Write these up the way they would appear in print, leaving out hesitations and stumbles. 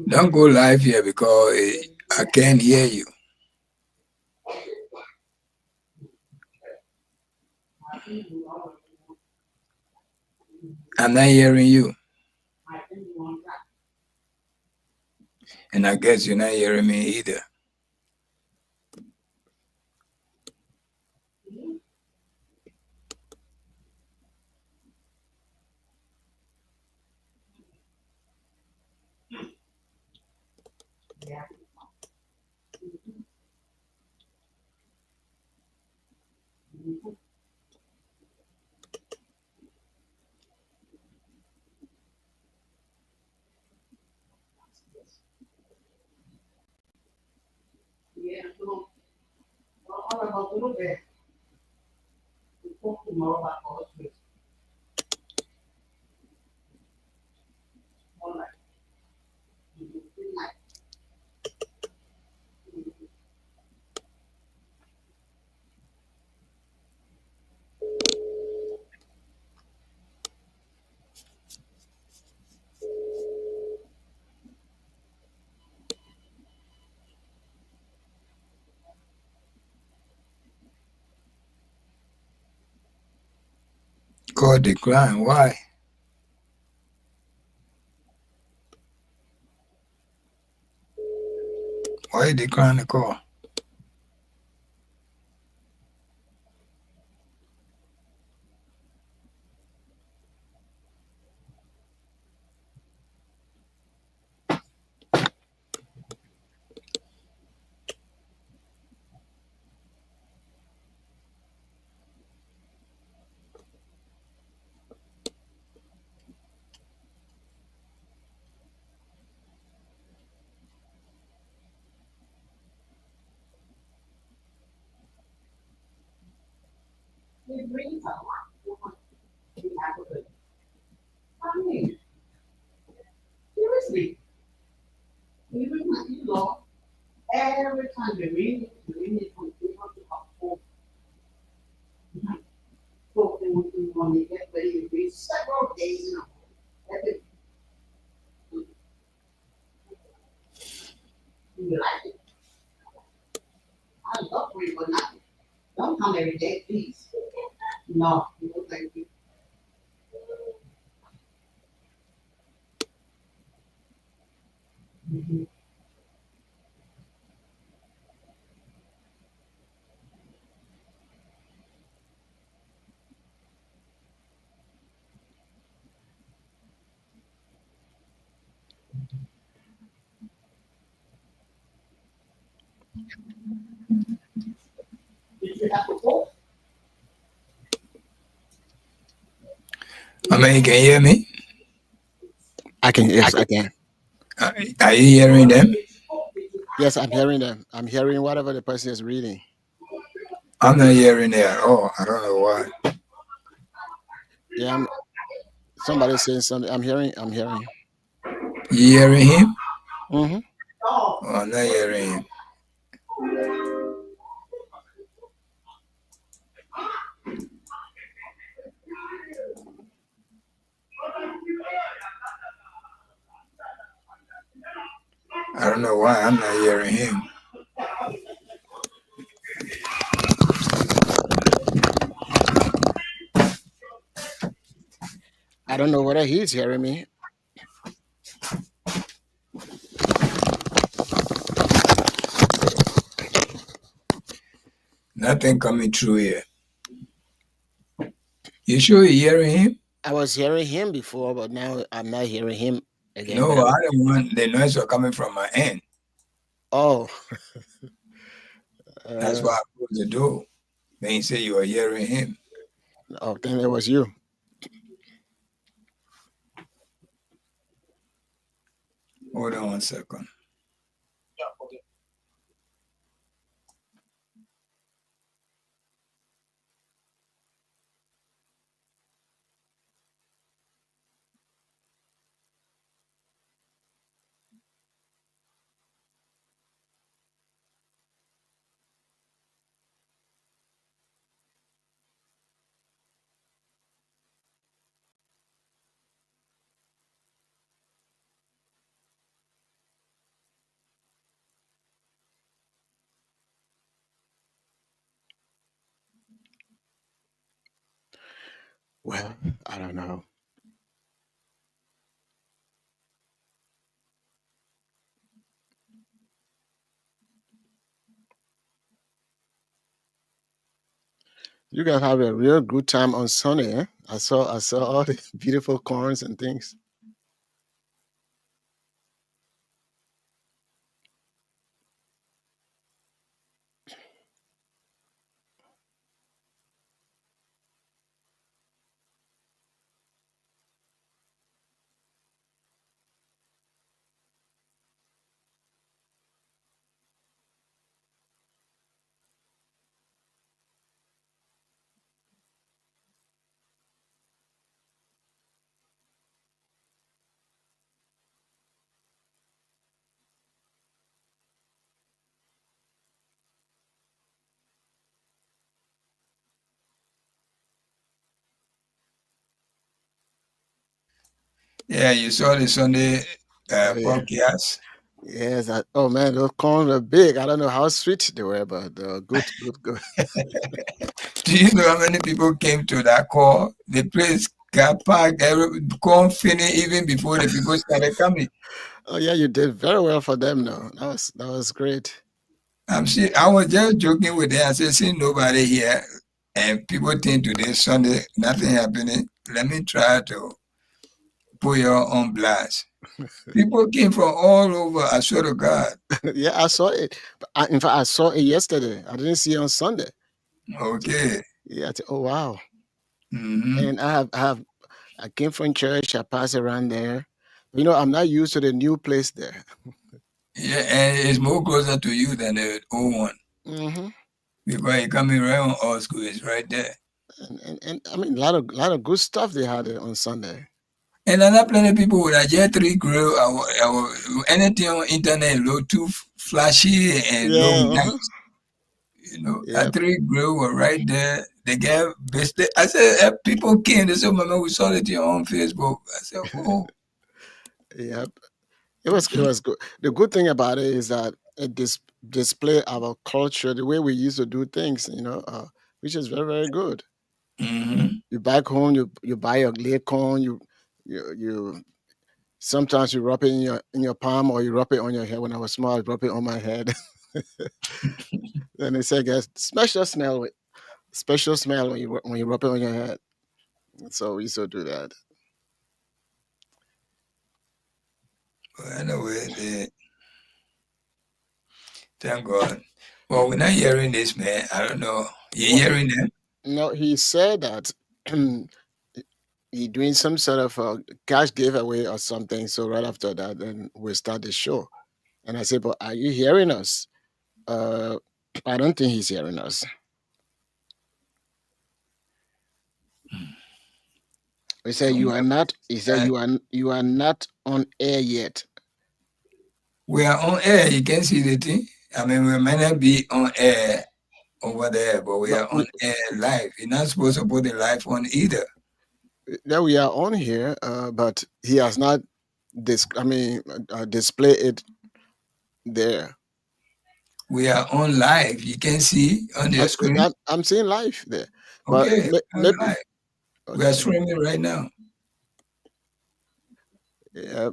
Don't go live here because I can't hear you. I'm not hearing you. And I guess you're not hearing me either. Call decline. Why? Why you decline the call? I mean, you can hear me? I can. Yes, I can. Are you hearing them? Yes, I'm hearing them. I'm hearing whatever the person is reading. I'm not hearing it at all. I don't know why. Yeah, somebody saying something. I'm hearing. I'm hearing. You hearing him? Mm-hmm. Oh, I'm not hearing him. I don't know why I'm not hearing him. I don't know whether he's hearing me. Nothing coming through here. You sure you're hearing him? I was hearing him before, but now I'm not hearing him again. No, I don't want the noise was coming from my end. Oh, That's uh, why I closed the door. Then you say you were hearing him. oh, then it was you. Hold on 1 second. Well, I don't know. You guys have a real good time on Sunday. Eh? I saw all the beautiful corns and things. Yeah, you saw the Sunday Oh yeah. podcast. Yes. Oh man, those corns were big. I don't know how sweet they were, but good, good, good. Do you know how many people came to that call? The place got packed, corn finished even before the people started coming. Oh yeah, you did very well for them. No, that was great. I was just joking with them. I said, see nobody here, and people think today Sunday nothing happening. Let me try to put you on blast. People came from all over. I swear to God. Yeah, I saw it. In fact, I saw it yesterday. I didn't see it on Sunday. Okay. Yeah. Oh wow. Hmm. And I came from church. I passed around there. I'm not used to the new place there. Yeah, and it's more closer to you than the old one Hmm. because you coming right on old school. It's right there. And I mean, a lot of good stuff they had on Sunday. And another plenty people with a Jet 3 grill anything on internet look too flashy and look Yeah. Uh-huh. nice. A Yep. 3 grill were right there. They gave basically, I said, people came. They said, Mama, we saw it on Facebook. I said, oh, Yep. It was good. The good thing about it is that it display our culture, the way we used to do things. Which is very very good. hmm, You back home, you buy your laid corn. You sometimes you rub it in your palm or you rub it on your head. When I was small, I rub it on my head. Then they say, "Guys, special smell when you rub it on your head." So we used to do that. but anyway, thank God. Well, we're not hearing this, man. I don't know. You What? hearing them? No, he said that he doing some sort of cash giveaway or something. So right after that, then we start the show. And I said, "But are you hearing us?" Uh, I don't think he's hearing us. He said, From "You are what not." He said, that "You are not on air yet." we are on air. You can see the thing. I mean, we may not be on air over there, but we No, are on air live. You're not supposed to put the live on either. we are on here, but he has not display it there. We are on live. You can see on your I'm, screen. I'm seeing live there, but Okay, on maybe live. We are okay. streaming right now. Yeah,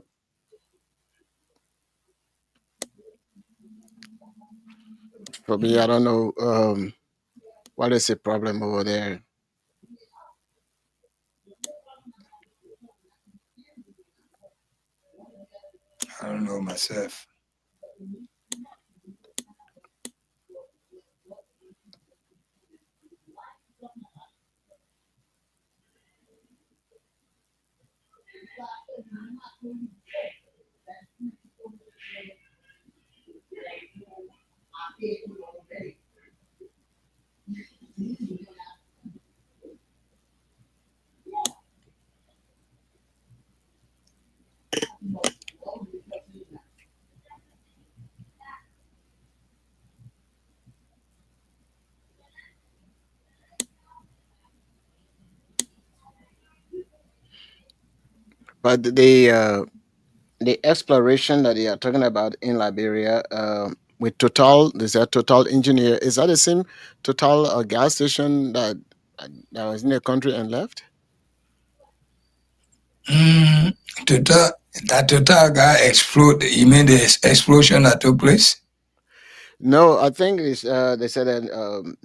for me, I don't know what is the problem over there. I don't know myself. But the exploration that they are talking about in Liberia with Total, there's a Total engineer. Is that the same Total gas station that was in the country and left? Mm, total, that total guy explode. You mean the explosion that took place? No, I think it's they said that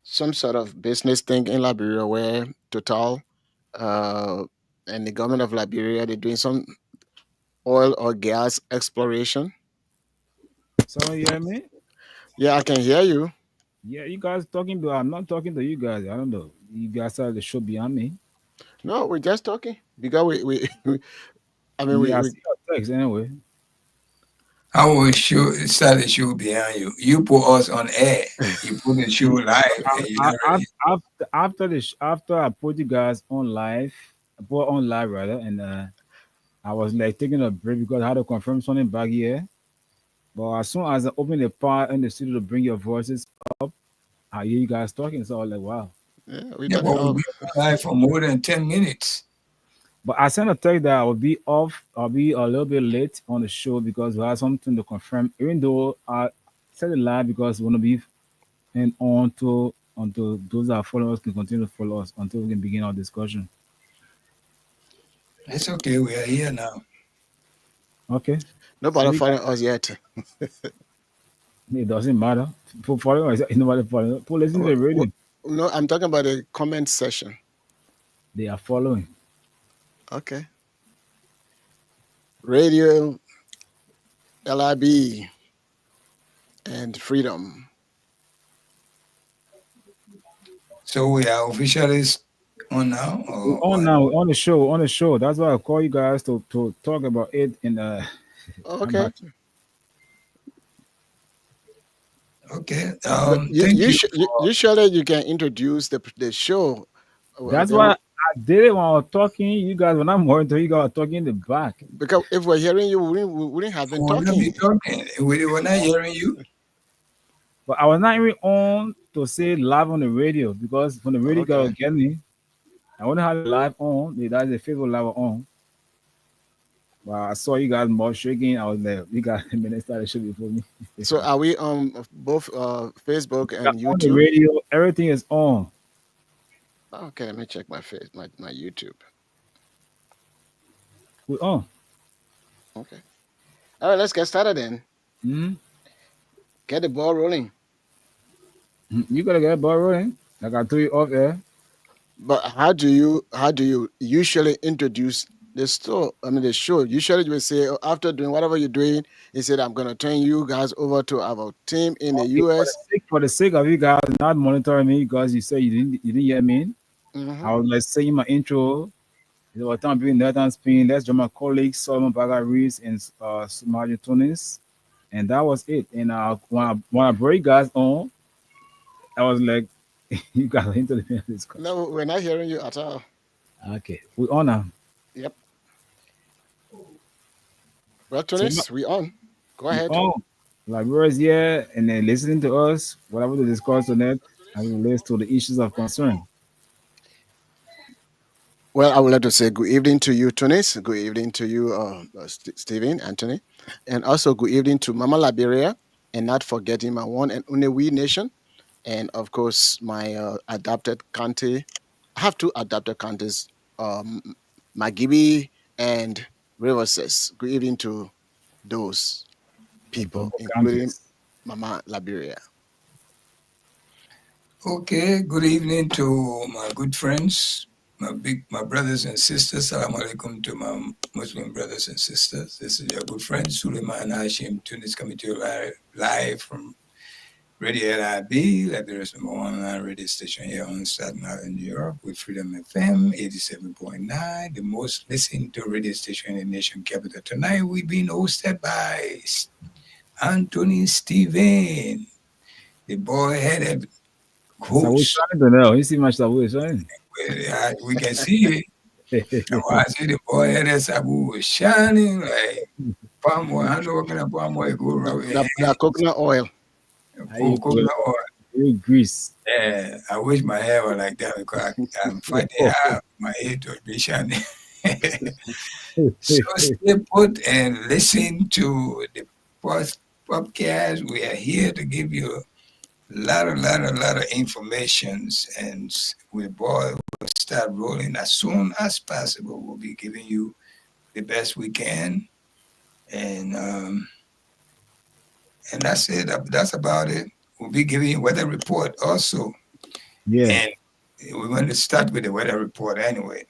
some sort of business thing in Liberia where Total uh, and the government of Liberia they're doing some oil or gas exploration. So you hear me? Yeah, I can hear you. Yeah, you guys talking, but I'm not talking to you guys. I don't know. You guys are the show behind me. No, we're just talking because I mean, Yeah, I we see your text anyway. I will show start the show behind you. You put us on air. You put the show live, and you not ready. After I put you guys on live, I put on live rather, and I was like taking a break because I had to confirm something back here. But as soon as I open the part in the studio to bring your voices up, I hear you guys talking. So I was like, wow. yeah, we Yeah, talking. but we've been live for more than 10 minutes. But I sent a text that I will be off. I'll be a little bit late on the show because we have something to confirm. Even though I said it live because we want to be and on to until those that follow us can continue to follow us until we can begin our discussion. It's okay. We are here now. Okay. So Nobody you guys, following us yet. it doesn't matter. People follow us. Nobody follow. People listen to Wh- the radio. No, I'm talking about the comment section. They are following. Okay. Radio, LIB, and Freedom. So we are officially on now, We're or on what? now. We're on the show. On the show. That's why I call you guys to talk about it. And I'm Okay. happy. Okay. But Thank you. you surely you can introduce the show. That's Then why I did it when I was talking. You guys, when I'm more into you guys are talking in the back. because if we're hearing you, we wouldn't have been We will not be talking. talking. We were not hearing you. But I was not even on to say live on the radio because when the radio guy Okay. would get me, I wouldn't have it live on. That's the Facebook live on. But I saw you guys more shaking. I was like, you guys a minute started shaking before me. So are we on both Facebook Yeah, and on the YouTube? radio, everything is on. Okay, let me check my YouTube. We on. Okay. All right, let's get started then. Mm-hmm. Get the ball rolling. You gotta get a ball rolling. Like I told you off air. But how do you usually introduce the store? I mean the show. Usually you will say oh, after doing whatever you're doing, he said I'm gonna turn you guys over to our team in the Okay, US. for the sake of you guys not monitoring me because you said you didn't hear me. Hmm. I was like saying my intro. It was time being Nathan Spain. Let's join my colleagues Solomon Baga Reese and Margin Tunis. And that was it. And when I brought you guys on, I was like, you guys are into the discussion. No, we're not hearing you at all. Okay, we on now. Yep. Well, So Tunis, we on. Go we ahead. on. Like viewers here and then listening to us, whatever we discuss on it, as it relates to the issues of concern. Well, I would like to say good evening to you, Tunis. Good evening to you, Stephen, Anthony. And also good evening to Mama Liberia. And not forgetting my one and only We Nation. And of course, my adopted county. I have two adopted counties, Magibi and Riverses. Good evening to those The people, Bobo including counties. Mama Liberia. Okay. Good evening to my good friends, my brothers and sisters. Salam alaikum to my Muslim brothers and sisters. This is your good friend Suleiman Hashim Tunis coming to you live from Radio LIB, Liberia's number one online radio station here on Staten Island, New York, with Freedom FM 87.9, the most listened to radio station in the nation capital. Tonight, we've been hosted by Anthony Steven, the boy-headed So we're host. trying to know. You see much that we're trying. We can see it. And when I see the boy-headed Sabu was shining like palm oil, hand working up palm oil, go around The coconut oil. I coconut oil. Greece. Yeah, I wish my hair was like that because I'm fighting hard. My hair to be shining. So stay put and listen to the podcast. We are here to give you lot of informations, and we boy will start rolling as soon as possible. We'll be giving you the best we can, and that's it. That's about it. We'll be giving you weather report also, Yeah. and we're going to start with the weather report anyway.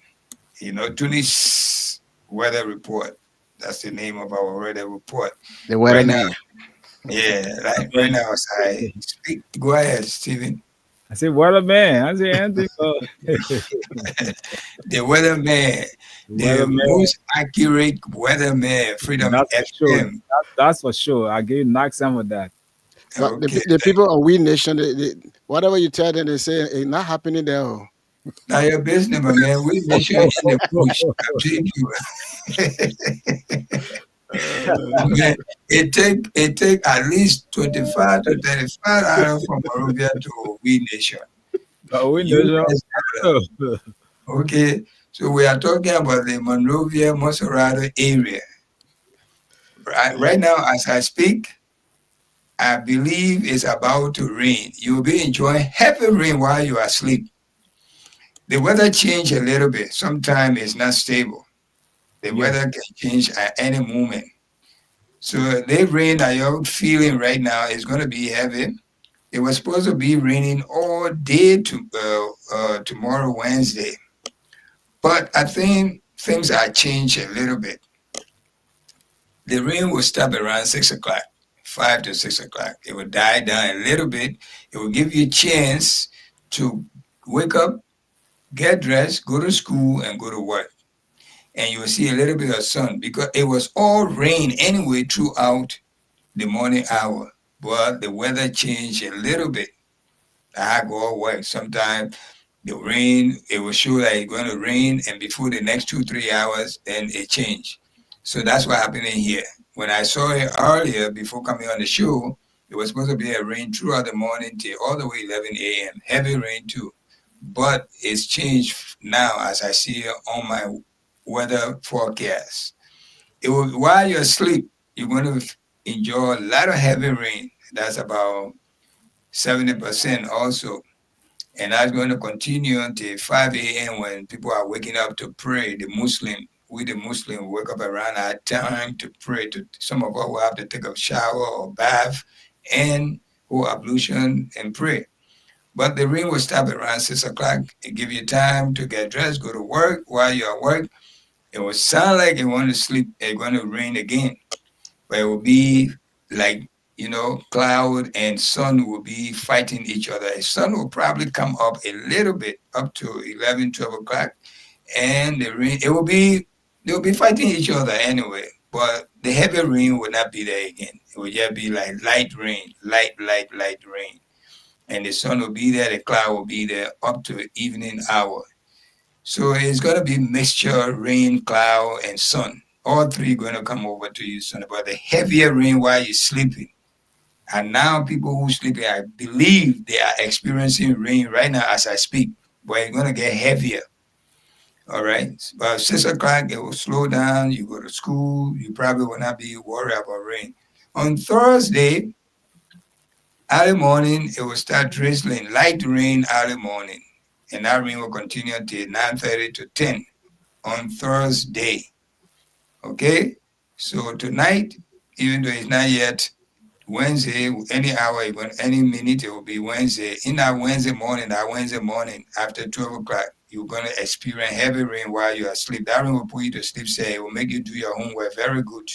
Tunis weather report. That's the name of our weather report. The Right now, weatherman. yeah, right now as I speak. Go ahead, Stephen. I said, what a man. I said, anything. The weatherman, the Weatherman. most accurate weatherman, Freedom That's for sure. FM. That's for sure. I give you knock some of that. But Okay, the people on We Nation, whatever you tell them, they say it's not happening there. Oh. now your business, my man. We make sure in the bush. I'm telling you. Man, it take at least 25 to 35 hours from Monrovia to We Nation. But we You know. guys, okay, so we are talking about the Monrovia, Monserrado area. Right now, as I speak, I believe it's about to rain. You'll be enjoying heavy rain while you are asleep. The weather change a little bit. Sometimes it's not stable. The Yeah. weather can change at any moment. So the rain that you're feeling right now is going to be heavy. It was supposed to be raining all day tomorrow, Wednesday. But I think things are changed a little bit. The rain will stop around 6 o'clock, 5 to 6 o'clock. It will die down a little bit. It will give you a chance to wake up, get dressed, go to school, and go to work. And you will see a little bit of sun because it was all rain anyway throughout the morning hour. But the weather changed a little bit. I go away. Sometimes the rain, it will show that it's going to rain, and before the next 2 3 hours, then it changed. So that's what happened in here. When I saw it earlier before coming on the show, it was supposed to be a rain throughout the morning till all the way 11 a.m. Heavy rain too. But it's changed now as I see it on my weather forecast. It will, while you're asleep, you're going to enjoy a lot of heavy rain. That's about 70% also. And that's going to continue until 5 a.m. when people are waking up to pray. The Muslim wake up around that time to pray. Some of us will have to take a shower or bath and or ablution and pray. But the rain will stop around 6 o'clock. It give you time to get dressed, go to work. While you're at work, it will sound like you want to sleep. It's going to rain again, but it will be like, cloud and sun will be fighting each other. The sun will probably come up a little bit up to 11, 12 o'clock, and the rain, they'll be fighting each other anyway, but the heavy rain will not be there again. It will just be like light rain, light rain. And the sun will be there, the cloud will be there up to evening hour. So it's going to be mixture, rain, cloud, and sun. All three going to come over to you soon. But the heavier rain while you're sleeping. And now people who sleeping, I believe they are experiencing rain right now as I speak. But it's going to get heavier. All right. About 6 o'clock, it will slow down. You go to school. You probably will not be worried about rain. On Thursday, early morning, it will start drizzling, light rain early morning. And that rain will continue until 9:30 to 10 on Thursday. Okay? So tonight, even though it's not yet Wednesday, any hour, even any minute, it will be Wednesday. In that Wednesday morning, after 12 o'clock, you're going to experience heavy rain while you're asleep. That rain will put you to sleep, say, it will make you do your homework very good.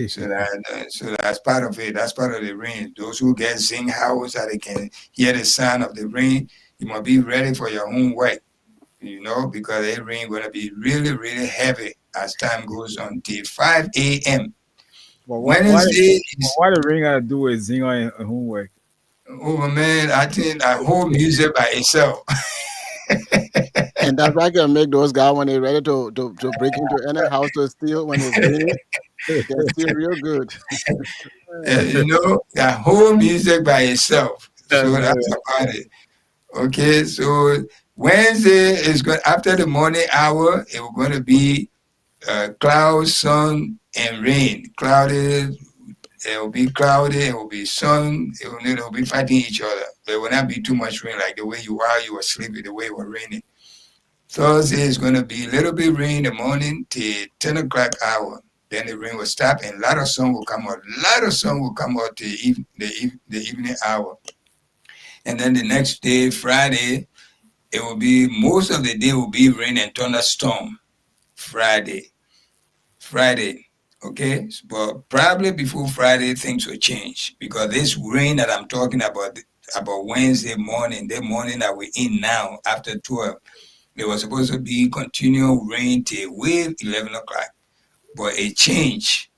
So that's part of it. That's part of the rain. Those who get zinc house that they can hear the sound of the rain, you must be ready for your homework, because the rain going to be really, really heavy as time goes on till 5 a.m. But Wednesday why the ring got to do with Zing and homework? oh man, I think that whole music by itself. And that's why I can make those guys when they're ready to break into any house to steal when it's raining. They steal real good. That whole music by itself. So that's about it. Okay, so Wednesday is going after the morning hour. It was going to be cloud, sun, and rain. Cloudy, It will be cloudy. It will be sun. It will be fighting each other. There will not be too much rain like the way you were sleeping, the way it was raining. Thursday is going to be a little bit rain in the morning till 10 o'clock hour. Then the rain will stop and a lot of sun will come out. A lot of sun will come out till the evening hour. And then the next day, Friday, it will be most of the day will be rain and thunderstorm. Friday. Friday. Okay, but probably before Friday things will change because this rain that I'm talking about Wednesday morning, the morning that we're in now after 12, there was supposed to be continual rain till way 11 o'clock, but it changed.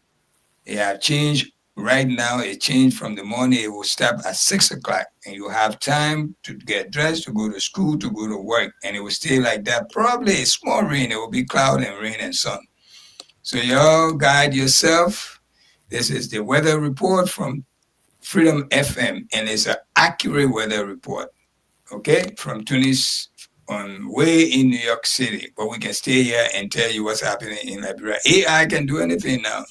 It have changed right now. It changed from the morning. It will stop at 6 o'clock, and you have time to get dressed, to go to school, to go to work, and it will stay like that. Probably a small rain. It will be cloud and rain and sun. So y'all guide yourself. This is the weather report from Freedom FM, and it's an accurate weather report. Okay, from Tunis on way in New York City, but we can stay here and tell you what's happening in Liberia. AI can do anything now.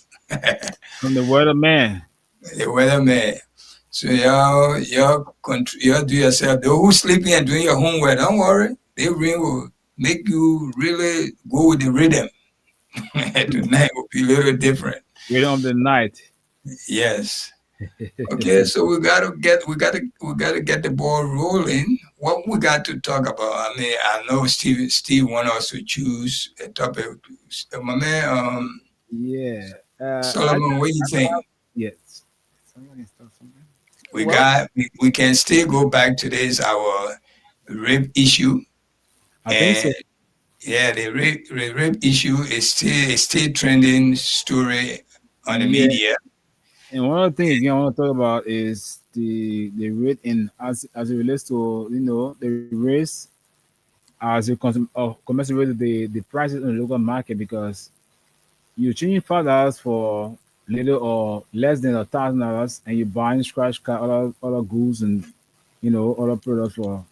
From the weatherman. The weatherman. So y'all do yourself. Those who sleeping and doing your homework, don't worry. The rain will make you really go with the rhythm. Tonight will be a little different. Rhythm of the night. Yes. Okay, so we gotta get the ball rolling. What we got to talk about? I mean, I know Steve want us to choose a topic. My man, Yeah. I Solomon, what do you think? yes. Somebody start something. Well, We can still go back to this our rape issue, I think and so. yeah, the rape issue is still trending story on the Yeah. media. And one other thing again I want to talk about is the rate in as it relates to the race as you commensurate with the prices in the local market because you're changing $5 for little or less than $1,000 and you're buying scratch card other goods and other products for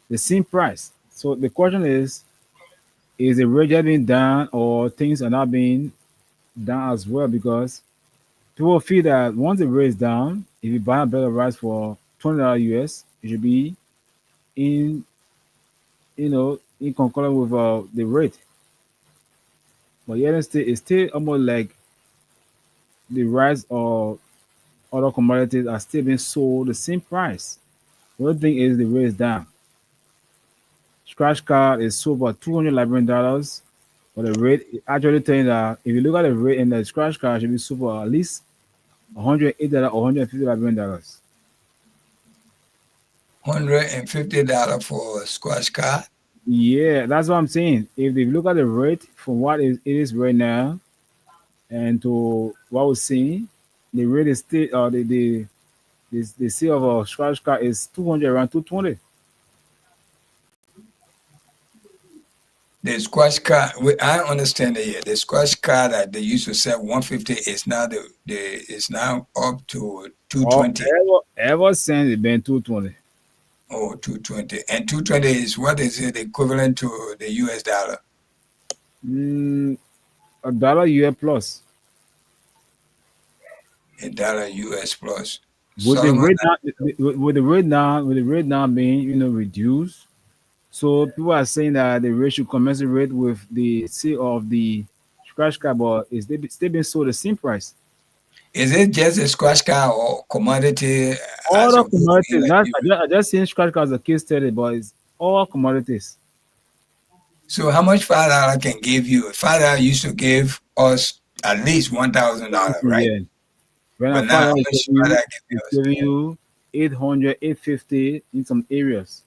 the same price. So the question is the rate just being down or things are not being down as well because people feel that once the rate is down, if you buy a bag of rice for $20 US, it should be in in concurrent with the rate. But yet it's still almost like the rice or other commodities are still being sold the same price. The other thing is the rate is down. Scratch card is sold for $200 Liberian, but the rate is actually telling that if you look at the rate in the scratch card, it should be sold for at least $108 or $150 Liberian. $150 for a squash card. Yeah, that's what I'm saying. If you look at the rate from what it is right now and to what we're seeing, the rate is still the sale of a scratch card is 200 around 220. The squash card, I understand that. Yeah, the squash card that they used to sell 150 is now is now up to Or 220. ever since it's been 220. Oh, 220. And 220 is what is it equivalent to the US dollar? Mm, $1 US plus. A dollar US plus. With the Solomon, rate now, with the rate now being reduced, so people are saying that the rate should commensurate with the sale of the scratch card, but is they still being sold the same price. is it just a squash card or commodity All as a the whole in commodities, not Liberia? I just seen scratch cards as a case study, but it's all commodities. So how much $5 can give you? $5 used to give us at least $1,000, right? Yeah. When I But now found how out much $5 give it's us? giving you 800, 850 in some areas.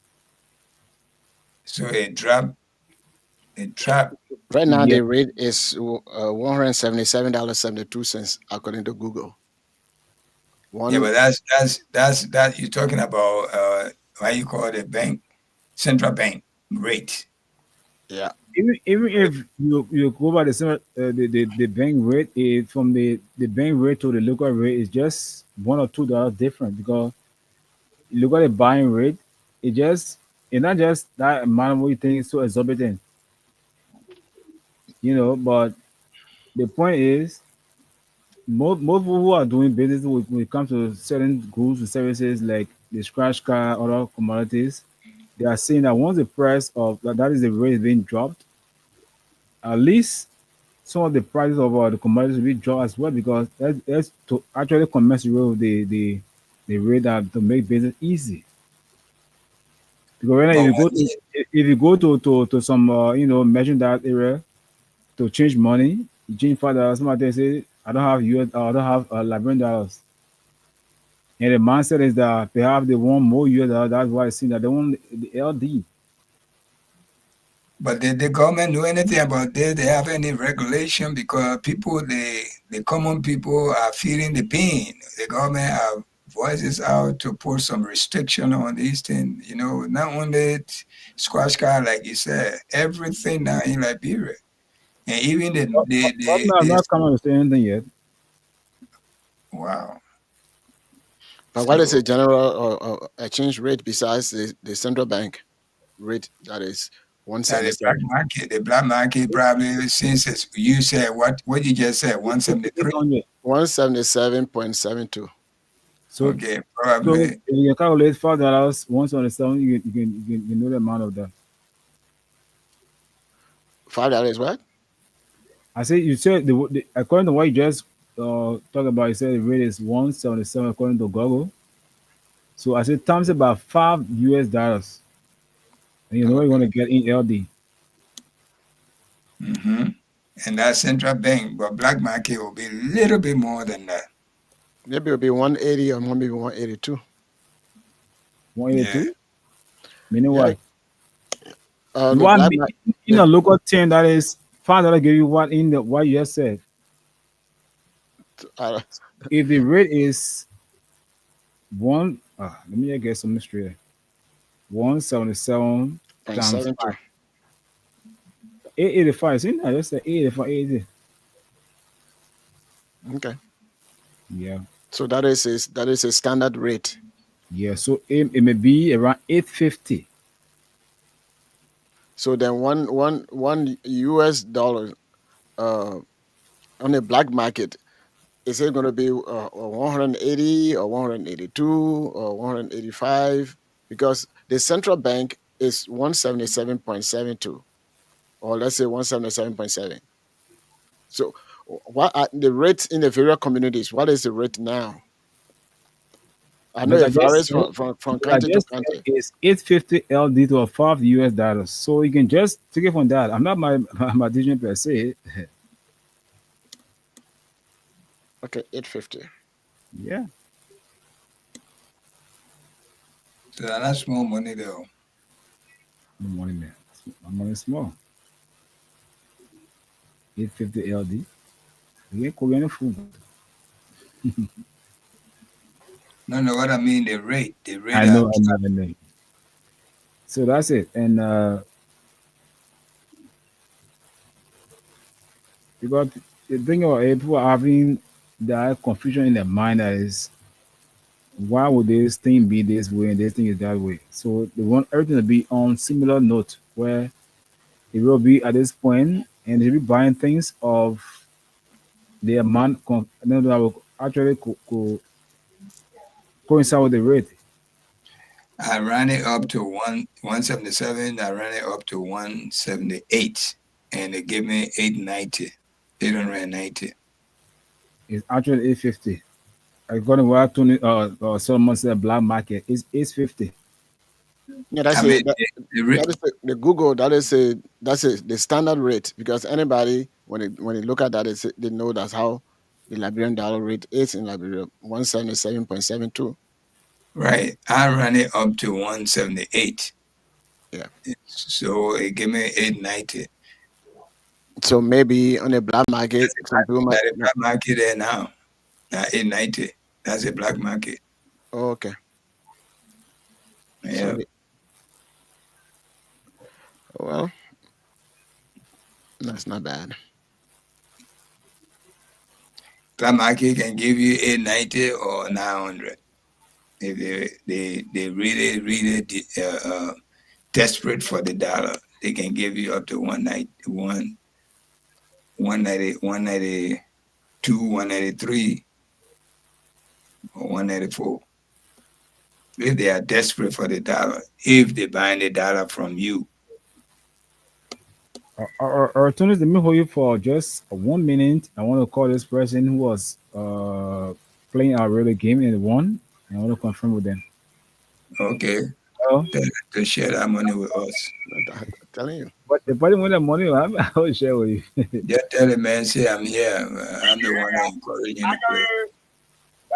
So it dropped. right now Yeah. the rate is $177.72 according to Google. Yeah, One, but that you're talking about what you call the bank, central bank rate. yeah. Even if you go by the the bank rate, from the bank rate to the local rate is just $1 or $2 different because you look at the buying rate, it's not just that amount what you think is so exorbitant, but the point is most people who are doing business when it comes to certain goods and services like the scratch card, other commodities, they are saying that once the price of that is the rate is being dropped, at least some of the prices of the commodities will be dropped as well because that's to actually commensurate with the rate that to make business easy. Because right now, But if you go to some merchant that area to change money, you change $5. Somebody say I don't have US, I don't have $11, and the mindset is that perhaps they want more US. That's why I see that they want the LD. but did the government do anything about this? They have any regulation? Because people, the common people are feeling the pain. The government have voices out to put some restriction on these things. You know, not only squash card, like you said, everything now in Liberia. And even Government have not come out to say anything yet. wow. But what is So the general exchange rate besides the central bank rate that is that the black market probably since it's, you said what you just said, 173. 800. 177.72. So Okay, so probably if you calculate $5 $177, you know the amount of that. $5 what? I say you said according to what you just talked about, you said the rate is 177 according to Google. So I said times about $5, and you know you're gonna get in LD. and that central bank, but black market will be a little bit more than that. Maybe it'll be 180 or maybe 182. 182. Meaning Yeah. what? The What black in a local term that is $5 give you what in the what you just said. uh, If the rate is let me get some straight. 177 times 0.72. 5. 885. See, I just said 885. 80. Okay. Yeah. So that is a standard rate. Yeah. So it may be around 850. So then one US dollar on the black market, is it going to be 180 or 182 or 185? Because the central bank is 177.72, or let's say 177.7. So what are the rates in the various communities? What is the rate now? I know Like I it just varies said, from like I country to just said, country. it's 850 LD to a $5. So you can just take it from that. I'm not my mathematician per se. Okay, 850. Yeah. So that's small money though. No money, man. My money is small. 850 LD. You ain't Korean food. No, what I mean the rate. The rate I of know, I know. So that's it. And because the thing about it, people are having that confusion in their mind that is why would this thing be this way and this thing is that way? So they want everything to be on similar note where it will be at this point and they'll be buying things of the amount that will actually coincide with the rate. I ran it up to 177. I ran it up to 178, and it gave me 890, 890. It's actually 850. According to what Tony Solomon said, black market is 850. Yeah, that's I it. mean, That is the Google. That's the standard rate, because anybody when they look at that, they know that's how the Liberian dollar rate is in Liberia, 177.72. right. I ran it up to 178. Yeah. So it gave me 890. So maybe on the black market, some people might. That is black market there now. Now 890. That's a black market. Oh, okay. Yeah. So well, that's not bad. Black market can give you 890 or 900. If they really desperate for the dollar, they can give you up to 190, 192 192, 193, or 194. If they are desperate for the dollar, if they buying the dollar from you. Tunis, let me hold you for just 1 minute. I want to call this person who was playing our really game and won. I want to confirm with them. Okay. Oh, To share that money with us. I'm telling you. but the party with the money, I will share with you. Just tell the man, say I'm here. I'm the one that encouraging the play. Actually,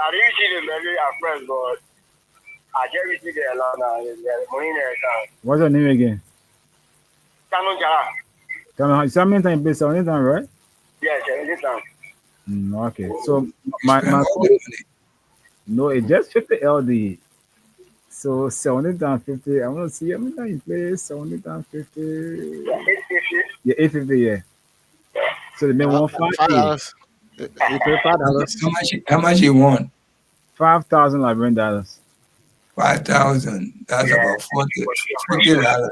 I didn't see the money at first, but I just received it a lot now. The money in the account. What's your name again? Tano Jara. Tell me, how many times you play 70 times, right? Yes, anytime. Okay. So my Spend all call, the money. no, it's just 50 LD. So 70 times 50. I want to see how many times you play 70 times 50. Yeah, 850. Yeah, 850, yeah. So they made $5. You pay $5. How much you want? 5,000 Liberian dollars. 5,000. That's about $40.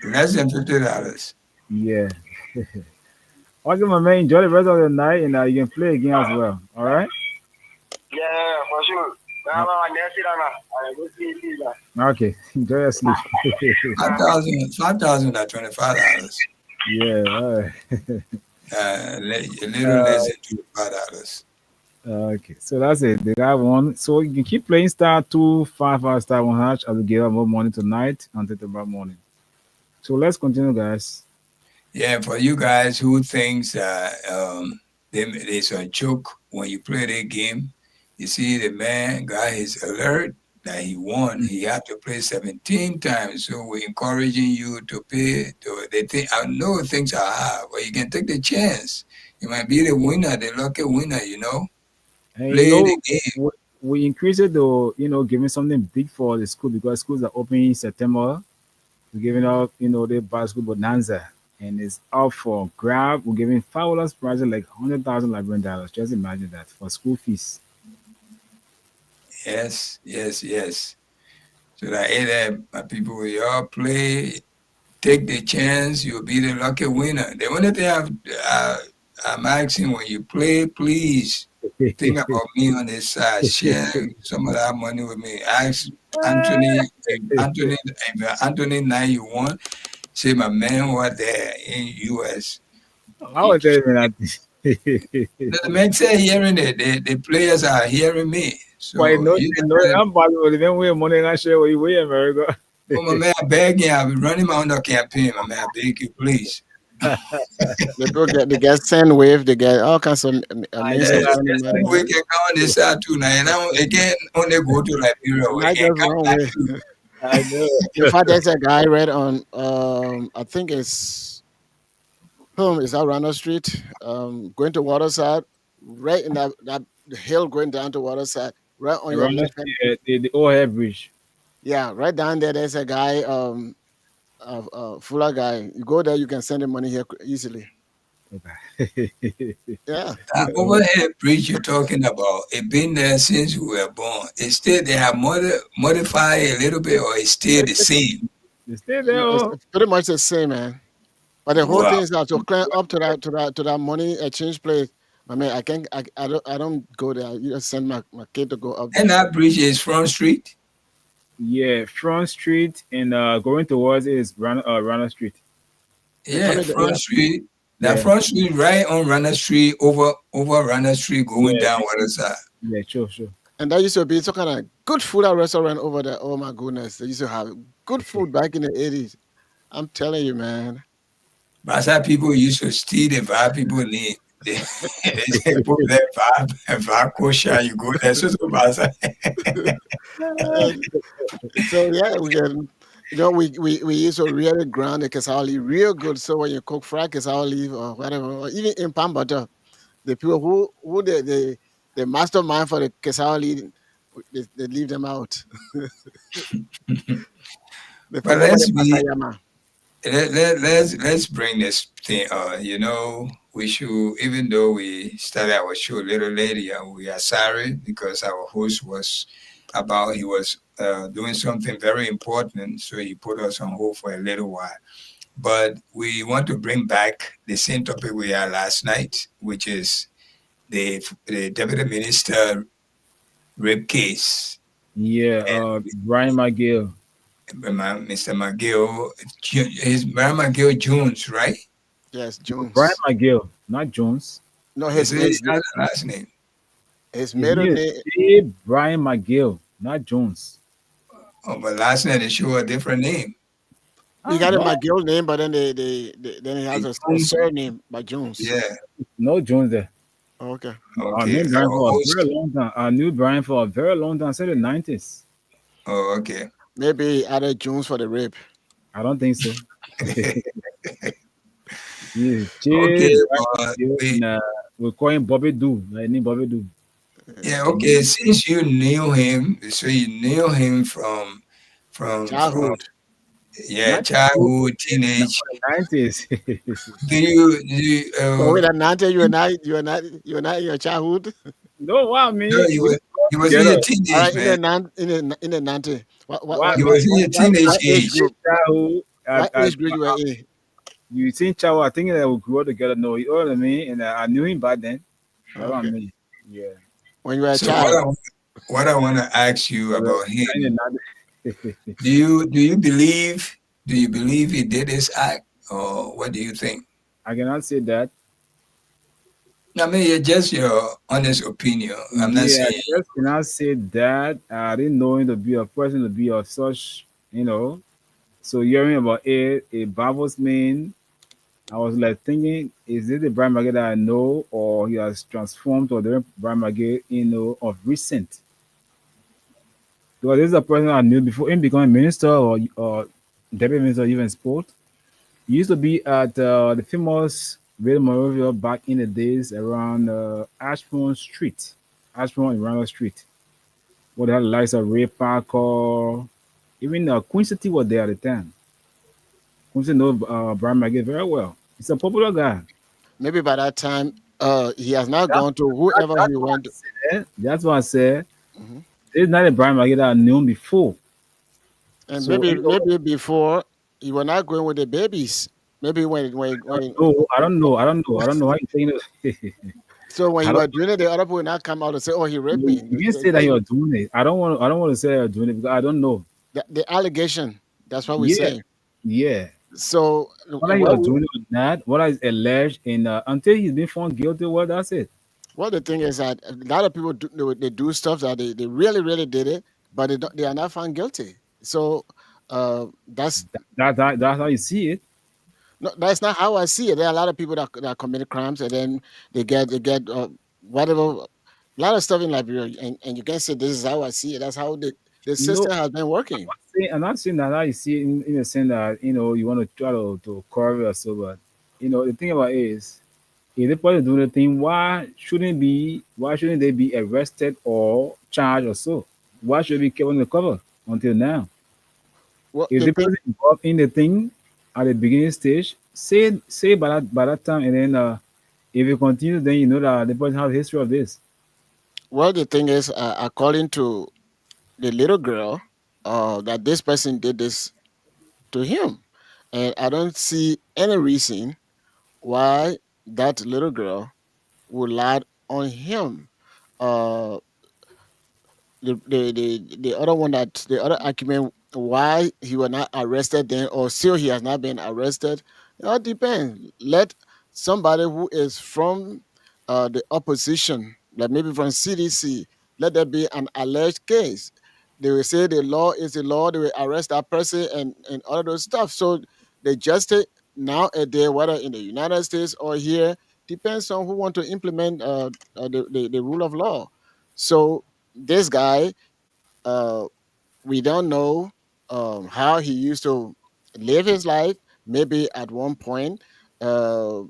Less than $50. Yeah. Okay, my man, enjoy the rest of the night and you can play again as well. All right? Yeah, for sure. Now, I never see that now. I go see that. Okay. Enjoy your sleep. 5,000 at $25. Yeah. All right. A little less than $25. Okay. So that's it. The guy won. So you can keep playing star 255 star 1 hatch. I will give up more money tonight until tomorrow morning. So let's continue, guys. Yeah, for you guys who thinks there's a joke when you play the game, you see the man got his alert that he won. He had to play 17 times. So we're encouraging you to pay. They think, I know things are hard, but you can take the chance. You might be the winner, the lucky winner, And Play you know, the game. we increase it though, giving something big for the school because schools are opening in September. We're giving out, the basketball bonanza. And it's out for grab. We're giving $5 prize like 100,000 Liberian dollars. Just imagine that for school fees. Yes. So that either people will all play, take the chance, you'll be the lucky winner. The only thing I'm asking when you play, please think about me on this side. Share some of that money with me. Ask Anthony, if Anthony now you want, say my man was there in US. I was telling you that. The man say hearing it, the players are hearing me. So But no, you I'm possible. Then we money I share with you, we America. oh, my man, I beg you, I've been running my own campaign, my man. I beg you, please. They get Sendwave, they get all kinds of amazing Yeah, money. We can come on this side too now. And now again, only go to Liberia. We Not can just come wrong back way. to I know. In fact, there's a guy right on I think it's is that Rana Street, going to Waterside, right in that hill going down to Waterside, right on your Around left hand. the O'Hare Bridge. Yeah, right down there. There's a guy, Fuller guy. You go there, you can send him money here easily. Okay. Yeah, that overhead bridge you're talking about. It been there since we were born. It's still they have modified a little bit, or it's still the same. You stay there. it's pretty much the same, man. But the whole Wow. thing is that to climb up to that money exchange place. I mean, I don't go there. You just send my kid to go up there. And that bridge is Front Street. Yeah, Front Street and going towards it is Runner Street. Yeah, Front Street. That Yeah. Front Street right on Runner Street, over Runner Street, going Yeah. down other side. Yeah, sure. And that used to be some kind of good food at restaurant over there. Oh my goodness, they used to have good food back in the 80s. I'm telling you, man. But that's people used to steal the vibe people need. They say put that vibe kosher, you go there. So So yeah, we can. We used to really ground the cassava real good. So when you cook fried cassava leaf or whatever, or even in palm butter, the people who the mastermind for the cassava leaf, they leave them out. They But forget let's the be pasayama. let's bring this thing we should, even though we started our show a little later, we are sorry because our host was doing something very important, so he put us on hold for a little while. But we want to bring back the same topic we had last night, which is the deputy minister rape case. Yeah, Brian McGill. Mr. McGill, is Brian McGill Jones, right? Yes, Brian Jones. McGill, not Jones. No, Is it his last name? his His middle name name. is J. Brian McGill, not Jones. Oh, but last name they show a different name. He got a No, McGill name, but then then he has a Jones. surname by Jones. Yeah. no Jones there. Okay. I Okay. knew Brian for a Oh, very long time. I knew Brian for a very long time, since the 90s. oh, okay. Maybe he added Jones for the rape. I don't think so. Yeah, Okay, we call him Bobby Doo. I name Bobby Doo. yeah, okay. Since you knew him, so you knew him from Childhood. yeah, Not childhood, teenage. 90s. Do you So wait, Nante, you and I in your childhood. No, what I no, mean, you we was you was in together. your All teenage, right, man. in the Nante. You was in your teenage what age age. group? Childhood, What age group you were in? you think Chavo, I think that we grew up together. No, you know what I mean? And I knew him back then. That's what I Okay. mean. Yeah. When you were a So child. what I want to ask you about him, In the 90s. do you believe he did this act, or what do you think? I cannot say that. I mean, it's just your honest opinion. I'm not Yeah, I saying just cannot say that. I didn't know him to be a person to be of such, So hearing about it, a Bibles man, I was like thinking, is it the Brian McGee that I know, or he has transformed to the Brian McGee, of recent? Because this is a person I knew before him becoming minister or deputy minister, even sport. He used to be at the famous Radio Monrovia back in the days around Ashbourne Street, Ashbourne and Randall Street, where they had the likes of Ray Parker, even Queen City was there at the time. Queen City know Brian McGee very well. He's a popular guy. Maybe by that time, he has now That- gone to whoever he went to. That's why I said Mhm. it's not a Brian McGee that I knew him before. And So, maybe before you were not going with the babies. Maybe when no, I don't know. I don't know how you saying it. so when I you don't- were doing it, the other people would not come out and say, "Oh, he raped me." You can say that you're doing it. I don't want. I don't want to say you're doing it because I don't know. The allegation. That's what we Yeah. say. Yeah. So Whether you're doing it or not, what is alleged, and until he's been found guilty, well, that's it. well, the thing is that a lot of people they do stuff that they really did it, but they are not found guilty. So that's That's how you see it. no, that's not how I see it. There are a lot of people that commit crimes and then they get whatever, a lot of stuff in Liberia, and you can say this is how I see it. That's how the system has been working. I'm not saying that how you see it in the sense that you want to try to cover it or so, but the thing about it is, if the person doing the thing, why shouldn't they be arrested or charged or so? Why should they be kept on the cover until now? Well, If the person involved in the thing at the beginning stage, say by that time, and then if you continue, then you know that the person has a history of this. well, the thing is, according to the little girl, that this person did this to him, and I don't see any reason why that little girl would lie on him. Uh, the other one, that the other argument why he was not arrested then, or still he has not been arrested, it all depends. Let somebody who is from the opposition, like maybe from CDC, let there be an alleged case. They will say the law is the law. They will arrest that person and all of those stuff. So the justice nowadays, whether in the United States or here, depends on who want to implement the rule of law. So this guy, uh, we don't know how he used to live his life. Maybe at one point, uh,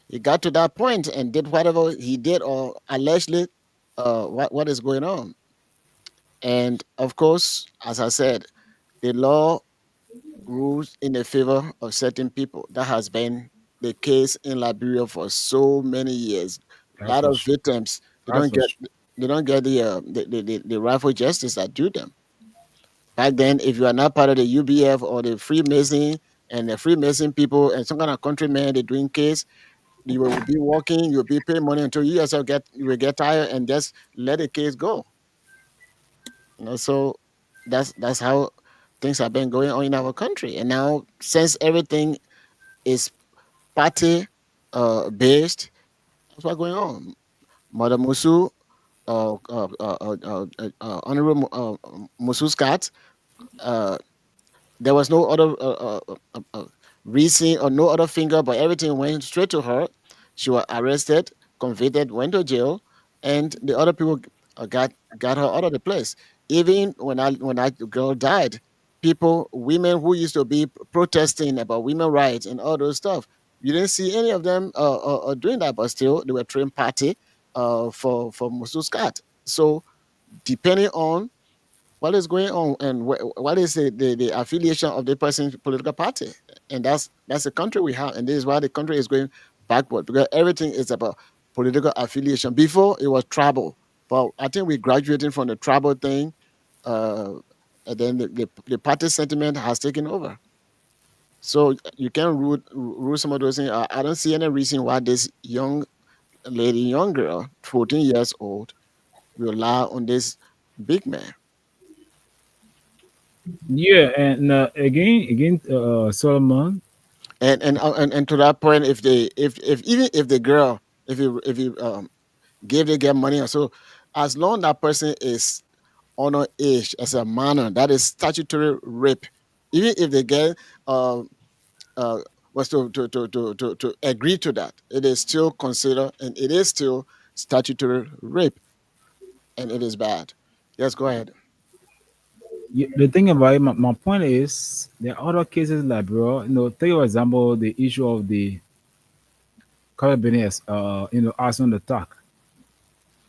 he got to that point and did whatever he did, or allegedly, what is going on. And of course, as I said, the law rules in the favor of certain people. That has been the case in Liberia for so many years. A That's lot for of sure. victims That's for sure. they don't get the rightful justice that due them. Back then, if you are not part of the UBF or the Freemason and the Freemason people and some kind of countryman, they're doing case, You will be working, you'll be paying money until you yourself you will get tired and just let the case go. So that's how things have been going on in our country. And now, since everything is party based, that's what's going on. Mother Musu, Honorable Musu Scott, uh, there was no other reason or no other finger, but everything went straight to her. She was arrested, convicted, went to jail, and the other people got her out of the place. Even when that girl died, women who used to be protesting about women rights and all those stuff, you didn't see any of them doing that, but still they were throwing party for Musu Scott. So depending on what is going on and what is the affiliation of the person's political party, and that's the country we have, and this is why the country is going backward, because everything is about political affiliation. Before it was tribal, but I think we're graduating from the tribal thing, uh, and then the party sentiment has taken over. So you can rule some of those things. I don't see any reason why this young girl, 14 years old, will rely on this big man. Yeah, and again, Solomon. And to that point, if even if the girl, if you give the girl money, or so, as long that person is under age as a minor, that is statutory rape. Even if the girl uh, uh, was to agree to that, it is still considered, and it is still statutory rape, and it is bad. Yes, go ahead. The thing about it, my point is, there are other cases like, bro, take for example the issue of the Carabiners, arson attack,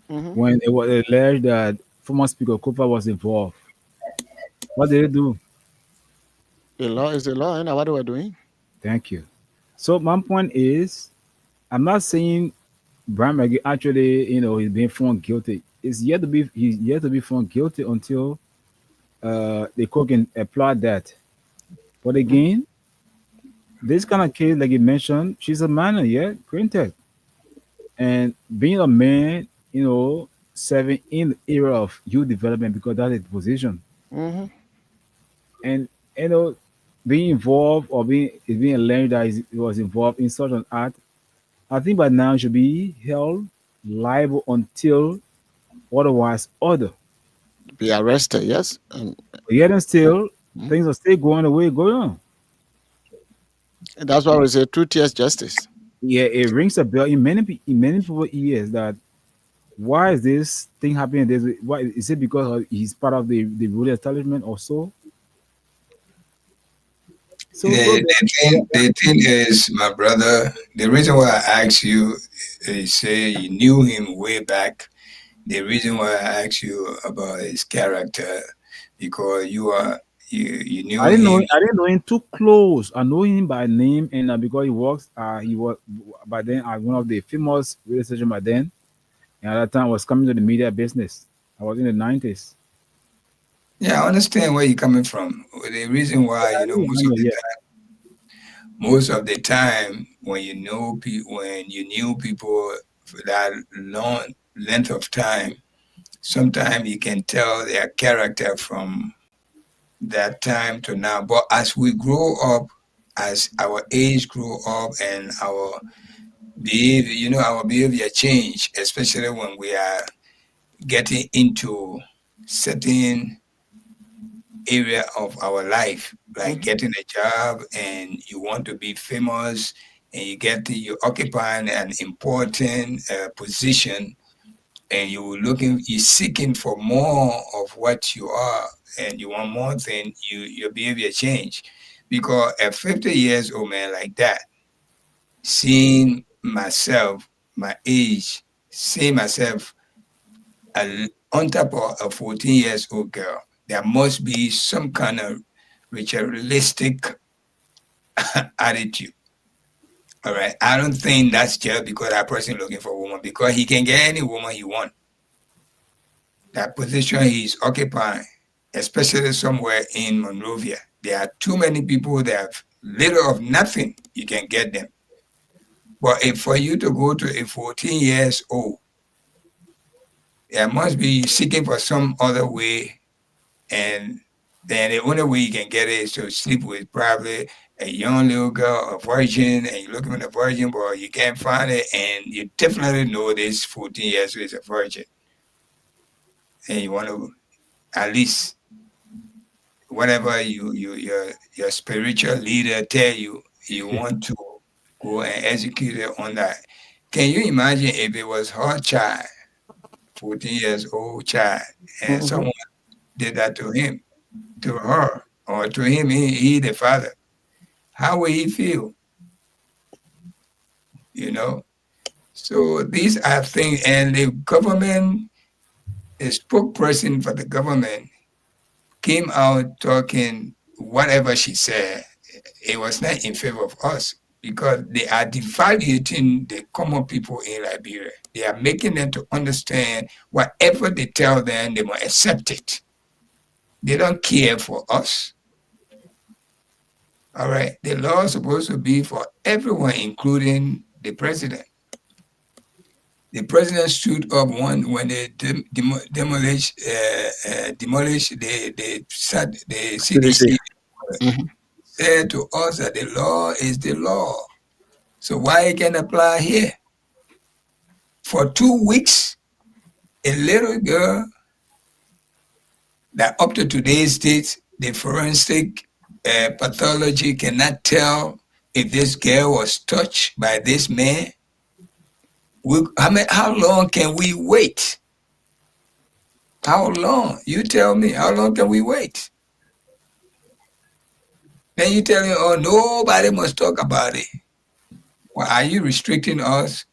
Hmm. when it was alleged that former Speaker Cooper was involved. What did they do? The law is the law, and what we're doing. Thank you. So my point is, I'm not saying Brian McGee actually, he's being found guilty. He's yet to be found guilty until the court can apply that. But Mhm. again, this kind of case, like you mentioned, she's a minor, yeah, granted. And being a man, serving in the era of youth development, because that's his position. Mhm. And you know, being involved or being alleged that he was involved in such an act, I think by now he should be held liable until otherwise order. Be arrested, yes. And But yet and still, mhm. things are still going the way going on. And that's why we say two tiers justice. Yeah, it rings a bell in many people's ears that why is this thing happening this way? Why is it because he's part of the ruling establishment or so? So bro, The thing is, my brother, the reason why I asked you, say you knew him way back. The reason why I asked you about his character, because you knew him. I didn't know him too close. I know him by name, and because he was by then one of the famous radio station by then. And at that time, I was coming to the media business. I was in the 90s. Yeah, I understand where you're coming from. The reason why, I know, yeah. most of the time when when you knew people for that long length of time, sometimes you can tell their character from that time to now. But as we grow up, as our age grow up and our behavior, our behavior change, especially when we are getting into certain area of our life, like Mhm. getting a job and you want to be famous and you occupy an important position and you're seeking for more of what you are and you want more, then your behavior change. Because at 50 years old man like that, seeing myself, my age, seeing myself on top of a 14 years old girl, there must be some kind of ritualistic attitude. All right. I don't think that's just because that person looking for a woman, because he can get any woman he want. That position he's occupying, especially somewhere in Monrovia, there are too many people that have little of nothing. You can get them. But if for you to go to a 14 years old, there must be seeking for some other way, and then the only way you can get it is to sleep with probably a young little girl, a virgin, and you're looking for a virgin, but you can't find it, and you definitely know this 14 years old is a virgin, and you want to at least whatever your spiritual leader tell you, you want to go and execute it on that. Can you imagine if it was her child, 14 years old child, and Mhm. someone did that to him, to her, or to him, he the father? How will he feel? You know? So these are things, and the government, the spokesperson for the government came out talking whatever she said. It was not in favor of us because they are devaluating the common people in Liberia. They are making them to understand whatever they tell them, they must accept it. They don't care for us. All right. The law is supposed to be for everyone, including the president. The president stood up when they demolished the CDC. Mhm. Said to us that the law is the law. So why it can apply here? For 2 weeks, a little girl that up to today's date, the forensic pathology cannot tell if this girl was touched by this man. How long can we wait? How long? You tell me, how long can we wait? Then you tell me, oh, nobody must talk about it. Well, are you restricting us?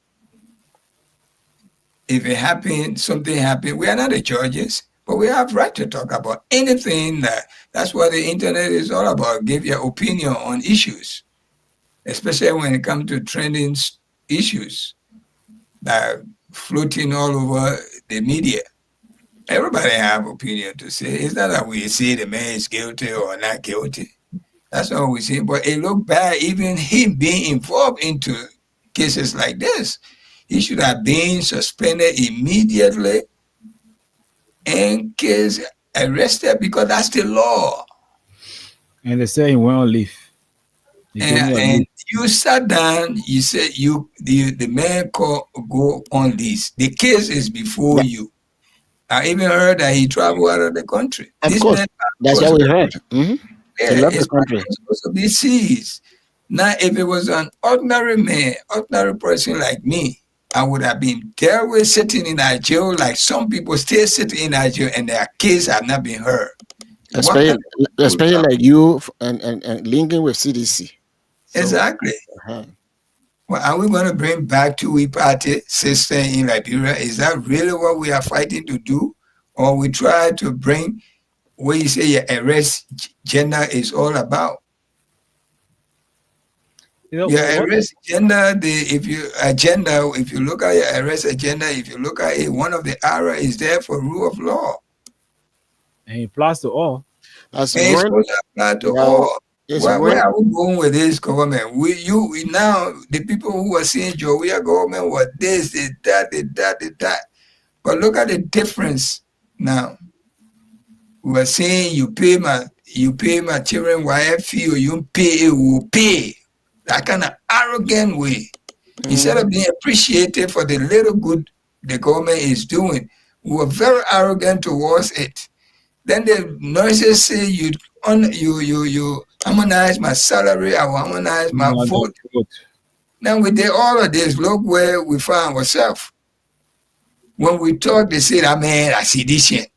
If it happened, something happened, we are not the judges, but we have right to talk about anything. That's what the internet is all about. Give your opinion on issues, especially when it comes to trending issues that are floating all over the media. Everybody have opinion to say. It's not that we say the man is guilty or not guilty. That's all we say. But it look bad, even him being involved into cases like this. He should have been suspended immediately and case arrested because that's the law. And they say he went on leave. He gave me a And leave. you sat down, you said the man go on this. The case is before you. I even heard that he traveled out of the country. Of This course. man That's was what we heard. Mhm. He yeah, left the it's country. supposed to be seized. Now, if it was an ordinary man, ordinary person like me, I would have been dealt with sitting in that jail like some people still sitting in that jail and their case have not been heard. What kind Especially like you and linking with CDC. So, exactly. uh-huh. Well, are we going to bring back two-way party system in Liberia? Is that really what we are fighting to do? Or we try to bring what you say your arrest gender is all about? You know, Your what, arrest agenda, if you look at your arrest agenda, if you look at it, one of the arrow is there for rule of law. and he applies to all. That's And it's when supposed to apply to well, all. it's Where when are we going with this government? We now the people who are saying Joe, government was this, that. But look at the difference now. We were saying you pay my children YF fee or you pay, it will pay. That kind of arrogant way. Instead of being appreciated for the little good the government is doing, we were very arrogant towards it. Then the nurses say you harmonize my salary, I will harmonize my No, vote. vote. Now we did all of this. Look where we find ourselves. When we talk, they say that man, I see this shit.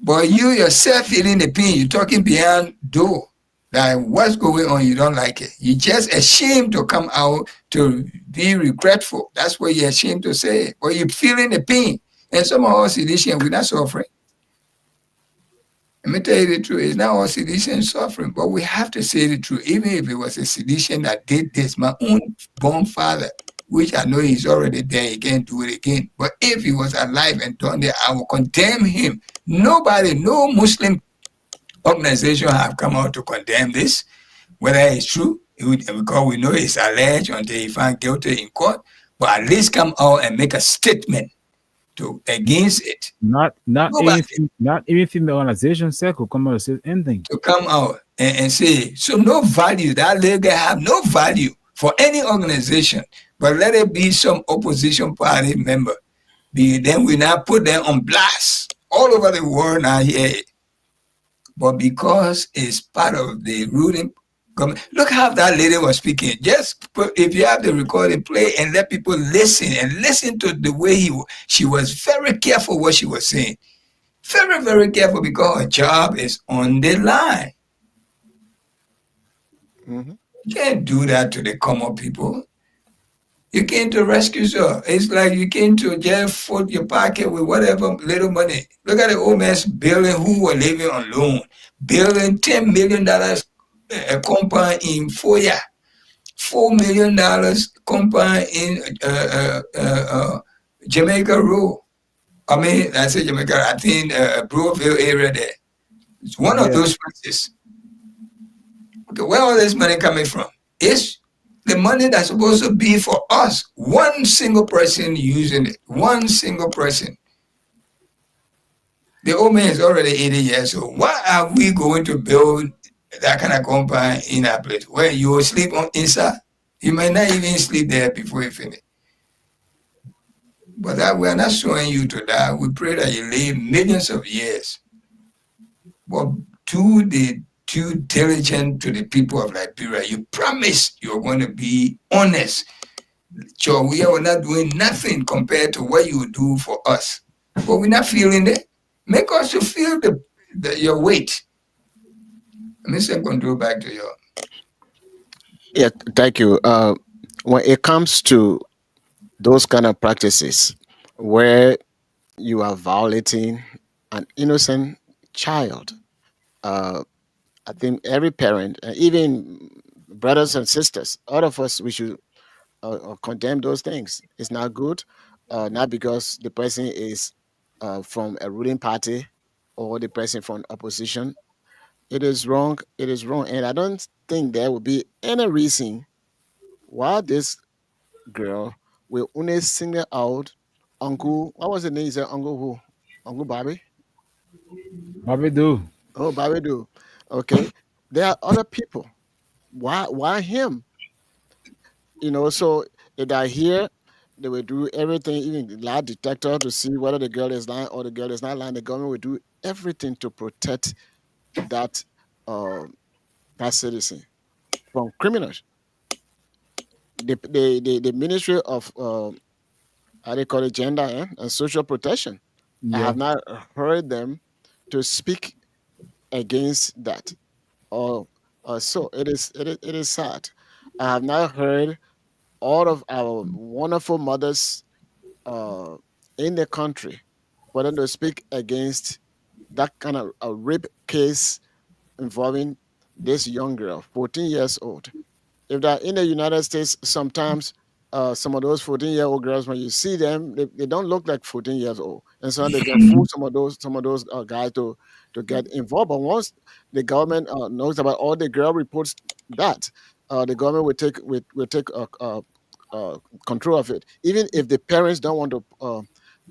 But you yourself feeling the pain, you're talking behind door. That what's going on, you don't like it. You're just ashamed to come out to be regretful. That's what you're ashamed to say. Or you're feeling the pain. And some of us sedition, we're not suffering. Let me tell you the truth. It's not all sedition suffering, but we have to say the truth. Even if it was a sedition that did this, my own born father, which I know he's already there, he can't do it again. But if he was alive and done it, I will condemn him. Nobody, no Muslim organization have come out to condemn this, whether it's true. Because we know it's alleged until he found guilty in court, but at least come out and make a statement against it. Not Nobody even female organization could come out and say anything. to come out and say, so no value, that legal have no value for any organization, but let it be some opposition party member. Then we now put them on blast all over the world now here. But because it's part of the ruling government, look how that lady was speaking. Just if you have the recording, play and let people listen to the way she was very careful what she was saying. Very, very careful because her job is on the line. Mm-hmm. You can't do that to the common people. You came to rescue her. It's like you came to just fold your pocket with whatever little money. Look at the old man's building who were living on loan. Building $10 million compound in 4 years. $4 million compound in Jamaica Road. I mean, I say Jamaica, I think Broadville area there. It's one of those places. Okay, where all this money coming from? It's the money that's supposed to be for us. One single person using it. One single person. The old man is already 80 years old. Why are we going to build that kind of compound in a place where you will sleep on inside? You might not even sleep there before you finish. But that we are not showing you to that. We pray that you live millions of years. But too diligent to the people of Liberia. You promise you're going to be honest. So we are not doing nothing compared to what you do for us. But we're not feeling it. Make us to feel your weight. Mr. Control, back to you. Yeah, thank you. When it comes to those kind of practices where you are violating an innocent child, I think every parent, even brothers and sisters, all of us, we should condemn those things. It's not good, not because the person is from a ruling party or the person from opposition. It is wrong. It is wrong, and I don't think there will be any reason why this girl will only single out Uncle. What was the name? He said Uncle who? Uncle Bobby. Bobby do. Oh, Bobby do. Okay. There are other people. Why him? So if they're here, they will do everything, even the lie detector to see whether the girl is lying or the girl is not lying. The government will do everything to protect that that citizen from criminals. The Ministry of how they call it, gender and social protection. I Yeah. have not heard them to speak against that. Or so it is sad. I have not heard all of our wonderful mothers in the country for them to speak against that kind of a rape case involving this young girl, 14 years old. If they're in the United States, sometimes some of those 14-year-old girls, when you see them, they don't look like 14 years old, and so they can fool some of those guys to get involved. But once the government knows about all the girl reports, that the government will take control of it. Even if the parents don't want to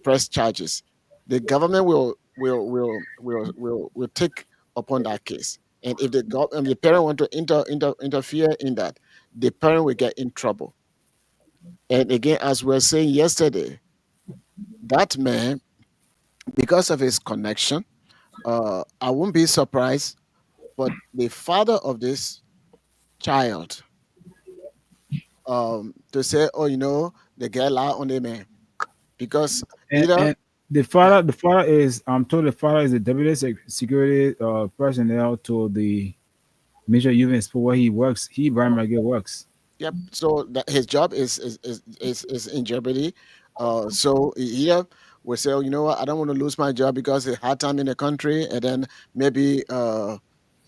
press charges, the government will take upon that case. And if the parent want to interfere in that, the parent will get in trouble. And again, as we were saying yesterday, that man, because of his connection, I won't be surprised. But the father of this child, to say, oh, the girl lie on the man, because either And the father is, I'm told the father is the deputy security personnel to the major units for where he works. He Brian McGill works. yep. So that his job is in jeopardy. So he either will say, oh, you know what, I don't want to lose my job because it's hard time in the country, and then maybe I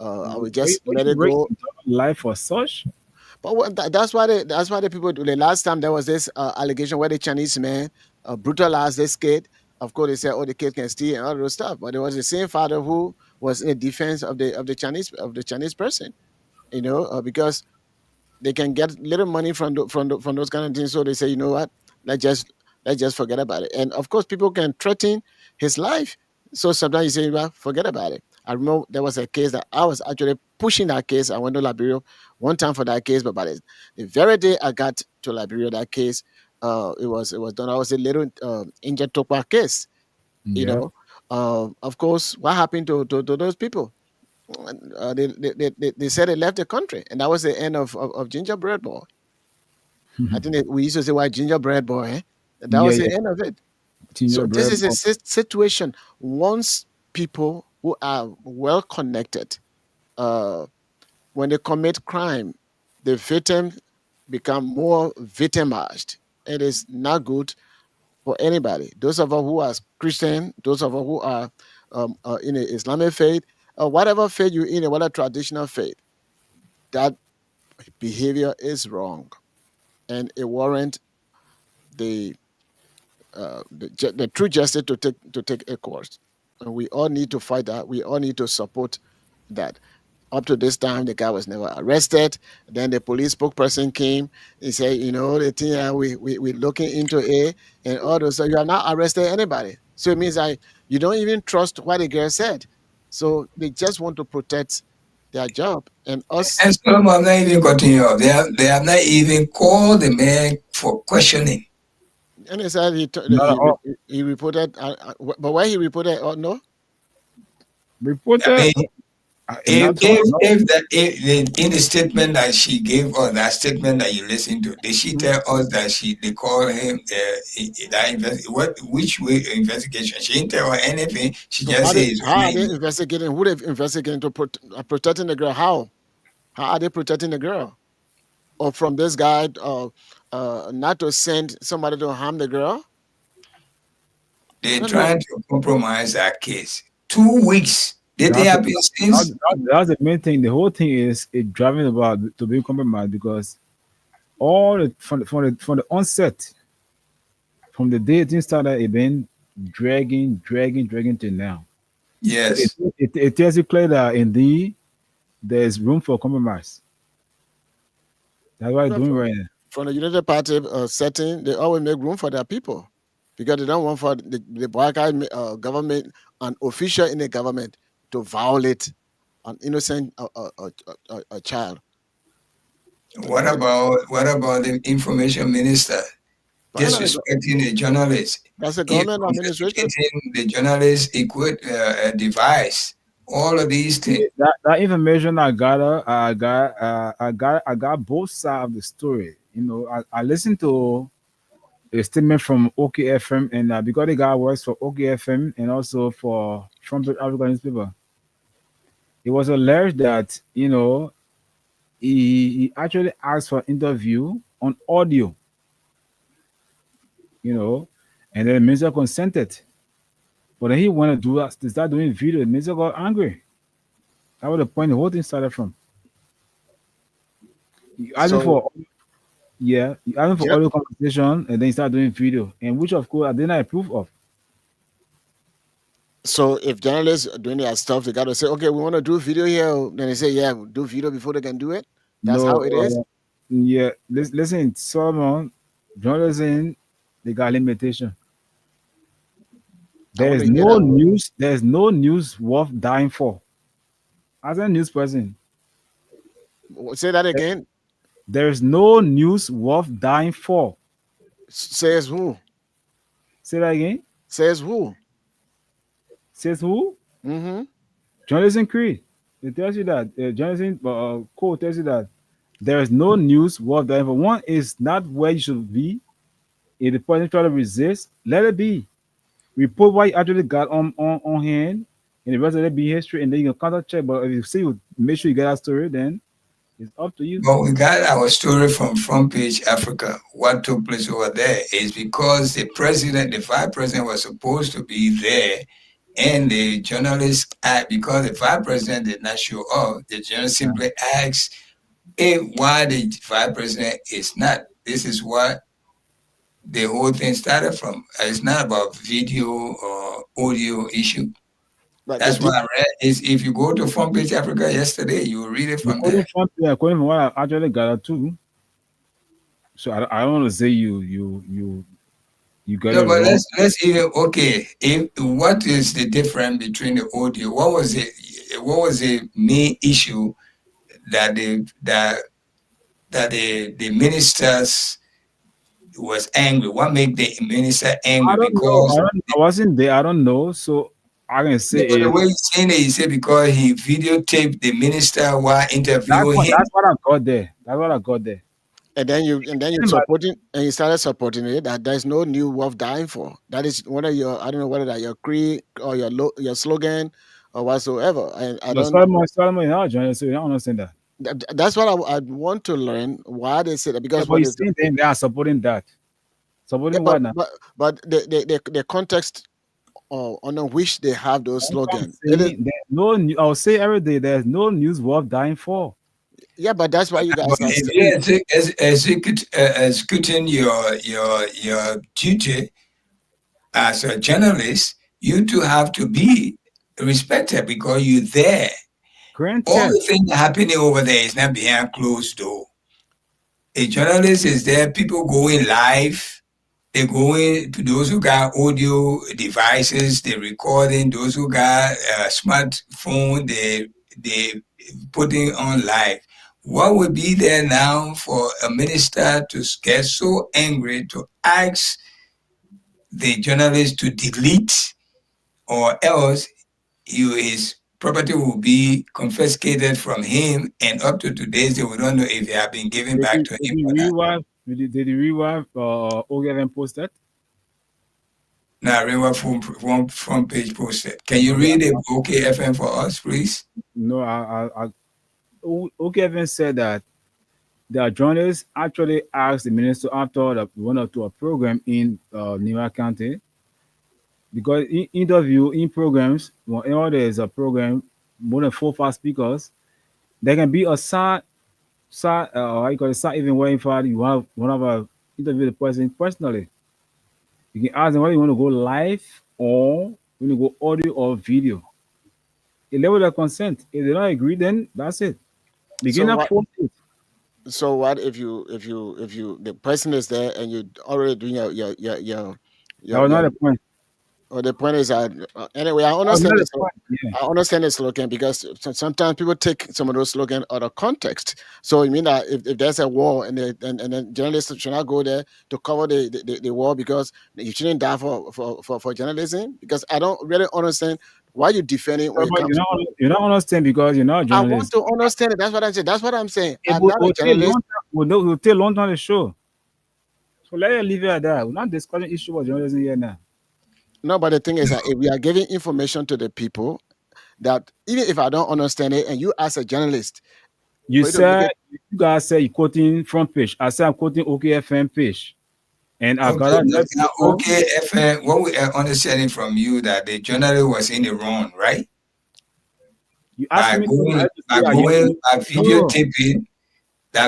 will just What let you it break go. life for such? But that's why the people do. The last time there was this allegation where the Chinese man brutalized this kid. Of course, they said, "Oh, the kid can steal and all those stuff." But it was the same father who was in defense of the Chinese person. Because they can get little money from those kind of things. So they say, you know what, let's just let's just forget about it. And of course, people can threaten his life. So sometimes you say, well, forget about it. I remember there was a case that I was actually pushing that case. I went to Liberia one time for that case, but by the very day I got to Liberia, that case, it was done. I was a little injured Topa case, you Yeah. know. Of course, what happened to those people? They said they left the country, and that was the end of Gingerbread Boy. I think we used to say, "Why Gingerbread Boy?" Eh? That Yeah, was the yeah. end of it. So this Gingerbread. is a situation. Once people who are well connected, uh, when they commit crime, the victim become more victimized. It is not good for anybody. Those of us who are Christian, those of us who are in the Islamic faith, whatever faith you're in, whatever traditional faith, that behavior is wrong, and it warrant the the true justice to take a course. And we all need to fight that. We all need to support that. Up to this time, the guy was never arrested. Then the police spokesperson came. He said, the thing we're looking into it and all those. So you have not arrested anybody. So it means that you don't even trust what the girl said. So they just want to protect their job and us. And some have not even gotten you off. They have not even called the man for questioning. And he said Not at all. he reported, but why he reported? Oh no, I Reporter. mean, if Not if no. if, the, if in the statement that she gave us, that statement that you listened to, did she tell us that they called him which way investigation? She didn't tell her anything. She so just how said they it's how are they already. investigating? Who they investigating to protecting the girl? How are they protecting the girl? Or from this guy, not to send somebody to harm the girl? I They're don't know. trying to compromise that case. 2 weeks. Did they That's happen since? that's the main thing. The whole thing is it driving about to be compromised because all the, from the onset, from the day things started, it been dragging till now. So Yes. it tells you clear that indeed there's room for compromise. That's what it's Well, doing right now. from the United Party setting, they always make room for their people because they don't want for the black guy government, an official in the government, to violate an innocent a child. What about the information minister Finally, disrespecting the journalist, that's a government administration. investigating the journalist device, all of these things? That information I got both sides of the story. I listened to a statement from OKFM, and because the guy works for OKFM and also for Trumpet African newspaper, it was alleged that he actually asked for interview on audio, you know, and then the minister consented. But then he wanted to do that, to start doing video. The minister got angry. That was the point the whole thing started from. You asked him So, for yeah, you asked him for yeah. audio conversation, and then he started doing video, and which of course I did not approve of. So if journalists are doing their stuff, they got to say, okay, we want to do video here. Then they say, yeah, do video before they can do it. That's how No, it is. yeah, listen, Solomon, journalism, they got limitation. I There want is to hear no that. news. There's no news worth dying for. As a news person, Say that again. there is no news worth dying for. Says who? Say that again. Says who? Says who? Mm-hmm. Journalism Creed. It tells you that journalism code tells you that there is no news worth dying for. One is not where you should be. If the person try to resist, let it be. Report what you actually got on hand, and the rest of it be history, and then you can counter check. But if you see, you make sure you get that story, then it's up to you. But we got our story from Front Page Africa. What took place over there is because the vice president was supposed to be there, and the journalist asked, because the vice president did not show up, the journalist simply asked, hey, why the vice president is not. This is what the whole thing started from. It's not about video or audio issue. But That's what I read. Is if you go to Front Page Africa yesterday, you will read it from According there. from what I actually gathered too. So I don't want to say you got No, it but wrong. let's even okay. If what is the difference between the audio? What was it? What was the main issue that the ministers was angry? What made the minister I angry? don't know. Because I wasn't there. I don't know. So I can say but the it. way he's saying it, he said because he videotaped the minister while interviewing him. That's what I got there. That's what I got there. and then you But supporting, and you started supporting it, that there's no new worth dying for. That is one of your, I don't know whether that your creed or your slogan or whatsoever. And I no, don't. Solomon, you're not joining, so you don't understand that. That's what I want to learn, why they say that, Yeah, because but when you saying they are supporting that. yeah, Supporting what now? but the context on which they have those That's what I'm slogans. saying. There's no I'll say every day there's no news worth dying for. Yeah, but that's why you But guys are if saying. you're executing your duty as a journalist, you too have to be respected because you're there. All Granted, the things happening over there is not behind closed door. A journalist is there, people going live, they going to those who got audio devices, they recording, those who got a smartphone, they putting on live. What would be there now for a minister to get so angry to ask the journalist to delete, or else his property will be confiscated from him, and up to today's day, we don't know if they have been given back to him or not. did the rewife OGFM post that? Now, River front page posted. Can you read it, OKFM, for us, please? No, OGFM said that the journalists actually asked the minister after the went up to a program in Nima County, because in interview in programs, whenever there is a program, more than 4 5 speakers, there can be a side how you call it, side even where in fact you have one of a interview the person personally. You can ask them whether you want to go live or you want to go audio or video. A level of consent. If they don't agree, then that's it. Begin So to what? force it. So what if the person is there and you already doing That was not your the point. or the point is that anyway, I That was understand not the this. point. Yeah. I understand the slogan, because sometimes people take some of those slogans out of context. So you mean that if there's a war and then journalists should not go there to cover the war, because you shouldn't die for journalism? Because I don't really understand why you're defending when So, it but comes to. you don't understand because you're not a I want journalist. to understand it. That's what I'm saying. That's what I'm saying. It I'm not a will take journalist. long time. Will take long time to show. So let it leave it at that. We're not discussing issue of journalism here now. No, but the thing is that if we are giving information to the people, that even if I don't understand it, and you as a journalist, You for you to make said it, you guys said you're quoting front page. I said I'm quoting OKFM page. And I got Okay, another now, people. OKFM, what we are understanding from you that the journalist was in the wrong, right? You asked By me going, to by say going, by no,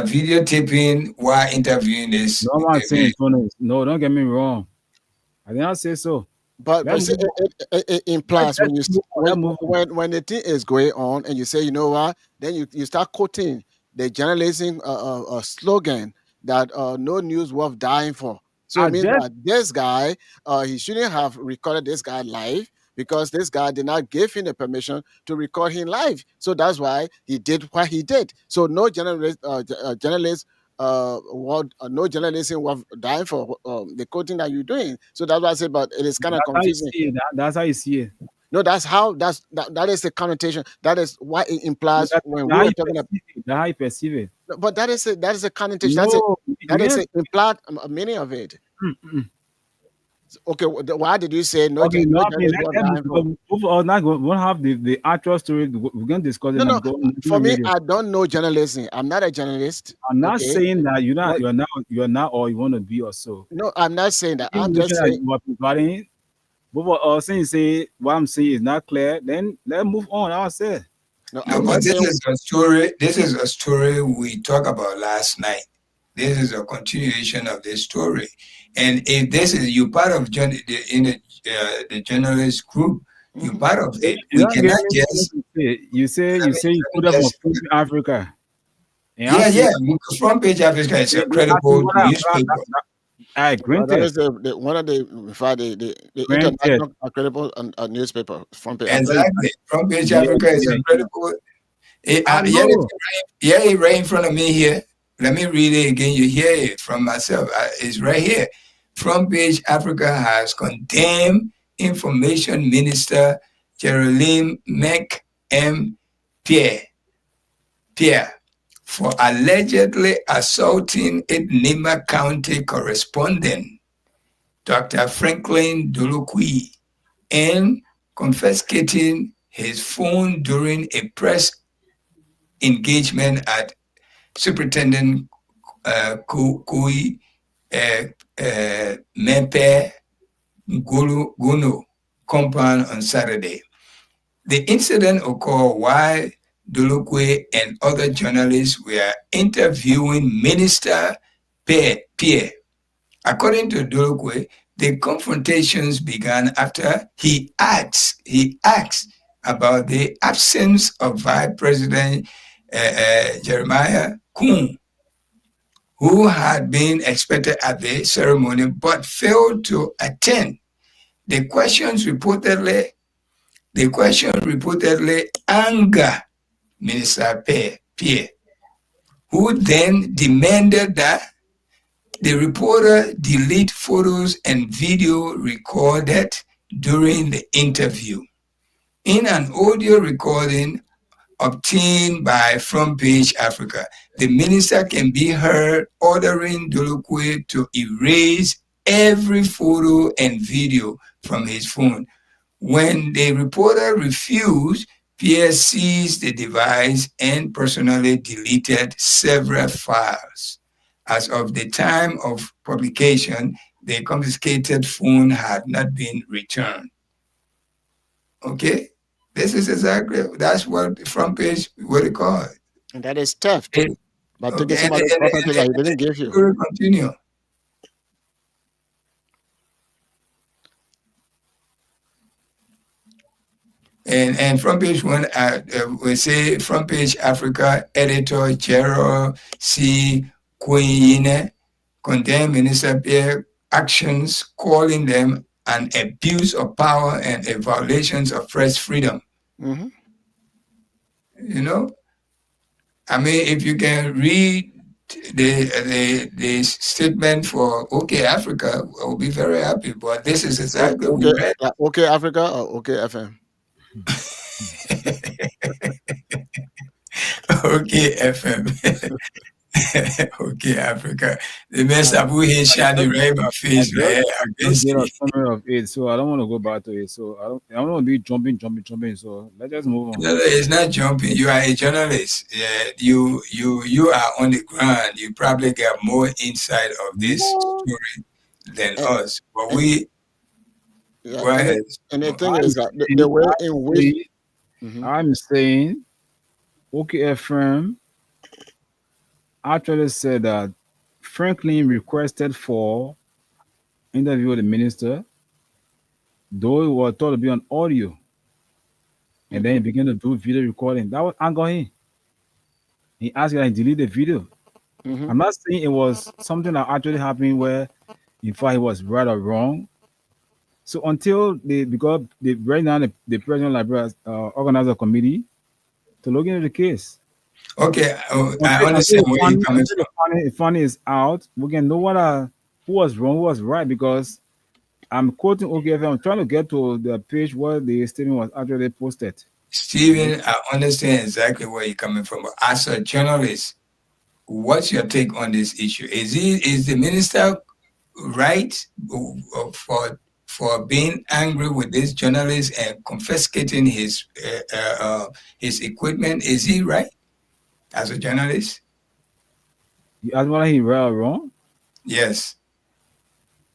videotaping while interviewing this. no one saying journalist. No, don't get me wrong. I did not say so. but Let's see, move on. it implies when Let's move on. Let's move on. when the thing is going on, and you say, you know what, then you start quoting the journalism slogan that no news worth dying for. So I it means just that this guy, he shouldn't have recorded this guy live, because this guy did not give him the permission to record him live. So that's why he did what he did. So no journalist no journalism worth dying for the quoting that you're doing. So that's why I say, but it is kind of that's how you confusing. see it. That's how you see it. No, that is the connotation. That is what it implies That's when we how were you talking about. perceive it. That's how you perceive it. But that is a connotation. No, That is yes. the implied meaning of it. Okay, why did you say no? Okay, No no, I mean, journalist worth let dying for? because both of us not going to have the actual story. We're going to discuss it No, now no. because For on me, radio. I don't know journalism. I'm not a journalist. I'm not Okay. saying that What? you're not or you want to be or so. No, I'm not saying that. I'm Information just that saying. you are providing, both of us saying say what I'm saying is not clear, then let's move on. I said. No, No, I'm but just this saying. is a story. This is a story we talked about last night. This is a continuation of this story. And if this is you part of the journalist group, You're part of it. You We don't get cannot me just you say let you me, say you let me put up on just Front Africa. And I yeah, say yeah. Because Front Page Africa is they a ask me credible what newspaper. I Well, that granted. is one of the Granted. international credible newspaper, Front Page Africa. Exactly. Front Page Yeah, Africa is yeah. a credible. I Yeah, know. it's right in front of me here. Let me read it again. You hear it from myself. It's right here. Front Page Africa has condemned Information Minister Geraldine Pierre for allegedly assaulting its Nima County correspondent, Dr. Franklin Dolokwi, and confiscating his phone during a press engagement at Superintendent Kui Mempe Gono compound on Saturday. The incident occurred while Dolokwe and other journalists were interviewing Minister Pierre. According to Dolokwe, the confrontations began after he asked about the absence of Vice President Jeremiah Kuhn, who had been expected at the ceremony but failed to attend. The question reportedly angered Minister Pierre, who then demanded that the reporter delete photos and video recorded during the interview. In an audio recording obtained by Front Page Africa, the minister can be heard ordering Dolokwe to erase every photo and video from his phone. When the reporter refused, Pierre seized the device and personally deleted several files. As of the time of publication, the confiscated phone had not been returned. Okay? This is that's what Front Page what it called. And that is theft. By taking Okay, somebody's property that he didn't give you. We'll continue. And Front Page One, we say Front Page Africa editor Gerald C. Queen condemned Minister Pierre actions, calling them an abuse of power and a violation of press freedom. Mm-hmm. You know, I mean, if you can read the statement for OK Africa, I will be very happy. But this is exactly what we read. OK Africa or OK FM? OK FM. OK Africa. The mess Abu here shining right in my face, man. Against a summary of it, so I don't want to go back to it. So I don't want to be jumping. So let's just move on. No, it's not jumping. You are a journalist. Yeah, you are on the ground. You probably get more insight of this story than us. But we go ahead. And the thing is that the way in which I'm saying OK FM actually said that Franklin requested for interview with the minister, though it was thought to be on audio. And then he began to do video recording. That was ongoing. He asked me to delete the video. I'm not saying it was something that actually happened where, in fact, it was right or wrong. So until because right now the President Library organized a committee to look into the case. Okay, I understand where you're coming from. If funny is out, we can know who was wrong, who was right, because I'm quoting OKFM. I'm trying to get to the page where the statement was actually posted. Stephen, I understand exactly where you're coming from. But as a journalist, what's your take on this issue? Is the minister right for being angry with this journalist and confiscating his equipment? Is he right as a journalist? You ask whether he right or wrong? Yes.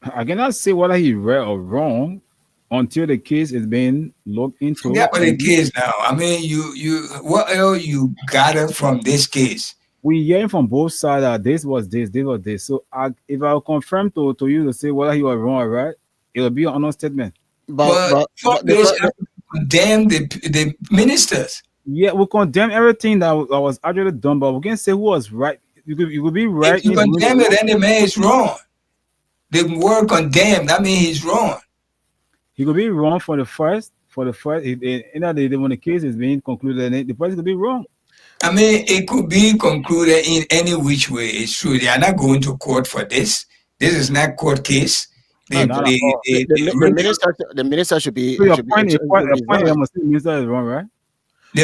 I cannot say whether he right or wrong until the case is being looked into. Yeah, but the case now. I mean, you what else you gather from this case? We hearing from both sides that this was this was this. So if I confirm to you to say whether he was wrong or right, it will be an honest statement. But condemn the ministers. Yeah, we condemn everything that was actually done, but we can't say who was right. You could be right If you in doing condemn the it, wrong. then the man is wrong. The word condemn, that means he's wrong. He could be wrong for the first. When the case is being concluded, the person could be wrong. I mean, it could be concluded in any which way. It's true. They are not going to court for this. This is not court case. But Not at all. the minister should be. So your should be- point, should your point, be your point, resigned. I must say, minister is wrong, right?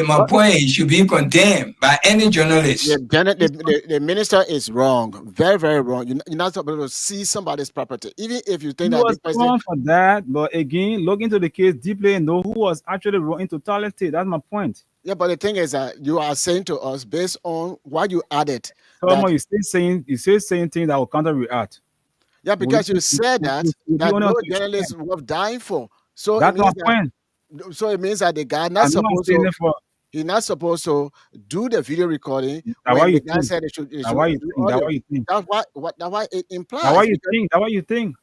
my point is, should be condemned by any journalist. The minister is wrong, very, very wrong. You're not supposed to see somebody's property, even if you He think that was this person. wrong for that, but again, look into the case deeply and know who was actually wrong in totality. That's my point. Yeah, but the thing is that you are saying to us based on what you added. Someone you still saying things that will counter react. Yeah, because you said that only no have to journalist was dying for. So That's it my means that, point. so it means that the guy I'm not saying it for. he's not supposed to do the video recording. That's why When you the guy think. said it should That's why you do think. That's audio. why you think. That's why it implies. That's why you because- think. That's why you think.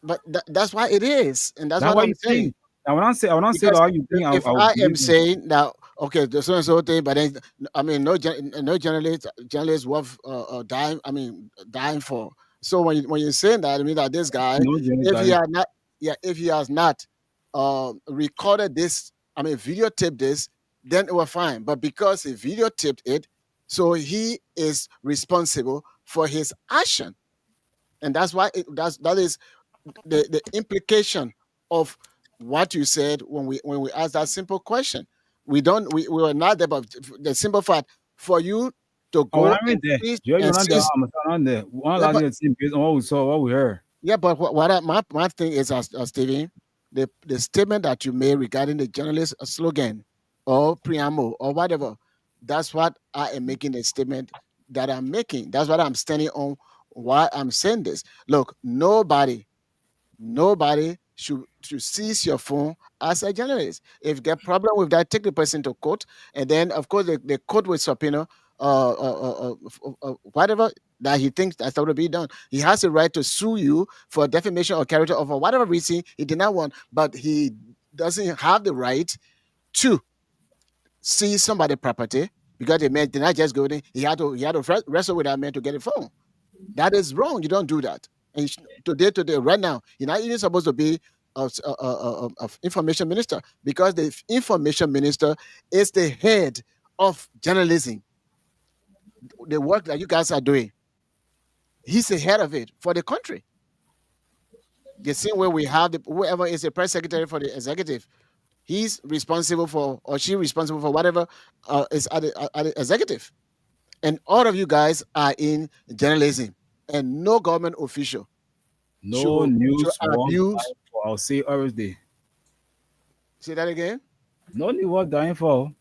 But that's why it is, and that's That's what why I'm you saying. think. I will not say Because how you think. If will I believe am you. saying that, okay, the so and so thing, but then I mean, no journalist worth dying. I mean, dying for. So when you're saying that, I mean that this guy, No journalist if he has not recorded this, I mean, videotaped this, then it was fine. But because he videotaped it, so he is responsible for his action, and that's why that is the implication of what you said when we asked that simple question. We were not there, but the simple fact for you to Oh, go I'm in there. You're not there. I'm not there. One Yeah, last but- thing to say based on what we saw, what we heard. yeah, but my thing is, Stephen, the statement that you made regarding the journalist slogan or preamble or whatever, that's what I am making a statement that I'm making. That's what I'm standing on. Why I'm saying this. Look, nobody should seize your phone as a journalist. If you get problem with that, take the person to court, and then of course the court will subpoena whatever that he thinks that's going to be done. He has the right to sue you for defamation or character or for whatever reason he did not want, but he doesn't have the right to seize somebody's property because the man did not just go in. He had to wrestle with that man to get a phone. That is wrong. You don't do that. And today, right now, you're not even supposed to be of information minister, because the information minister is the head of journalism. The work that you guys are doing, he's the head of it for the country. The same way we have whoever is the press secretary for the executive, he's responsible for, or she responsible for whatever is at the executive. And all of you guys are in journalism, and no government official No should news abuse. worth dying for. I'll say every day. Say that again. No news worth dying for.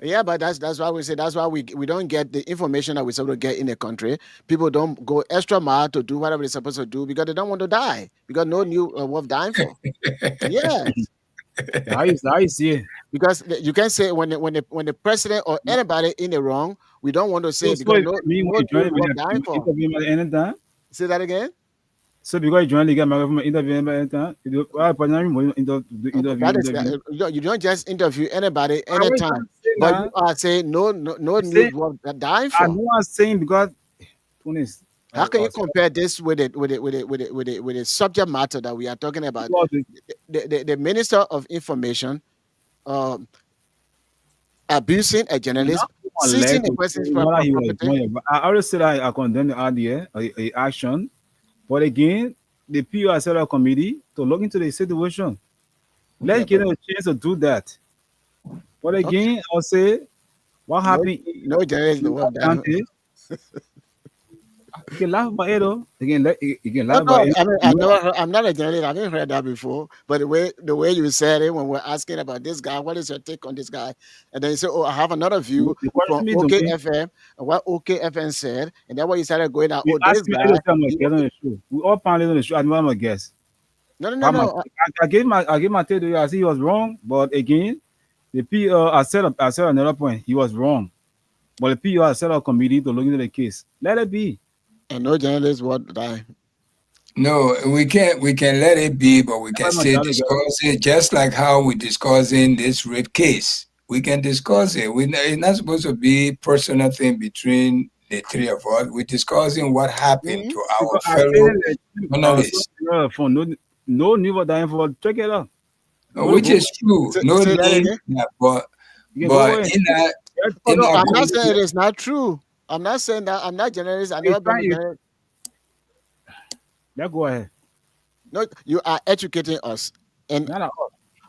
Yeah, but that's why we say that's why we don't get the information that we're supposed to get in the country. People don't go extra mile to do whatever they're supposed to do because they don't want to die, because no new worth dying for. Yeah, How you see it? because you can say when the president or anybody in the wrong, we don't want to say So because if no me when news you worth dying for. interview at any time. Say that again. So because you join the game, I'm interview at any time. You do That is, you don't just interview anybody anytime, but you are saying no news worth dying I for. know I'm saying because Tunis. How can you compare this with the subject matter that we are talking about? The Minister of Information abusing a journalist, seizing a person's property. I always say that I condemn the idea, a action, but again, the PO set a committee to look into the situation. Let's get a chance to do that. But again, I'll say, what happened? No journalist in the world. You can laugh about it though. You can laugh No, about it. I mean, I'm not a journalist. I haven't heard that before. But the way you said it when we're asking about this guy, what is your take on this guy? And then you say, oh, I have another view The question from is, okay, OKFM and what OKFM said, and then when you started going out, you oh, this asked me guy. to tell my guest on the show. We all panelists on the show. I'm not a guest. No. I gave my take to you. I see he was wrong, but again, the PO I said another point. He was wrong, but the PO has set up a committee to look into the case. Let it be. And no journalist would die. No, we can't. We can let it be, but we can Why not still Charlie girl? discuss it, just like how we're discussing this rape case. We can discuss it. It's not supposed to be personal thing between the three of us. We're discussing what happened Mhm. to our Because I fellow said it journalists, phone. No need for that info. Check it out. which is true. No Say that name, again. yeah, You can go but ahead. in No, that I'm not saying conversation, it is not true. I'm not saying that. I'm not journalist. I've You never been try a you journalist. yeah, go ahead. No, you are educating us, and No,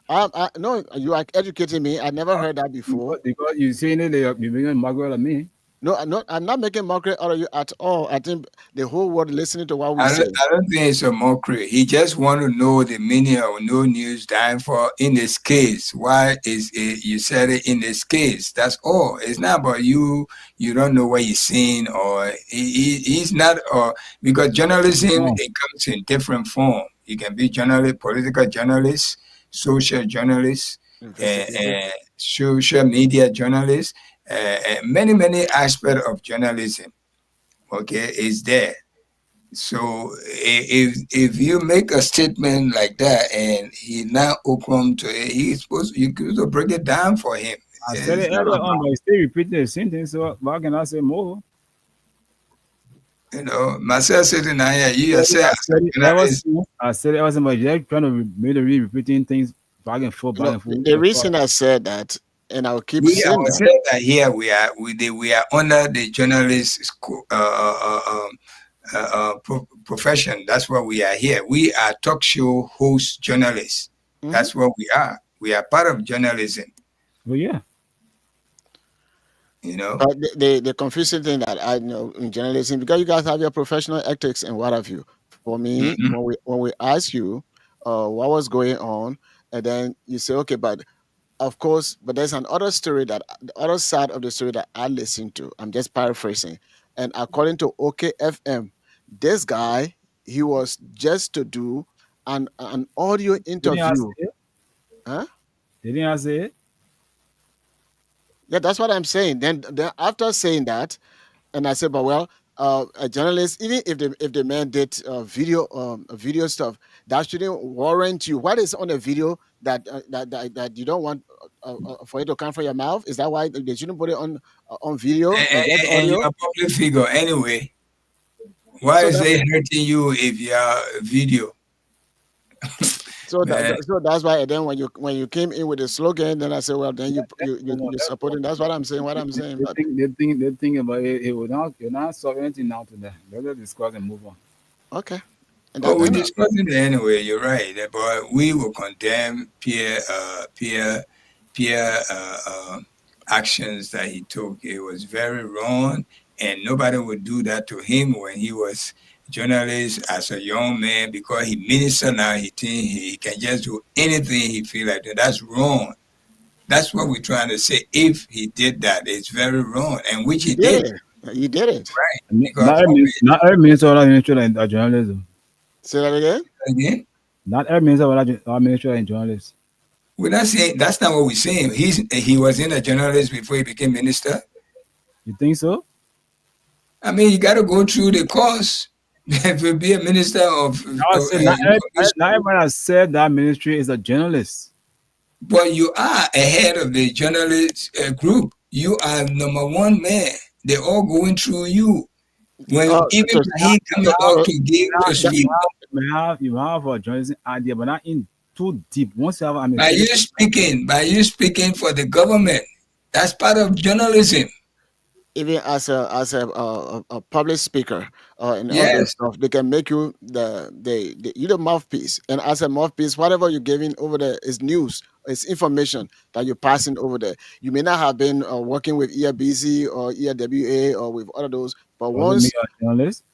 no. no, you are educating me. I never heard that before. Because you saying it, you're making Margaret of me. No, I'm not making mockery out of you at all. I think the whole world listening to what we I don't, say. I don't think it's a mockery. He just want to know the meaning of no news dying for in this case. Why is it you said it in this case? That's all. It's not about you. You don't know what he's saying, or he's not. Or because journalism Oh, it comes in different form. You can be journalist, political journalist, social journalist, Investigative. social media journalist. Many aspects of journalism. Okay, is there. So if you make a statement like that and he now open to it, he's supposed you could break it down for him. I said It's it not earlier on, about but you still repeating the same thing. So why can I say more? myself sitting down here. You I yourself as said a it ever journalist. since. I said it ever since, but you're trying to repeating things back and forth. The reason I said that, and I'll keep We saying that. ourselves are here. We are under the journalist profession. That's what we are here. We are talk show host journalists. Mhm. That's what we are. We are part of journalism. But yeah, You know. But the confusing thing that I know in journalism, because you guys have your professional ethics and what have you. For me, Mhm. when we ask you what was going on, and then you say, okay, but of course, but there's another story that the other side of the story that I listen to. I'm just paraphrasing. And according to OKFM, this guy, he was just to do an audio didn't I say interview. it? Huh? Didn't I say it? Yeah, that's what I'm saying. Then after saying that, and I said, but well, a journalist, even if the man did video stuff, that shouldn't warrant you. What is on a video that you don't want for it to come from your mouth? Is that why they shouldn't put it on video and, or just and audio? you're a public figure anyway. Why So is that's they hurting you if you're video? Man, so that's why. And then when you came in with the slogan, then I said, well, then No, you're that's supporting. That's what I'm saying. What I'm saying. But they think about it. It will not, you're not solving anything now to them. Let's discuss and move on. okay, and oh, that we're and discussing it anyway. You're right, but we will condemn peer actions that he took. It was very wrong, and nobody would do that to him when he was journalist as a young man because he minister now. He think he can just do anything he feel like that. That's wrong. That's what we're trying to say. If he did that, it's very wrong, and which he he did did, it. He did it. right? Not Because every not every minister will minister in journalism. Say that again. again, Not every minister will minister in journalism. we're not saying that's not what we're saying. He was in a journalist before he became minister. You think so? I mean, you got to go through the course to be a minister of I said not everybody that said that ministry is a journalist. but you are ahead of the journalist group. You are number one man. They're all going through you. When Oh, even so, he coming out so to give to speak, You have a journalism idea, but not in too deep. Once you have by you speaking for the government, that's part of journalism. even as a public speaker and all those Yes, stuff, they can make you you the mouthpiece. And as a mouthpiece, whatever you're giving over there is news, it's information that you're passing over there. You may not have been working with ERBC or ERWA or with other those, but doesn't make once a journalist.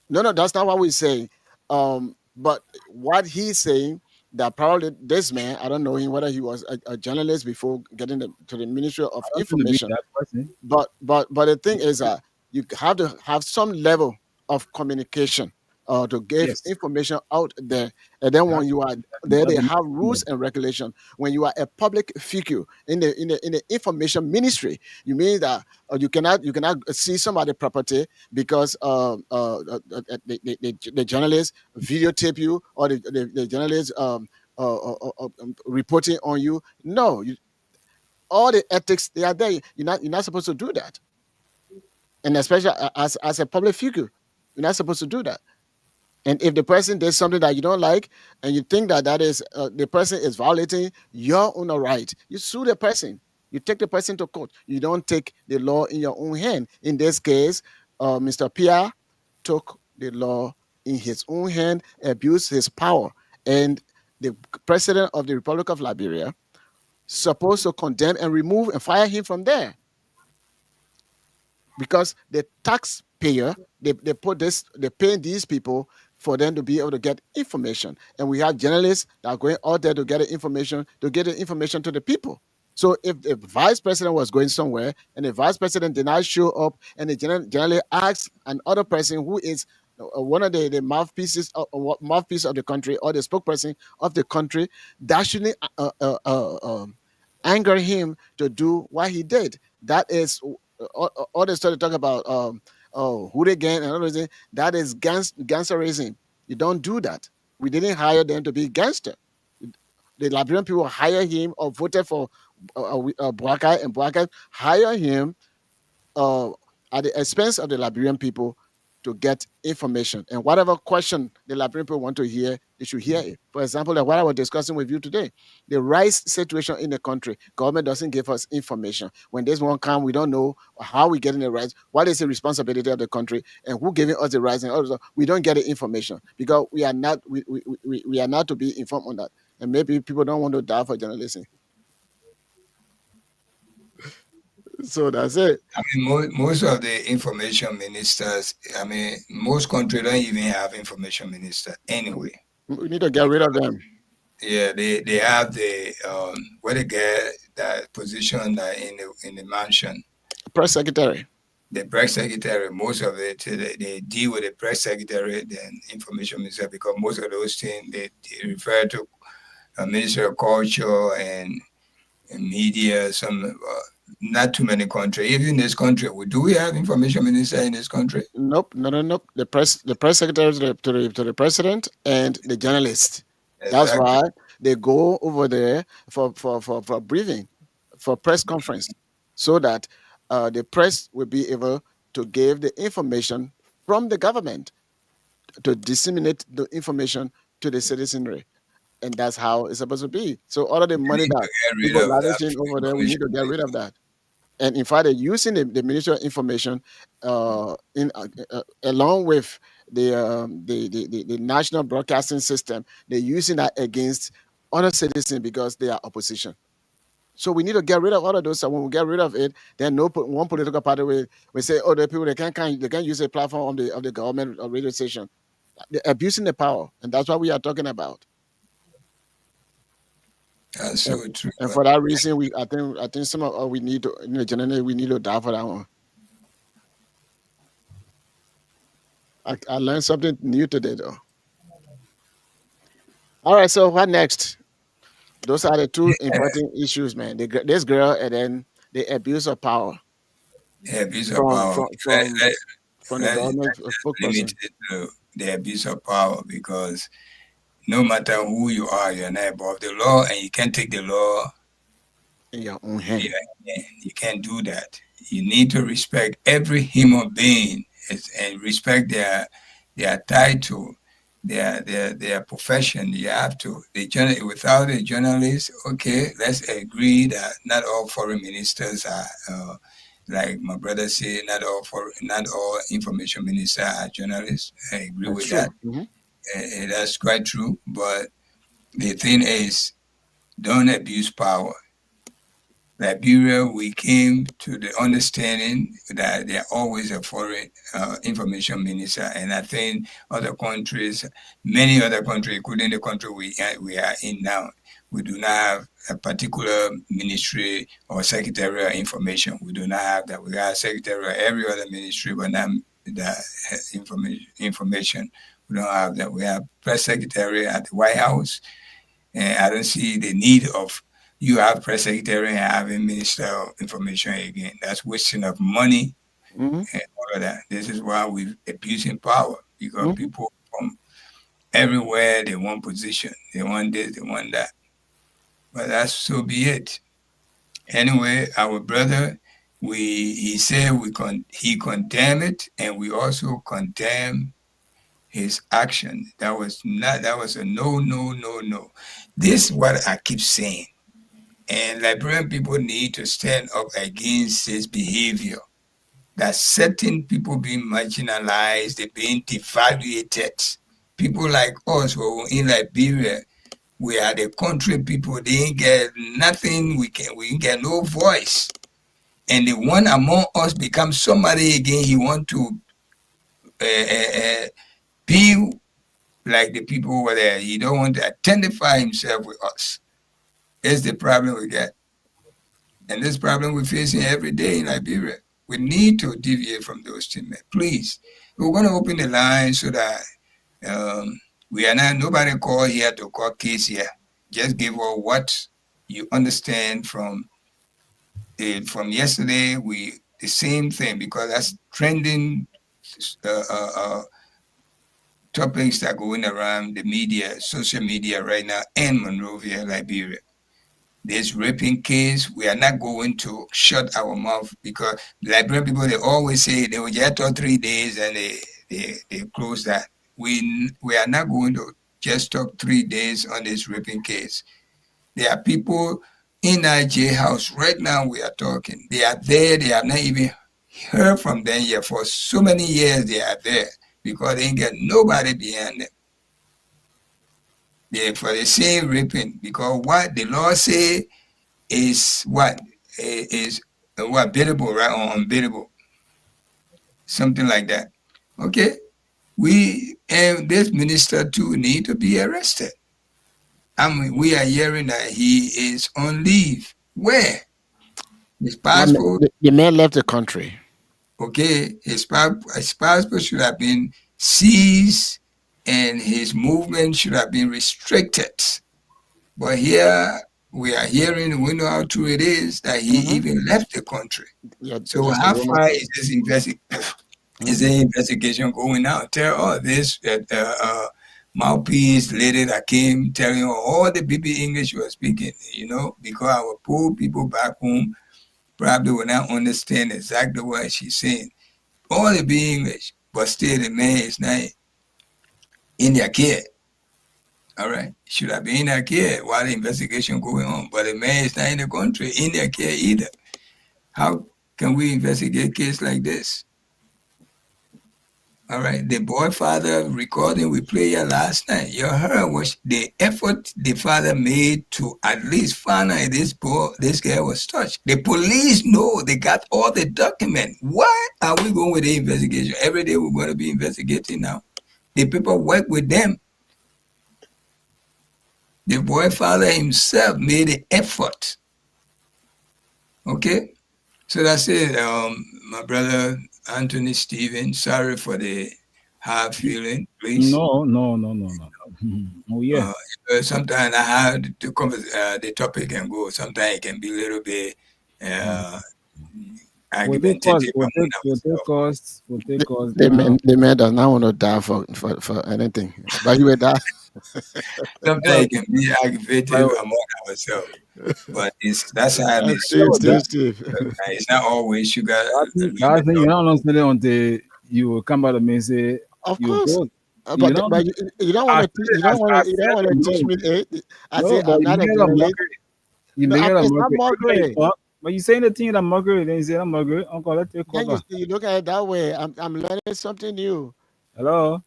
no, that's not what we say. But what he's saying that probably this man, I don't know him whether he was a journalist before getting to the Ministry of I don't think to be Information. that person. But the thing is that you have to have some level of communication to give Yes. information out there. And then when you are there, they have rules and regulation. When you are a public figure in the information ministry, you mean that you cannot see somebody's property because the journalists videotape you, or the journalists reporting on you. No, all the ethics, they are there. You're not supposed to do that. And especially as a public figure, you're not supposed to do that. And if the person did something that you don't like, and you think that is the person is violating your own right, you sue the person. You take the person to court. You don't take the law in your own hand. In this case, Mr. Pierre took the law in his own hand, abused his power, and the president of the Republic of Liberia supposed to condemn and remove and fire him from there, because the taxpayer, they pay these people for them to be able to get information, and we have journalists that are going out there to get the information to the people. So if the vice president was going somewhere and the vice president did not show up, and the generally asks another person who is one of the mouthpieces of the country, or the spokesperson of the country, that shouldn't anger him to do what he did. That is all they started talking about. Who they gang and all those things. That is gangsterism. You don't do that. We didn't hire them to be gangster. The Liberian people hire him, or voted for Boakai, and Boakai hire him at the expense of the Liberian people to get information. And whatever question the Liberian people want to hear, they should hear it. For example, like what I was discussing with you today, the rice situation in the country, government doesn't give us information. When this one comes, we don't know how we getting the rice, what is the responsibility of the country, and who giving us the rice, and all that. We don't get the information because we are not to be informed on that. And maybe people don't want to die for journalism. So that's it. I mean, most of the information ministers, I mean, most countries don't even have information minister anyway. We need to get rid of them. Yeah, they have the where they get that position in the mansion. Press secretary. The press secretary, most of it, they deal with the press secretary than information minister, because most of those things they refer to Minister of Culture and media. Some not too many countries. Even in this country, do we have information minister in this country? Nope. The press secretary to the president and the journalist. Exactly. That's why they go over there for briefing, for press conference, so that the press will be able to give the information from the government to disseminate the information to the citizenry. And that's how it's supposed to be. So all of the money that people lavishing over there, we need to get rid of that. And in fact, they're using the Ministry of Information along with the national broadcasting system. They're using that against other citizens because they are opposition. So we need to get rid of all of those. So when we get rid of it, then one political party will say, "Oh, the people they can't use a platform of the government or radio station." They're abusing the power, and that's what we are talking about. That's so true. And for that reason, I think some of we need to, generally we need to die for that one. I learned something new today, though. All right, so what next? Those are the two important issues, man. This girl, and then the abuse of power. The abuse of power. From the government spokesperson. The abuse of power, because no matter who you are, you're not above the law, and you can't take the law in your own hand. You can't do that. You need to respect every human being and respect their title, their profession. You have to. Without a journalist, okay, let's agree that not all foreign ministers are, like my brother said, not all information ministers are journalists. I agree with that. Mm-hmm. That's quite true. But the thing is, don't abuse power. Liberia, we came to the understanding that there always a foreign information minister, and I think many other countries, including the country we are in now, we do not have a particular ministry or secretary of information. We do not have that. We have secretary of every other ministry, but not the information. We don't have that. We have press secretary at the White House, and I don't see the need of you have press secretary and having minister of information again. That's wasting of money Mm-hmm. and all of that. This is why we're abusing power because Mm-hmm. people from everywhere they want position, they want this, they want that. But that's so be it. Anyway, our brother, he said he condemned it, and we also condemn his action. That was a no. This is what I keep saying. And Liberian people need to stand up against this behavior. That certain people being marginalized, they're being devaluated. People like us who are in Liberia, we are the country people, they ain't get nothing, we ain't get no voice. And the one among us becomes somebody again, he want to be like the people over there. He don't want to identify himself with us. That's the problem we get. And this problem we're facing every day in Liberia. We need to deviate from those things, please. We're going to open the line so that we are not, nobody call here to call case here. Just give us what you understand from yesterday. The same thing, because that's trending topics that are going around the media, social media right now in Monrovia, Liberia. This raping case, we are not going to shut our mouth, because the Liberian people, they always say they will just talk 3 days and they close that. We are not going to just talk 3 days on this raping case. There are people in our jailhouse right now. We are talking. They are there. They have not even heard from them yet. For so many years, they are there because they ain't get nobody behind them. They for the same raping, because what the law say is what biddable, right, or unbiddable, something like that. Okay, we and this minister too need to be arrested. I mean, we are hearing that he is on leave. Where? His passport. The man left the country. Okay, his passport should have been seized and his movement should have been restricted. But here we are hearing, we know how true it is, that he even left the country. Yeah, So that's how the rumor. far is this investigation going out? Tell this mouthpiece lady that came telling all the BB English you were speaking, because our poor people back home probably will not understand exactly what she's saying. All the BB English, but still the man is not in their care. All right, should have been in their care while the investigation going on, but the man is not in the country in their care either. How can we investigate a case like this? All right, the boy father recording we played here last night. You heard what the effort the father made to at least find out this girl was touched. The police know, they got all the documents. Why are we going with the investigation? Every day we're going to be investigating now. The people work with them. The boy father himself made an effort. Okay, so that's it. My brother Anthony Stephen, sorry for the hard feeling, please. No. Oh yeah. Sometimes I have to cover the topic and go. Sometimes it can be a little bit argumentative. Will take us. The man does not want to die for anything, but he will die. Sometimes it can be aggravated among ourselves, but that's how it is. Steve. It's not always sugar. That's thing, you don't understand it until you come back to me and say, Of you course. go. But you don't want to teach me. I say I'm not a girl. You No, make it a it's not mockery. mockery. But you saying the thing that mockery, then you say that mockery. Uncle, let's take Then cover. you look at it that way. I'm learning something new. Hello,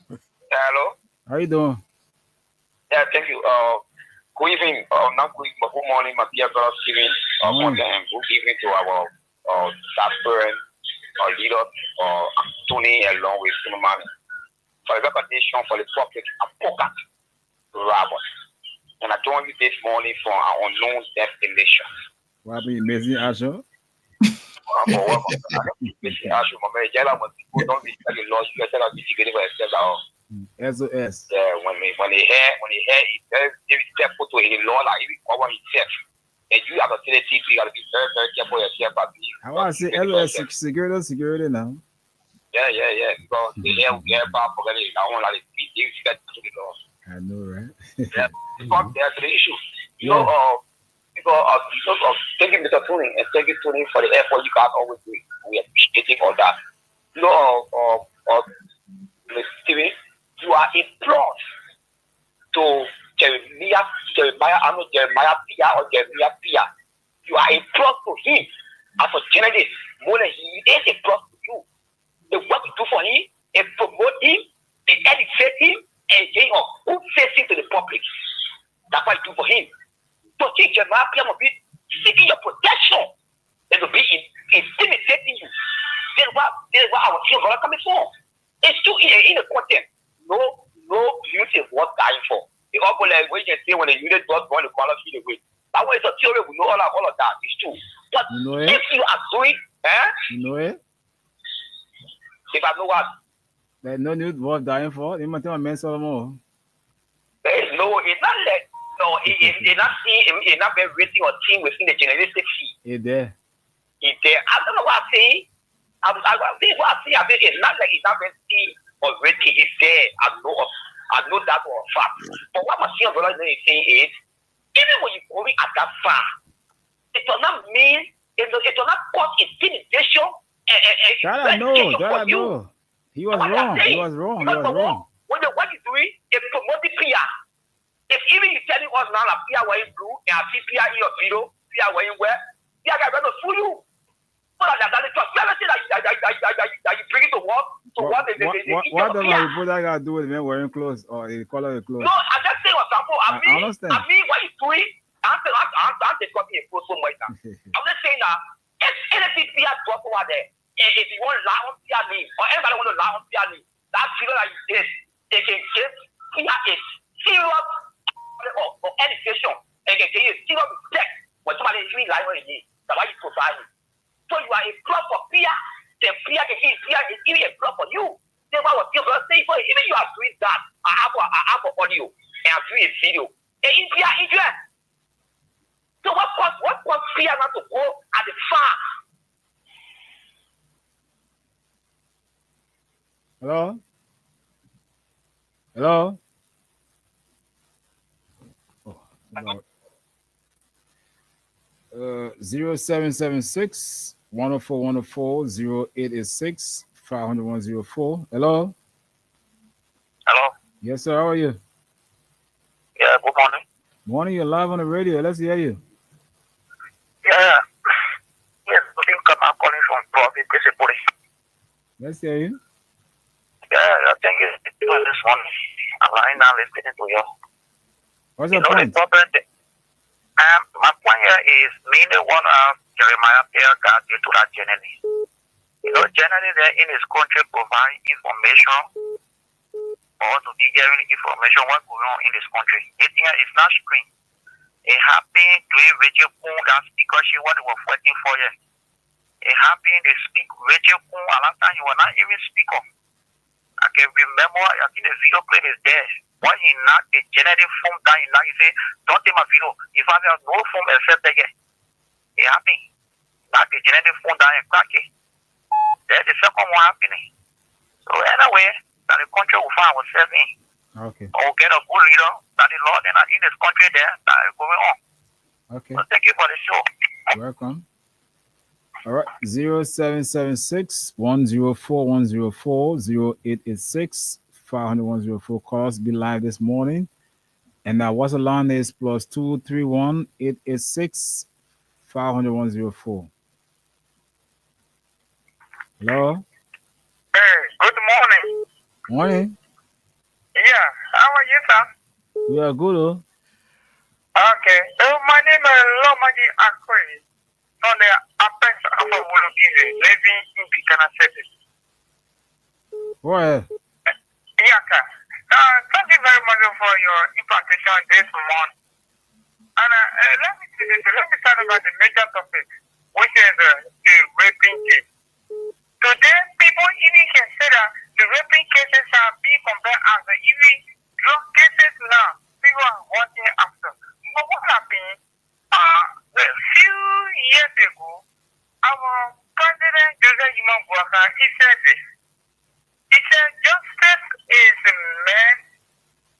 Hello. how you doing? Yeah, thank you. Good evening. Not good morning, my dear brother Steven. Good evening to our staff parent, our leader, Tony, along with Suleiman, for the reputation for the public advocate, Robert. And I joined you this morning from our unknown destination. What happened? Amazing, Asha. For work. Actually, my man, yeah, when people don't be telling laws, you tell them to get it for themselves. SOS. Yeah, when they hear it, they step to a law like it cover itself. And you have a tendency to gotta be very, very careful yourself. I want to say SOS security now. Yeah. Because the hair will get back for getting it. I want like they step to the law. I know, right? Yeah, because there's the issue. You know, because of thank you, Mr. Tony, and thank you, Tony, for the effort you guys always do. We appreciate all that. You know, Mr. Steven, you are a plus to Jeremiah, Pia, or Jeremiah Pia. You are a plus to him as a journalist. More than he is a plus to you. The work you do for him, and promote him, and educate him, and who says it to the public. That's what you do for him. So think Jeremiah Pia will be seeking your protection. It will be intimidating you. This is what our children are coming from. It's too in the content. No youth is worth dying for. The upper like we can say when the unit does want to qualify the way. That way is a theory, we know all of that. It's true. But if you are doing, you know it? If I know what? There's no youth worth dying for. You might tell me Solomon. There is no, it's not like, no, it's not been rating or team within the generation fee. It's there. It's there. I don't know what I'm saying. I think what I see, I think it's not like it's not been team or rating. It's there. I know that for a fact. But what my senior brother is saying is, even when you're going at that far, it does not mean, it does not cause intimidation I know. He was wrong. What you're doing is promoting PR. If even you're telling us now that PR wearing blue and I see PR in your video, PR wearing where, PR guys going to sue you. So that the transparency that you bring it to work. So what does my reporter got to do with men wearing clothes or the color of the clothes? No, I'm just saying what example. I mean, what you're doing, I'm taking a post so much now. I'm just saying that if anything PR drop over there, if you want to lie on PR name, or anybody want to lie on PR name, that video that you did, they can get PR a serious or education, and they can get a serious respect when somebody is really lying on the name. That's why you provide it. So you are a club for PR, then PR is even a club for you. Then what was your brother saying for you? Even you are doing that, I have audio, and I'm doing a video. And in PR, so what caused PR not to go at the far? Hello? Oh, 0776 104 0886 500 104. Hello? Hello? Yes, sir. How are you? Yeah, good morning. Morning, you're live on the radio. Let's hear you. Yeah. Yes, I think I'm calling from Profit Disability. Let's hear you. Yeah, I think it's this one. I'm right now listening to you. What's your point? The problem, my point here is mainly one of Jeremiah Pierre got into that journey. Generally there in his country provide information or to be hearing information what's going on in this country. It's not screen. It happened during Rachel Kuhn, that speaker she what they were fighting for you. It happened they speak Rachel Kuhn, a last time you were not even speaker. I can remember, I think the video plate is there. When he knocked the genetic phone down, he say, don't take my video. If I have no phone except again. It happened. Knock the genetic phone down and crack it. That's the second one happening. So anyway, that the country will find ourselves in. Okay. Or get a good leader that the Lord and in this country there that is going on. Okay. So thank you for the show. Welcome. All right, 0776 104 104 0886 500 104. Calls be live this morning. And now what's the line is +231 886 500 104. Hello? Hey, good morning. Morning. Yeah, how are you, sir? We are good, oh. Okay. My name is Lomagi Akwe. On the Apex of living in Bikana City. Go ahead. Yeah, sir. Thank you very much for your impartation this morning. And let me start about the major topic, which is the raping case. Today, people even consider the raping cases are being compared as the even drug cases now. People are wanting after. But what happened? A few years ago, our president, Joseph Imam Boubacar, he said this. He said justice is meant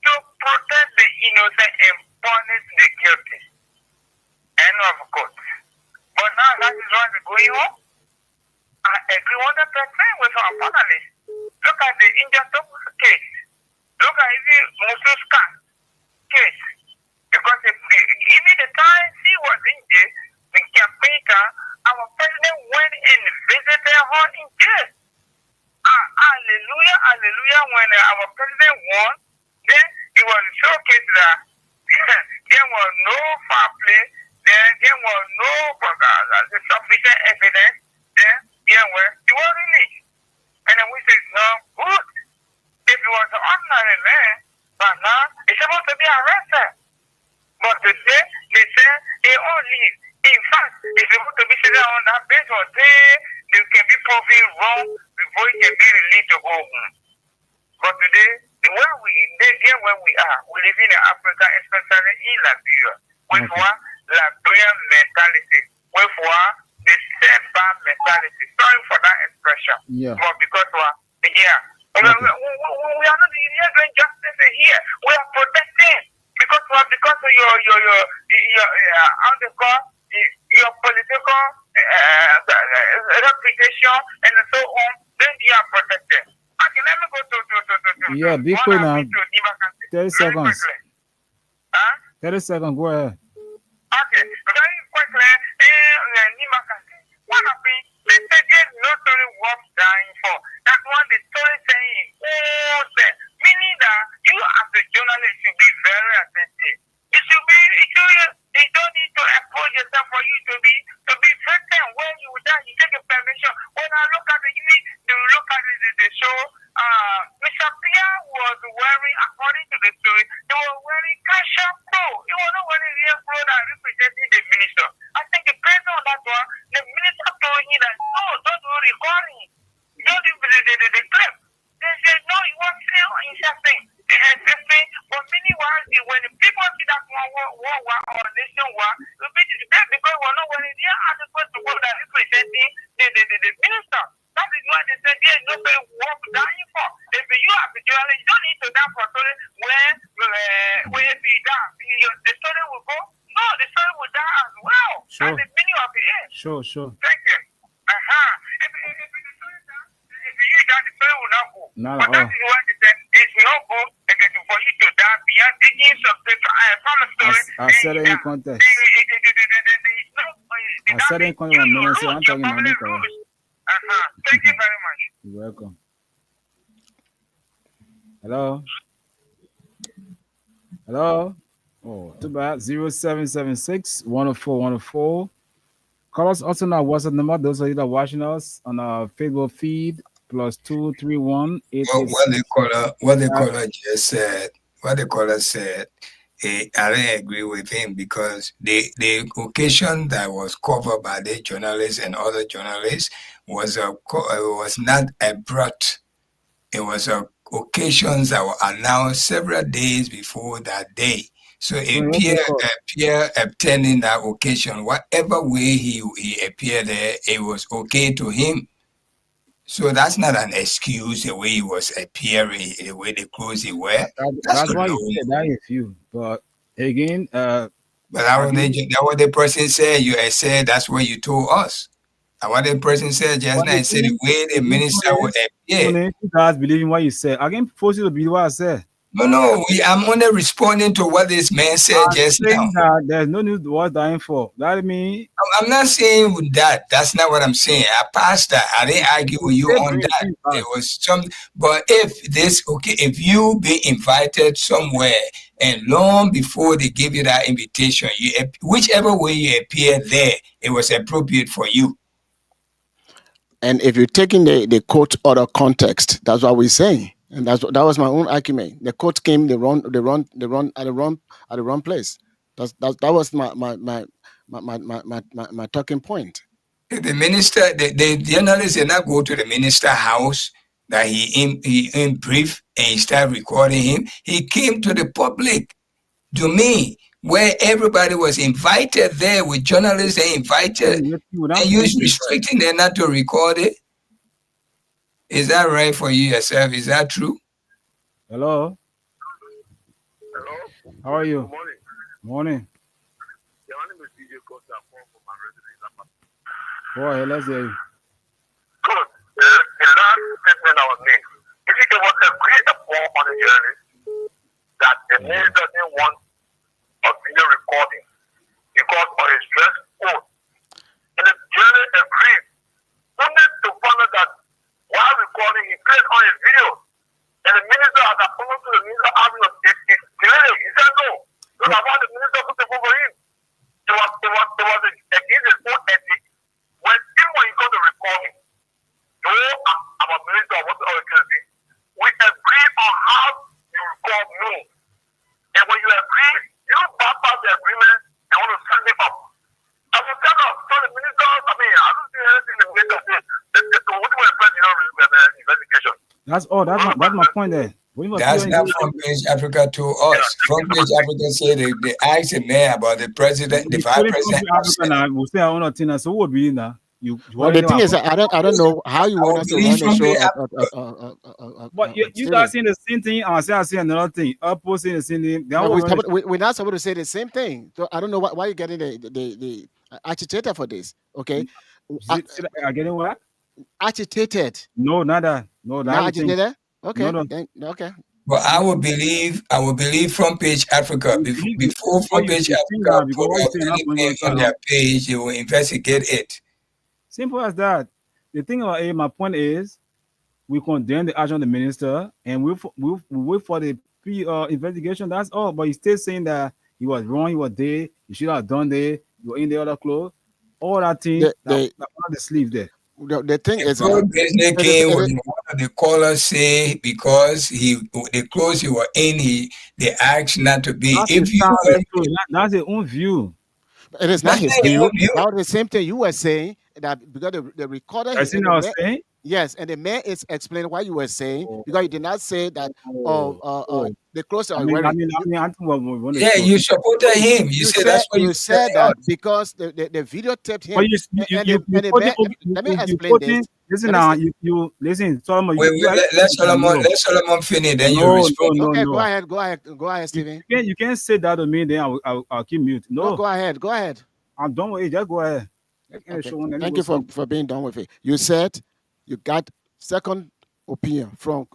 to protect the innocent and punish the guilty. End of quote. But now that is what is going on. I agree 100% with our panelists. Look at the Indian case. Look at the Mususka case. Because even the time she was in jail, the campaign, our president went and visited her in jail. Hallelujah, hallelujah. When our president won, then it was showcased that there was no foul play, then there was no sufficient evidence, then there was released. And then we said, no, good. If it was an ordinary man, but now he's supposed to be arrested. But today, they say he only, in fact, he's supposed to be sitting on that bench or they can be proven wrong before he can be released to go home. But today, the way where we are, we live in Africa, especially in Liberia, with one Liberian mentality, with one the setback mentality. Sorry for that expression. Yeah. But because we are not here doing justice here. We are protecting because of your political reputation and so on. Then you are protected. Okay, let me go to yeah, be quick now. 30 seconds. Huh? 30 seconds, go ahead. Okay, very quickly, what happened? They said there's no story worth dying for. That's what the story saying. Meaning that you as a journalist should be very attentive. You don't need to expose yourself for you to be victim. When you die, you take a permission. When I look at the show, Mr. Pierre was wearing, according to the story, he was wearing Kasha Pro. He was not wearing real pro that representing the minister. I think the person on that one, the minister told him that, no, don't do recording. Don't do the clip. They said, no, he was still insisting. But meanwhile, when the people see that war or nation war, because we're not wearing their adequate to what that representing the minister. That is why they said there is no worth dying for. If you are a journalist, you don't need to die for story where if you die, the story will go. No, the story will die as well. Sure. That's the meaning of it. Sure. Thank you. If you die, the story will not go. Not but at all. that is why they said it's not good for you to die beyond digging from a story. I said it in context. I said it in context. I'm talking about Nico. Thank you very much. You're welcome. Hello? Oh, too bad. 0776 104 104. Call us also on our WhatsApp number. Those of you that are watching us on our Facebook feed, +231 what the caller just said, I don't agree with him because the occasion that was covered by the journalists and other journalists was not abrupt. It was occasions that were announced several days before that day. So Pierre obtaining that occasion, whatever way he appeared there, it was okay to him. So that's not an excuse the way he was appearing, the way the clothes he wear. That's why you said that if you. But again, but that what the person said. You said that's what you told us. And what the person said just now, I said the way the minister would appear. You guys believe in what you said. I can force you to believe what I said. No, I'm only responding to what this man said just now. There's no need worth dying for. That means I'm not saying with that. That's not what I'm saying. I passed that. I didn't argue with you on that. It was but if you be invited somewhere and long before they give you that invitation, whichever way you appear there, it was appropriate for you. And if you're taking the quote out of context, that's what we're saying. And that was my own argument. The quote came the wrong at the wrong place. That was my talking point. The minister, the journalist did not go to the minister house that he in brief and he started recording him. He came to the public, to me, where everybody was invited there with journalists they invited, and you restricting them not to record it. Is that right for you yourself? Is that true? Hello. Hello. How are you? Good morning. Morning. Yeah, my name is DJ Costa. I'm from my residence. Go ahead, let's hear you. Good. The last statement I was made, if you was a great upon on the journey that the man doesn't want a video recording because of his dress code. And the journey agreed only to find out that while recording, he placed on his video. And the minister, as a follow to the minister, asked him, it's delayed. He said no. Because I want the minister to take over him. It was against his own ethic. When he goes to record me, though I'm a minister of what the security, we agree on how you record me. And when you agree, you bypass the agreement and want to send him up. I will tell them, so the minister, I don't see anything in the minister says. What do we expect, investigation? That's all. That's my point there. That's not Front Page Africa to us. Front Page Africa said they asked the mayor about the president, the vice president. We'll say I want to so what be now. Well, the thing is, I don't know how you want us to run the show. But you guys saying the same thing, and I say another thing. Up saying the same thing. We're not supposed to say the same thing. So I don't know why you're getting the agitator for this. Okay, I getting what? Agitated. No, not that. No, that. Not agitated. Okay. No. Okay. But I will believe Front Page Africa before Front Page Africa put up anything on their page, they will investigate it. Simple as that. The thing about it, my point is, we condemn the action of the minister, and we wait for the investigation. That's all. But he's still saying that he was wrong. He was there. He should have done there. You were in the other clothes. All that thing. That's on the sleeve there. The thing is, business came when one of the callers say because the clothes he was in, they asked not to be. That's his own view. It is not his view. About the same thing you were saying that because the recorder. I see what I was saying. Yes, and the man is explaining what you were saying because you did not say that. The clothes are wearing. Yeah, you supported him. You said that's what you said that because the video taped him. Let me explain this. Listen now, you listen, Solomon. Let Solomon finish. Then you respond. Okay, go ahead, Stephen. You can't say that to me. Then I'll keep mute. No, go ahead. I'm done with it. Just go ahead. Okay. Thank you for being done with it. You said you got second opinion from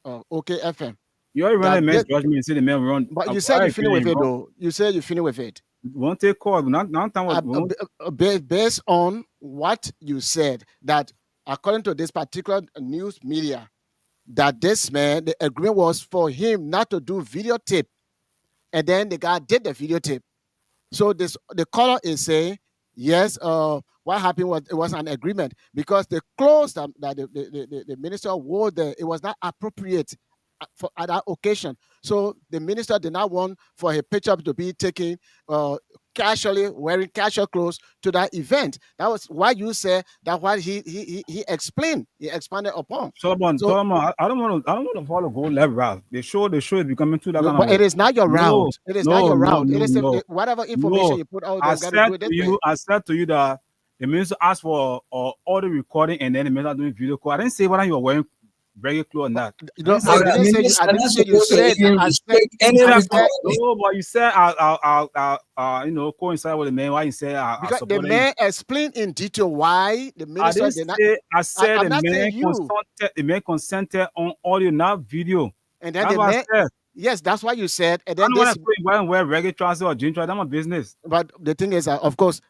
OKFM. You already run a man's judgment and say the man run. But you said you finish with it though. You said you finish with it. Won't take call. Based on what you said, that according to this particular news media, that this man, the agreement was for him not to do videotape, and then the guy did the videotape. So the caller is saying, yes, what happened was it was an agreement because the clothes that the minister wore there, it was not appropriate at that occasion. So the minister did not want for a picture to be taken casually, wearing casual clothes to that event. That was why you said that what he explained, he expanded upon. Solomon, I don't want to follow go left route. The show is becoming too that. But it is not your route. It is not your route. It is whatever information you put out there. I said to you that the minister asked for audio recording and then the minister doing video call. I didn't say whether you were wearing very close or not. I didn't say you said. No, but you said I'll coincide with the man. Why you say because the man explained in detail why the minister did not. I said the man consented on audio, not video. And then the man. Yes, that's what you said. And then I don't wear reggae trousers or jean trousers. That's my business. But the thing is, of course,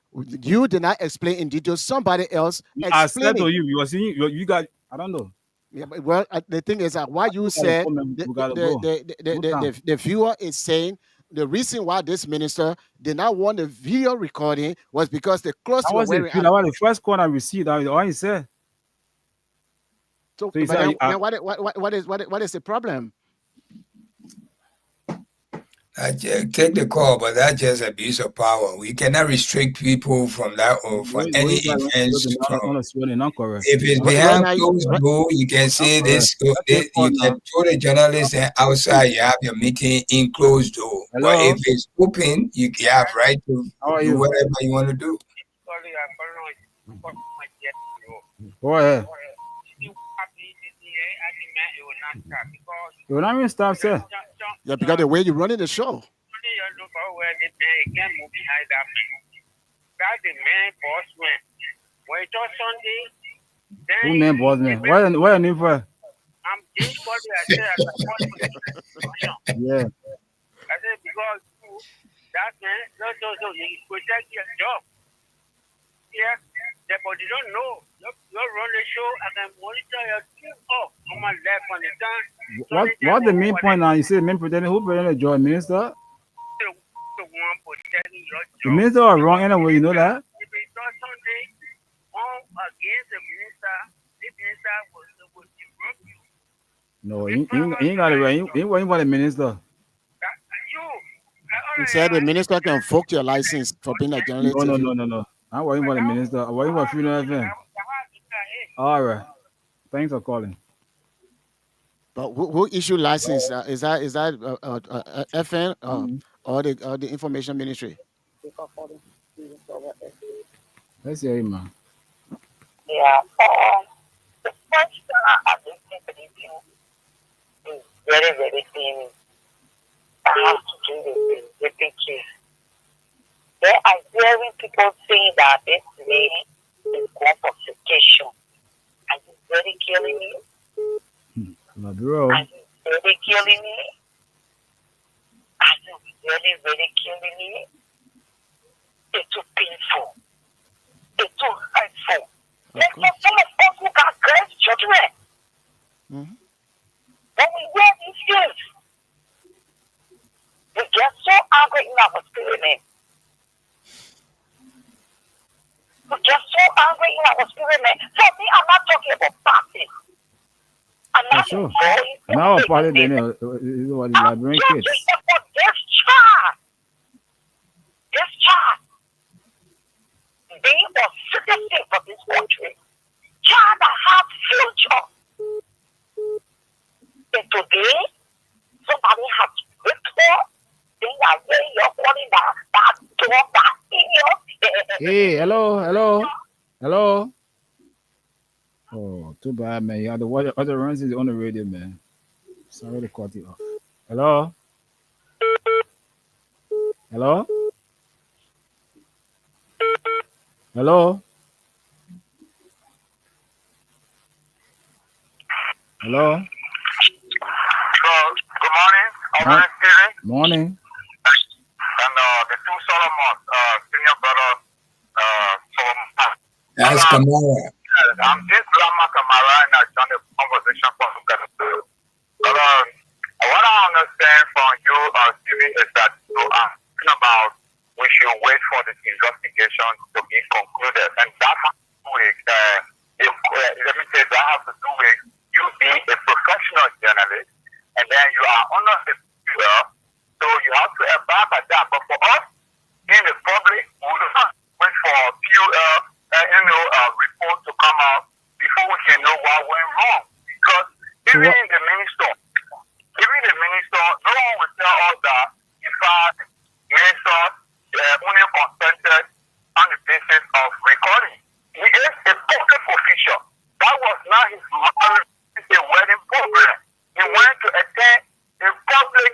you did not explain in detail. Somebody else explained. I said to you, you were seeing you got. I don't know. Yeah, but well, the thing is that what you said, the viewer is saying the reason why this minister did not want the video recording was because the clothes were wearing. That was the first call I received. That was what he said. So what is the problem? Take the call, but that's just abuse of power. We cannot restrict people from that or from What any is that? events. From Not swearing, not correct. if it's Right behind now, closed door, you can Not say correct. this. Let's take call You can now. tell the journalist that outside you have your meeting in closed door. But Hello, if it's open, you have right to how are do you? whatever you want to do. Sorry, I'm calling for my jet. Go ahead. You happy this year, I think it will not start because You will not even stop, sir. yeah, because the way you're running the show. only you look for where the man can move behind that. That's the main boss man. When it's on Sunday, then Who name boss man? What your name for? I'm just calling. I said, I support you. Yeah. I said, because you, that man, no, you protect your job. Yeah, but you don't know. You run the show, I can monitor your team up on my left on the time. What's the main point now? You say the main protecting who protecting the job? Minister? The one protecting your The job. minister are wrong anyway, you know that? If it's on Sunday, on against the minister will disrupt you. No, he ain't got it right. He ain't about the minister. He said the minister can revoke your license for being a journalist. No. I'm worrying about the minister. I'm worrying about Funeral FM. All right. Thanks for calling. But who issued license? Is that FN or the information ministry? Let's hear him, man. Yeah. The first I listened to this is very, very thin. I have to do the picture. There are hearing people say that this lady is going for vacation. Are you really killing me? My bro. Are you really killing me? Are you really, really killing me? It's too painful. It's too hurtful. There's some of us who got great judgment. Mm-hmm. When we wear these things, we get so angry in our spirit, man. We get so angry in our spirit, man. For me, I'm not talking about parties. I'm not sure. involved in Now a party then is what the I'm librarian judging kids. about this child. This child. Being a citizen for this country. Child that have future. And today, somebody has ripped her. They are really you're calling that dog, that idiot. Hey, hello. Oh, too bad, man. You have to watch other runs is on the radio, man. Sorry to cut you off. Hello. Hello. Hello. Hello. Good morning. Morning. And the two Solomon, senior brother, Solomon. That's Kamara. I'm just Grandma Kamara and I joined the conversation for but what I understand from you, Stevie, is that you are talking about we should wait for the investigation to be concluded. And that has to do with, let me say, that has to do with you being a professional journalist and then you are under the fuel, so you have to abide by that. But for us, in the public, we do not wait for fuel, report to come out before we can know what went wrong. Because even the minister, no one will tell us that in fact, minister only consented on the basis of recording. He is a public official. That was not his marriage, a wedding program. He went to attend a public,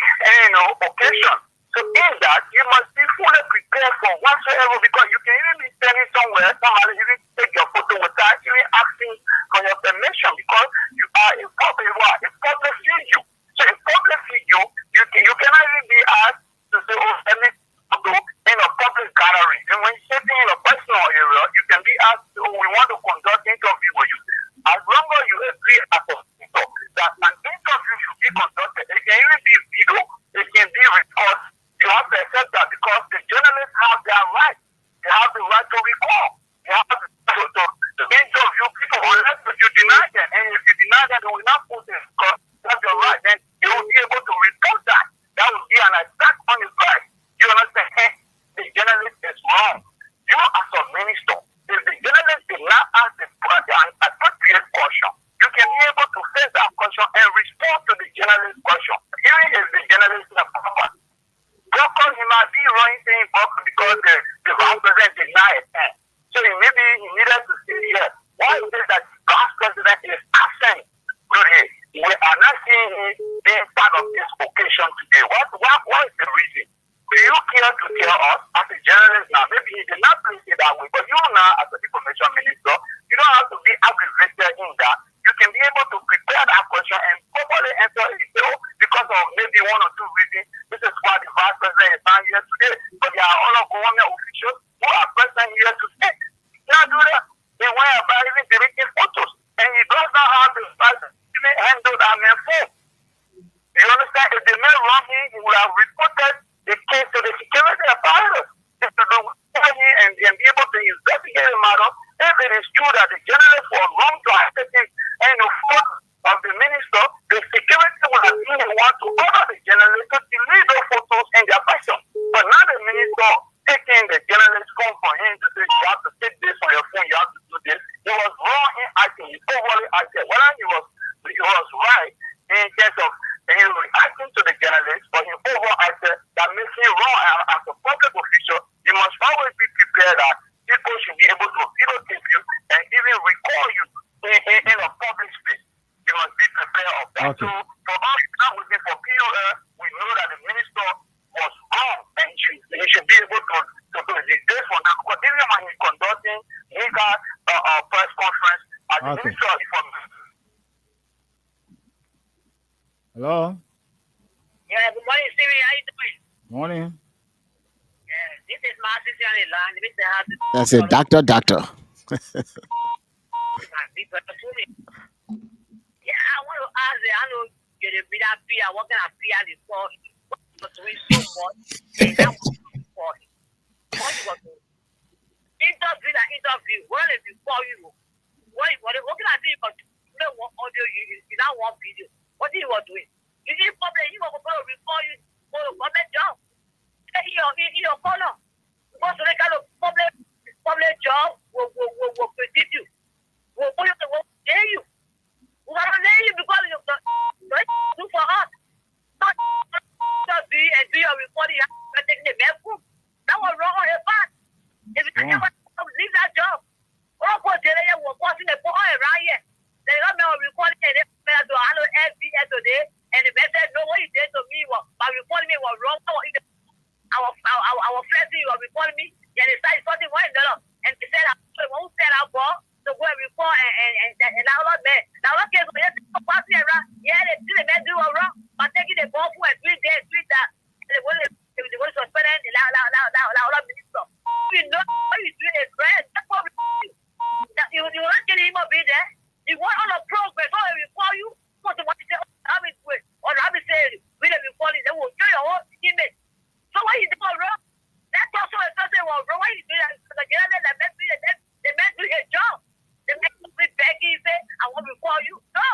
occasion. So in that, you must be saying because the vice president did not attend. So maybe he needed to see here. Why is it that the vice president is absent today? We are not seeing him being part of this occasion today. What is the reason? Do you care to tell us as a journalist now? Maybe he did not place it that way, but you now, as an information minister, you don't have to be aggravated in that. You can be able to prepare that question and properly answer it. So, because of maybe one or two reasons, this is why the vice president is not here today. But there are other government officials who are present here today. Now do that. They went about even taking photos, and he does not have the vice president handle that man phone. You understand? If the man wrong him, he would have reported the case to the security apparatus and be able to investigate the matter. If it is true that the journalist was wrong to access him and the fault of the minister, the security will have been the one to order the journalist to delete those photos in their possession. But not the minister taking the journalist's phone for him to say, you have to take this on your phone, you have to do this. He was wrong in acting, he overly acted. Whether he was right in terms of reacting to the journalist, but he overacted, that makes him wrong as a public official. You must always be prepared that people should be able to videotape you and even record you in a public space. You must be prepared of that. Okay. So for us, now waiting for POL, we know that the minister was wrong and he should be able to do this for that. Because even when he's conducting legal press conference as the Okay. minister of information. Hello. Yeah, good morning, Stevie. How you doing? Morning. Yeah, this is my sister on the line. This is how That's it, doctor. Yeah, I want to ask you, I know you're the bigger peer, what kind of peer is for? But doing so much, and that was for him. What you got to do? Interview, what if you call you? What can I do? But you know what audio you now want video. What do you want to do? You need problem, you want to record you for a government job. Your color. Because the kind of public job will predict you. Will dare you. We're going to dare you because you do for us. Not be and do your reporting and taking the best food. That was wrong on your part. If you can't leave that job, all for delay will cause in the boy right here. They got me on recording and they made to handle SBS today. And the man said, no, what you did to me was by reporting me was wrong. Our friends were reporting me. Yeah, they started something $1. And they said, I won't sell out for to go and report and now not man. Now, okay, so yes, yeah, they see the man do wrong by taking the ball for 3 days, 3 that. They want to suspend the minister. You know what you do is right. That's what you will not get him be there. You want all the progress, all the report you want to say, I'm in good. Or I'm saying, we don't report it, they will show your own image. So what you do wrong? That's also a person wrong. Why you do that? Because the man do his job. The man be begging, say, I want to report you. No.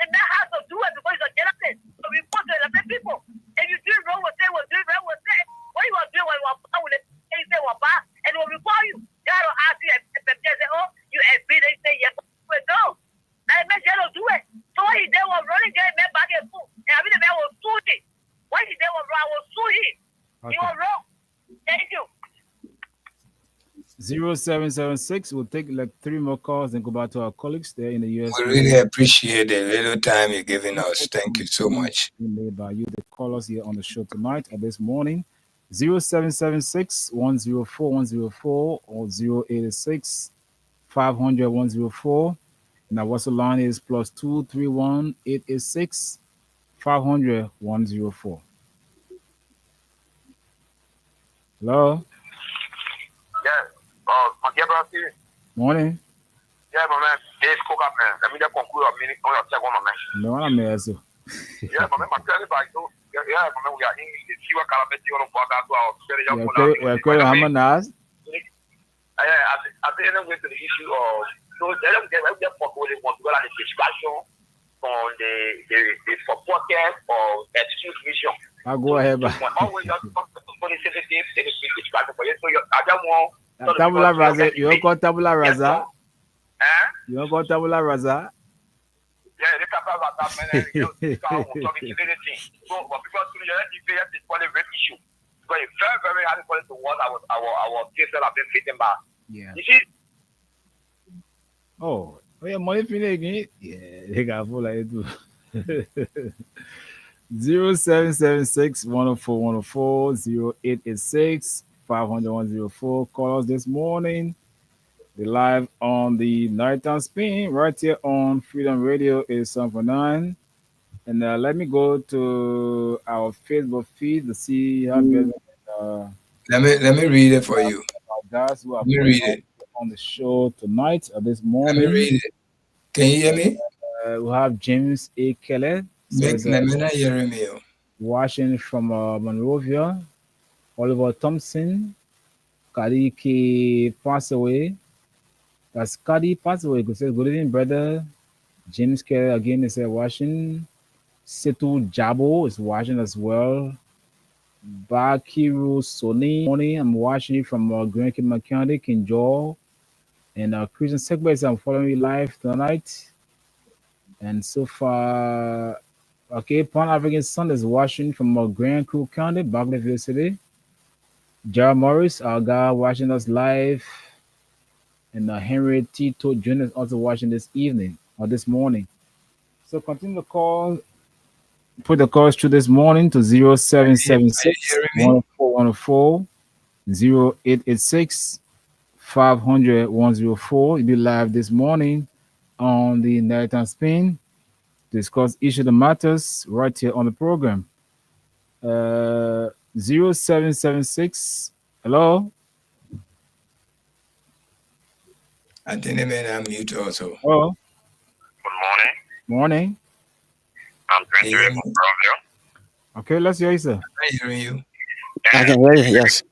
The man has to do it because he's a journalist. So report to the people. If you do it wrong, we'll say, we'll do it right, we'll say. What you want to do when you want to say, we'll buy, and we'll report you. You got to ask you, and say, oh, you agree, they say, yes. But no. And the man don't do it. So what he did was running, get man back and food. And I mean, the man was suing. What he did was wrong, I was suing. Okay. He was wrong. Thank you. 0776. We'll take like 3 more calls and go back to our colleagues there in the US. We really appreciate the little time you're giving us. Thank you so much. Made by you, the callers here on the show tonight or this morning. 0776 104 104 or 086 500 104. And our WhatsApp line is +2 31 886 500 104. Hello. Yeah. My dear brother, Morning. yeah, my man. This cook up, man. Let me just conclude a minute on your check on my man. No, I'm here. So. Yeah, my man. My tell you about you. Yeah, my man. We are in the Chiwa Calamity on the podcast. So I'll very young. Okay, how much? I think anyway to the issue of so they don't get what they want to go like the discussion on the supporters or excuse mission. I'll go ahead. Always just sensitive and it's discussion for you. So I don't want Tabula Raza. You got Tabula Raza? Eh? You got Tabula Raza? Yeah, they can't have that man. So, but because to the it's quite a great issue. very, very, very hard according to what our cases have been beaten by. Yeah. You see, Oh, yeah, money finish again. Yeah, they got full like it too. 0776 104 104 0886 500 104. Call us this morning. We're live on the Nighttime Spin right here on Freedom Radio is 749. And let me go to our Facebook feed to see how many Let me read it for you. guys who are Let me read it. on the show tonight or this Let me morning. read it. Can you hear me? We have James A. Kelly. Let me not hear me. Watching from Monrovia. Oliver Thompson. Kadi K passed away. That's Kadi passed away. Good evening, brother. James Kelly again is watching. Setu Jabo is watching as well. Bakiru Soni, I'm watching you from Grand Mechanic in Joel. And Christian Segways, I'm following you live tonight. And so far, okay, Pan African Sun is watching from Grand Crew County, Barclayville City. Jared Morris, our guy, watching us live. And Henry Tito Jr. is also watching this evening or this morning. So continue to call. Put the calls through this morning to 0776 104 104 0886 500 104. You'll be live this morning on the Nighttime Spin. Discuss each of the matters right here on the program. 0776. Hello? I think they may not mute also. Hello? good morning. Morning. I'm Brent Yeah. from Brownsville. Okay, let's hear you, sir. I'm hearing you. I can hear you. Yes.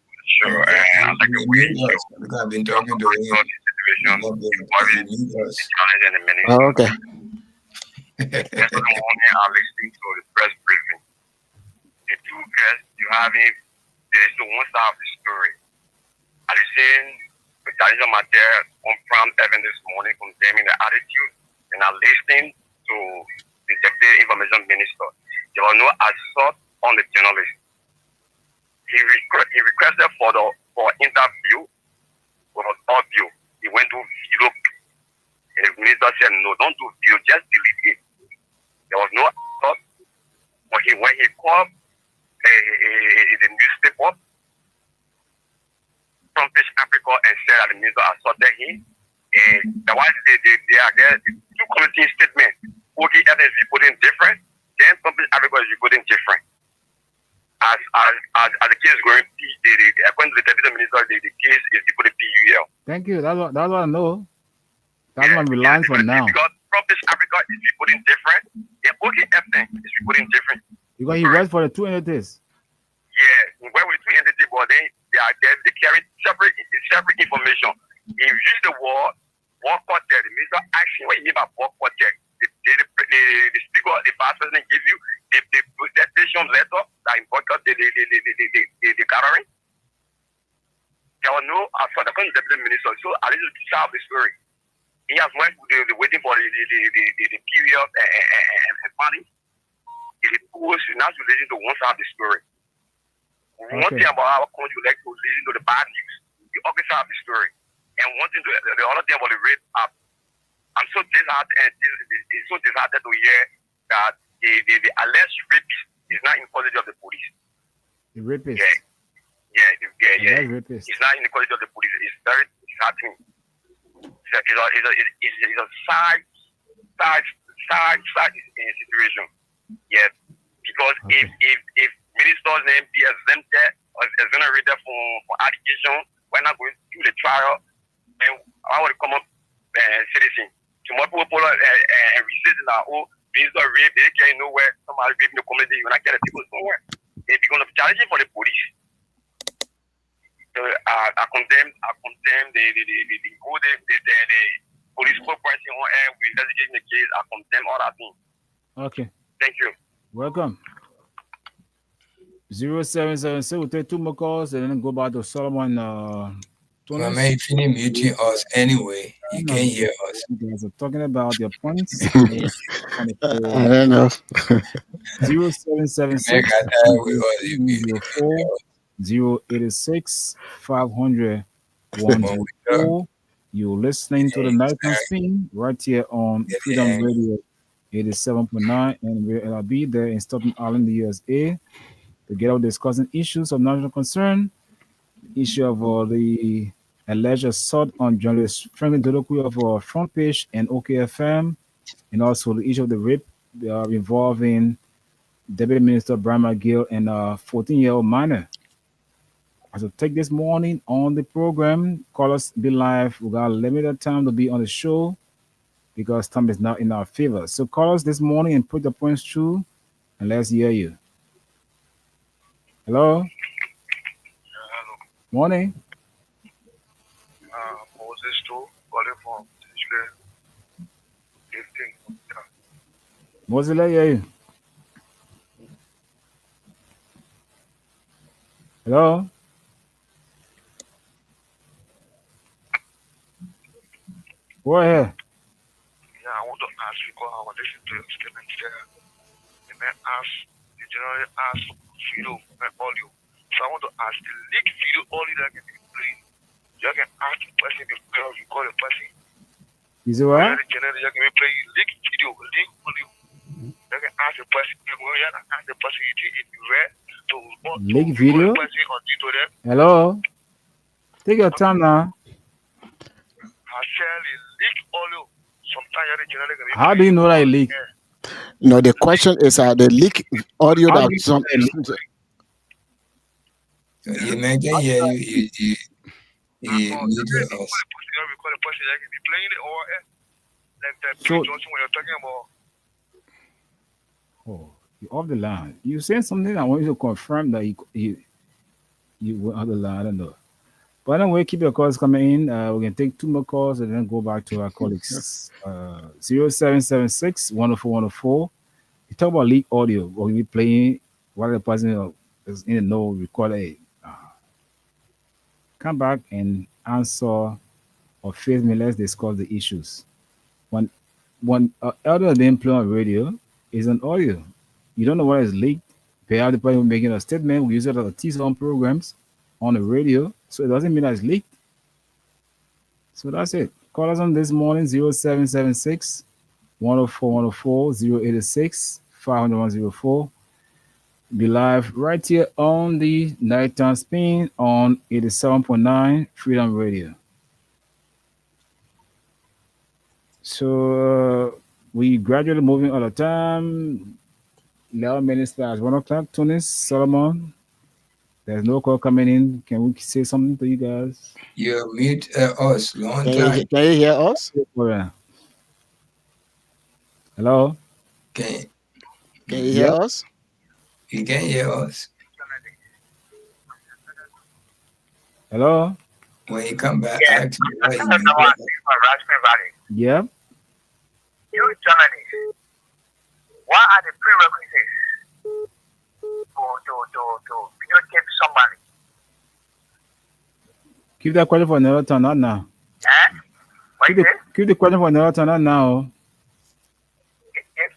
Sure, I'd like to Mute wish you us, because I've been talking to all him. the situation, Not the being- worries, mute us. the challenge, and the menace. Oh, okay. Yesterday morning, I listened to the press briefing. The two guests you have it, there is one side of the story. I listened to Jalisa Mater on Prime Evan this morning condemning the attitude, and I listened to the Deputy Information Minister. There was no assault on the journalist. He requested for interview with audio. He went to video. And the minister said, no, don't do video, just delete it. There was no assault. When he called the newspaper from Fish Africa and said that the minister assaulted him, the one they are there, the two committee statements. Okay, that is reporting different. Then from Fish Africa is reporting different. As the case is going, according to the deputy minister, the case is before the PUL. Thank you. That's what I know. That's what I'm relying for now. Because from Fish Africa is reporting different. The OKFN is reporting different. Because he works for the two entities. Yeah, where we two entities, but they carry separate information. He used the word work quartet. The minister asking what you mean by work quartet. The speaker, the past president give you the presentation letter that important the gathering. There was no for the deputy minister. So I need to solve the story. He has went waiting for the period and money. He was not to listen to one side of the story. One thing about our country, we like to listen to the bad news, the other side of the story. And one thing, the other thing about the rape, I'm so disheartened, and it's so disheartened to hear that the alleged rapist is not in custody of the police. The rapist. Yeah. Rapist. It's not in the custody of the police. It's very disheartening. It's a side situation. Yeah, because if ministers name be exempted or exonerated for allegation, we're not going through the trial, then I would come up citizen. Tomorrow people resist in our own minister rape, they can't know where somebody rape in the community, you're not getting people somewhere. They're going to be challenging for the police. So I condemn the police corporation on air with investigating the case. I condemn all that thing. Okay. Thank you. Welcome. 0776, we'll take two more calls and then go back to Solomon. Well, man, if you're muting us anyway, you can't hear us. You guys are talking about your points. I don't know. 0776 Make a time with us, you muted. 04 086 500 104. You're listening to the Nighttime Spin right here on Freedom Radio 87.9, and we'll be there in Staten Island, the USA, together discussing issues of national concern, issue of the alleged assault on journalist Franklin Dolokwe of our front page and OKFM, and also the issue of the rape involving Deputy Minister Brian McGill and a 14-year-old minor. As I take this morning on the program, call us, be live. We got limited time to be on the show because time is not in our favor. So call us this morning and put the points through, and let's hear you. Hello? Hello. Morning. Moses too, calling from Israel. Moses, let hear you. Hello? Go ahead. Yeah, I want to ask because I was listening to your statement there. The man asked, the general asked video and audio. So I want to ask the leak video audio that can be played. You can ask the person before you call the person. Is it right? The general, you can play leak video, leak audio. You can ask the person, you can ask the person you think it's rare to leak video? Hello? Take your time now. How do you know that it leaked? No, the question is the leak audio How that do you some. You make it here, you need to us. So, oh, you're off the line. You saying something I want you to confirm that you were on the line. I don't know. But anyway, keep your calls coming in. We can take 2 more calls and then go back to our colleagues. 0776 104 104. You talk about leak audio. We'll be playing while the person is in the know, record a. Come back and answer or face me. Let's discuss the issues. When elder than play on radio is an audio. You don't know what is leaked. They have the person making a statement. We use it as a teaser on programs on the radio. So it doesn't mean that it's leaked. So that's it. Call us on this morning 0776 104 104 086 500 104. Be live right here on the Nighttime Spin on 87.9 Freedom Radio. So we gradually moving all the time. 11 minutes past 1 o'clock. Tunis, Solomon. There's no call coming in. Can we say something to you guys? You mute us long Can time. you hear us? Hello? Can you hear us? You can hear us. Hello? When you come back, Yeah. ask me why you Raspberry Valley. Yep. You journalists, what are the prerequisites to videotape somebody? Keep that question for another time, not now. Keep the question for another time, not now.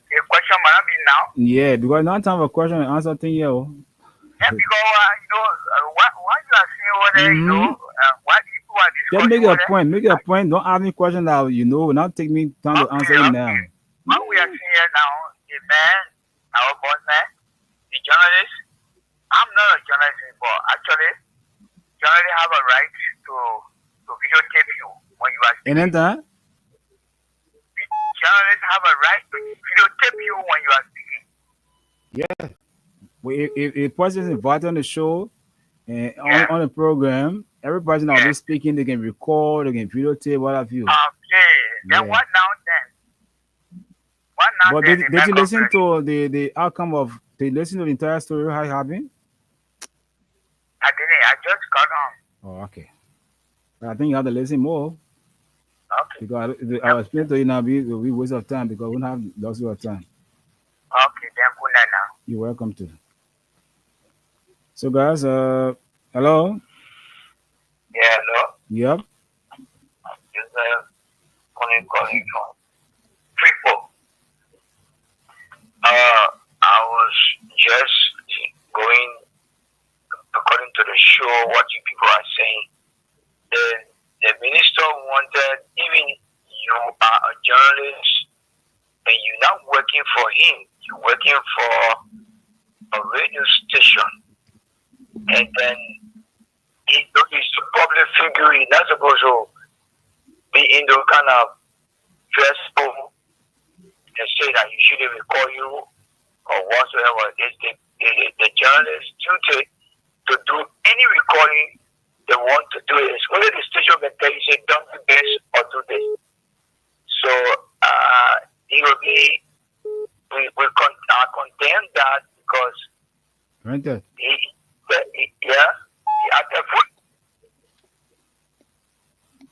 The question might not be now. Yeah, because now time for question and answer thing here. Yeah, because what you are saying over there, what people are discussing. Just make a point. Make a point. Don't ask me question that you know. Not take me time to answer it now. What we are seeing here now, the man, our boss man, the journalist. I'm not a journalist, but actually, journalists have a right to videotape you when you are speaking. And then that? Journalists have a right to videotape you when you are speaking. Yeah. Well, if a person is invited on the show and on the program, every person that will be speaking, they can record, they can videotape, what have you. Then what now then? What now But then? did you listen to the outcome of, did you listen to the entire story, how it happened? I didn't. I just got on. Oh, okay. But I think you have to listen more. Okay. Because I'll explain to you now, we waste of time because we don't have lots of time. Okay, then good night now. You're welcome to. So guys, hello? Yeah, hello? Yep. This is calling from Freeport. I was just going according to the show what you people are saying. The minister wanted, even you are a journalist and you're not working for him, you're working for a radio station, and then he's a public figure. He's not supposed to be in the kind of stressful and say that you shouldn't record you or whatsoever. It's the journalist's duty to do any recording they want to do. It's only the station can tell you, say, don't do this or do this. So he will be, we condemn that because Right there. he at the foot.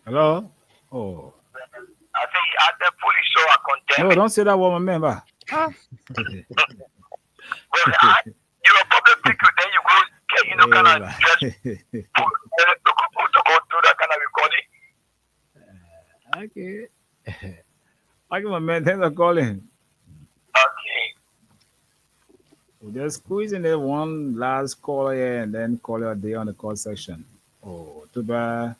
Hello? Oh. I think he at the police, so I condemn No, it. don't say that word, remember. Well, you're a public figure, then you go, kind of dress to go do that kind of recording. Okay. Okay, my man, thanks for calling. Okay. We'll just squeeze in there one last caller here and then call your day on the call section. Oh, too bad.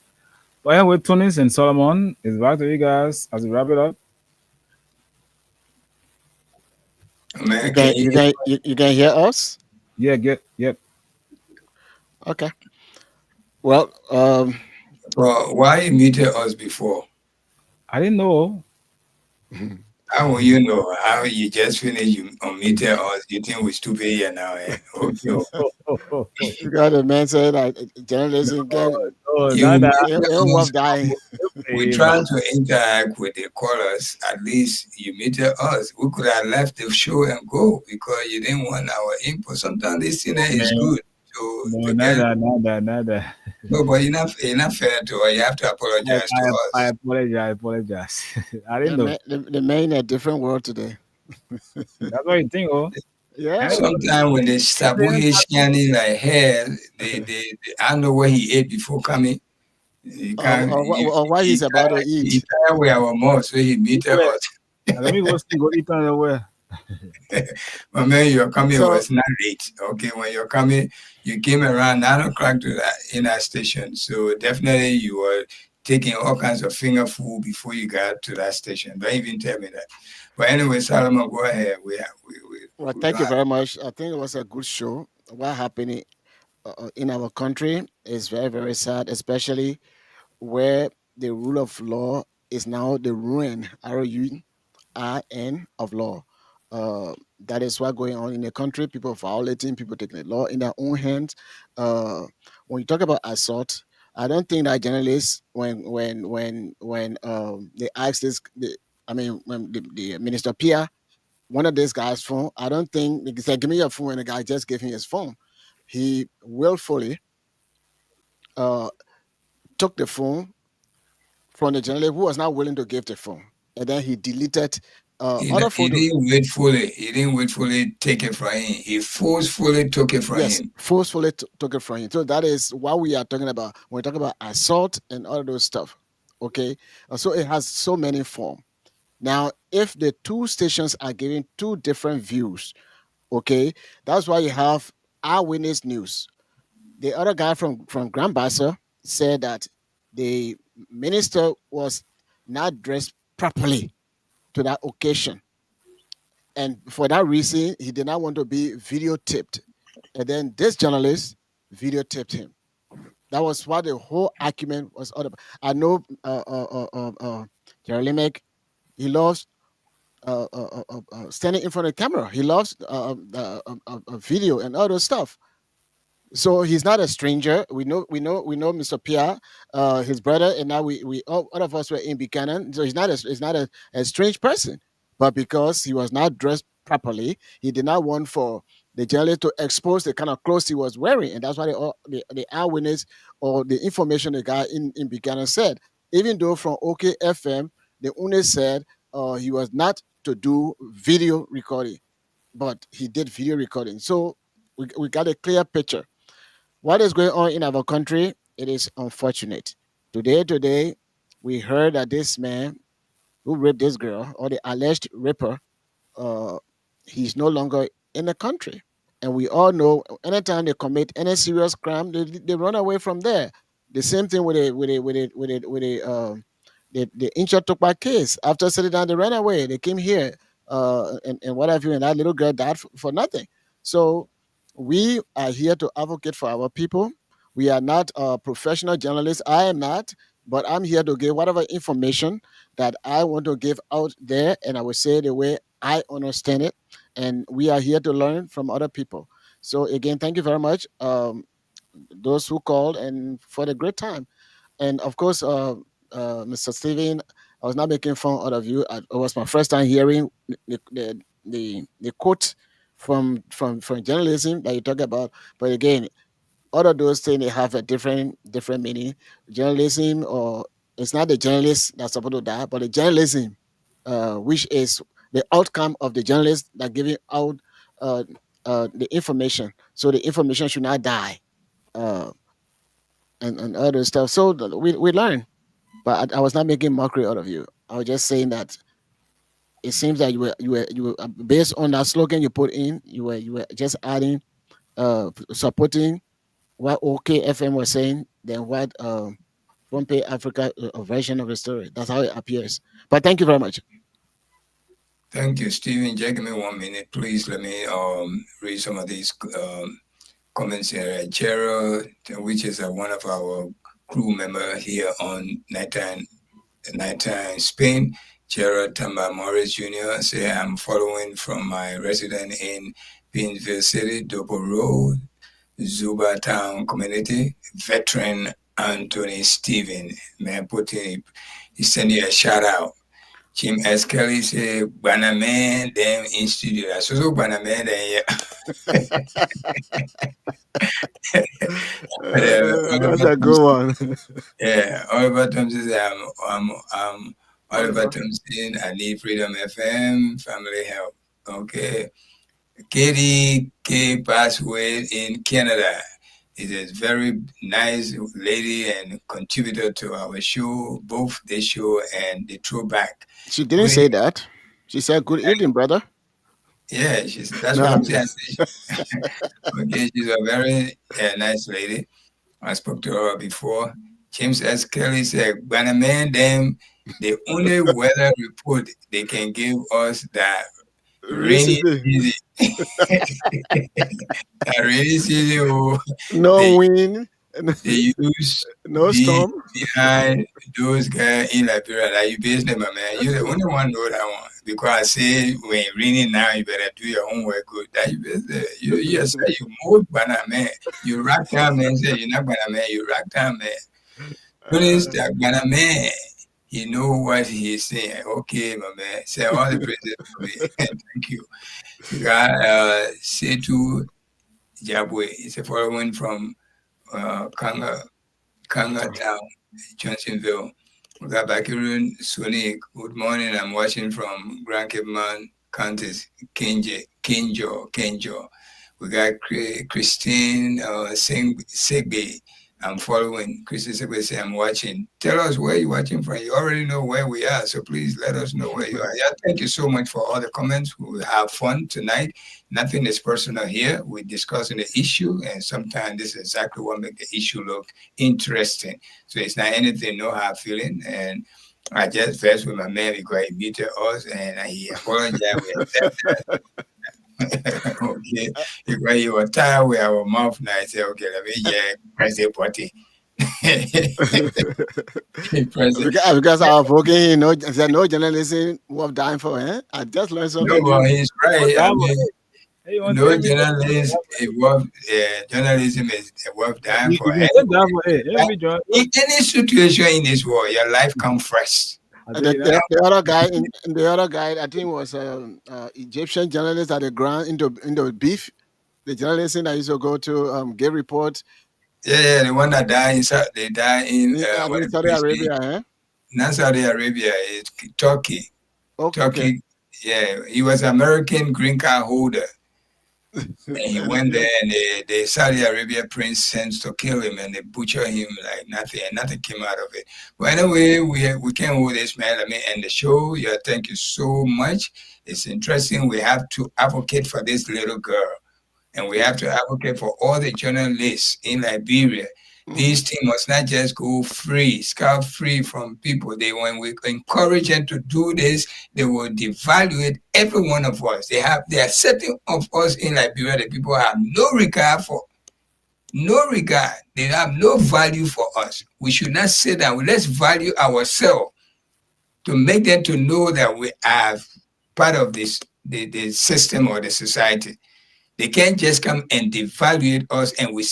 But anyway, Tunis and Solomon is back to you guys as we wrap it up. Man, You can hear us? Yeah, yep. Okay. Well, well, why you muted us before? I didn't know. How will you know? How you just finished, you unmuted us? You think we're stupid here now? Eh? Okay. because the man said that journalism can worth dying. We're trying to interact with the callers. At least you muted us. We could have left the show and go because you didn't want our input. Sometimes this thing is good. So No, nada. no, but you're not fair to us. You have to apologize to us. I apologize. I didn't know. The man in a different world today. That's what you think, oh? Yeah. Sometimes when they sabu is shining like hair, they I know what he ate before coming. He can't. Or why he's about to eat. He can't wear our mouth, so he muted us. Let me go eat on the way. But man, your coming was not late. Okay, when you're coming, you came around 9 o'clock to that in our station. So definitely you were taking all kinds of finger food before you got to that station. Don't even tell me that. But anyway, Solomon, go ahead. Well, thank you very much. I think it was a good show. What happened in our country is very, very sad, especially where the rule of law is now the ruin, RUIN of law. That is what's going on in the country. People violating, people taking the law in their own hands. When you talk about assault, I don't think that journalists, when they ask this, when the Minister Pierre, one of these guys' phone, I don't think they said, "Give me your phone," and the guy just gave him his phone. He willfully took the phone from the journalist who was not willing to give the phone, and then he deleted other photos. He didn't witfully take it from him. He forcefully took it from him. Forcefully took it from him. So that is what we are talking about when we talk about assault and all those stuff. Okay, so it has so many forms. Now, if the two stations are giving two different views, okay, that's why you have Eyewitness News. The other guy from Grand Bassa said that the minister was not dressed properly to that occasion. And for that reason, he did not want to be videotaped. And then this journalist videotaped him. That was what the whole argument was all about. I know Jerry Limek, he loves standing in front of the camera. He loves video and all those stuff. So he's not a stranger. We know Mr. Pierre, his brother, and now we all of us were in Buchanan. So he's not a strange person. But because he was not dressed properly, he did not want for the journalist to expose the kind of clothes he was wearing, and that's why the eyewitness or the information the guy in Buchanan said. Even though from OKFM, the owner said he was not to do video recording, but he did video recording. So we got a clear picture. What is going on in our country? It is unfortunate. Today, we heard that this man who raped this girl, or the alleged raper, he's no longer in the country. And we all know anytime they commit any serious crime, they run away from there. The same thing with the Incha Tukpa case. After settling down, they ran away. They came here, and what have you, and that little girl died for nothing. So we are here to advocate for our people. We are not professional journalists. I am not, but I'm here to give whatever information that I want to give out there, and I will say it the way I understand it. And we are here to learn from other people. So again, thank you very much, those who called, and for the great time. And of course, Mr. Steven, I was not making fun out of you. It was my first time hearing the quote from journalism that you talk about. But again, all of those things, they have a different meaning. Journalism, or it's not the journalist that's supposed to die, but the journalism, which is the outcome of the journalist that giving out uh, the information. So the information should not die, uh, and other stuff. So we learn. But I was not making mockery out of you. I was just saying that it seems that you were based on that slogan you put in. You were just adding, supporting what OKFM was saying than what Front Page Africa version of the story. That's how it appears. But thank you very much. Thank you, Stephen. Just give me 1 minute, please. Let me read some of these comments here. Gerald, which is one of our crew member here on Nighttime Spain. Gerald Tamba Morris Jr. say, I'm following from my resident in Painesville City, Dopo Road, Zuba Town Community, veteran Anthony Stephen. Man, he send you a shout out. Jim S. Kelly say, Banaman, them in studio. So Banaman, then That's a good one. yeah, Oliver Thompson says, I'm Oliver Thompson. I need Freedom FM, family help. Okay. Katie K. Password in Canada is a very nice lady and contributor to our show, both the show and the throwback. She didn't say that. She said, "Good evening, brother." Yeah, that's No, what I'm I'm saying. Okay, she's a very nice lady. I spoke to her before. James S. Kelly said, man, them, the only weather report they can give us that rainy season. That rainy season, no wind, they use no storm. behind those guys in Liberia. Like you business, my man. You're the only one know that one. Because I say when it's raining now, you better do your homework good. That you business. You say you move banana man. You rock down man. Say you're not banana man. You rock down man. Notice that banana man. He know what he's saying. Okay, my man. Say all the praises for me. Thank you. You got Setu Jabwe. It's a following from Kanga Town, Johnsonville. We got Bakirun Sonic. Good morning. I'm watching from Grand Cape Man Counties, Kenjo. We got Christine Segbe. I'm following. Christine Segbe say I'm watching. Tell us where you're watching from. You already know where we are, so please let us know where you are. Yeah, thank you so much for all the comments. We will have fun tonight. Nothing is personal here. We're discussing the issue, and sometimes this is exactly what makes the issue look interesting. So it's not anything, no hard feeling. And I just versed with my man because he muted us, and he apologized. We accept that. Okay, because he was tired with our mouth now. I said, okay, let me press the button. Because I was working, no journalism worth dying for. I just learned something. No, but he's right. I mean, no journalist journalism is worth dying for. In any situation in this world, your life comes first. The other guy, I think was Egyptian journalist at the ground into beef. The journalist that used to go to give reports. Yeah, the one that died in Saudi Arabia. Not Saudi Arabia, it's Turkey. Okay, Turkey. Yeah, he was American green card holder. And he went there, and the Saudi Arabia prince sent to kill him, and they butchered him like nothing, and nothing came out of it. But anyway, we can't hold this, man. Let me end the show. Yeah, thank you so much. It's interesting. We have to advocate for this little girl. And we have to advocate for all the journalists in Liberia. These things must not just go free, scot-free from people. When we encourage them to do this, they will devalue every one of us. There are certain of us in Liberia that people have no regard for. No regard. They have no value for us. We should not sit down. Let's value ourselves to make them to know that we are part of this the system or the society. They can't just come and devalue us and we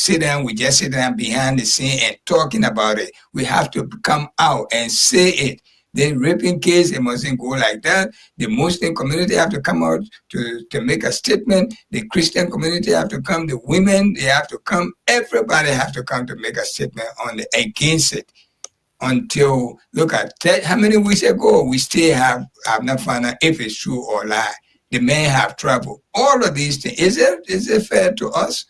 just sit down behind the scene and talking about it. We have to come out and say it. The raping case, it mustn't go like that. The Muslim community have to come out to make a statement. The Christian community have to come. The women, they have to come. Everybody have to come to make a statement against it. Until, look at how many weeks ago, we still have not found out if it's true or lie. The men have traveled. All of these things. Is it fair to us?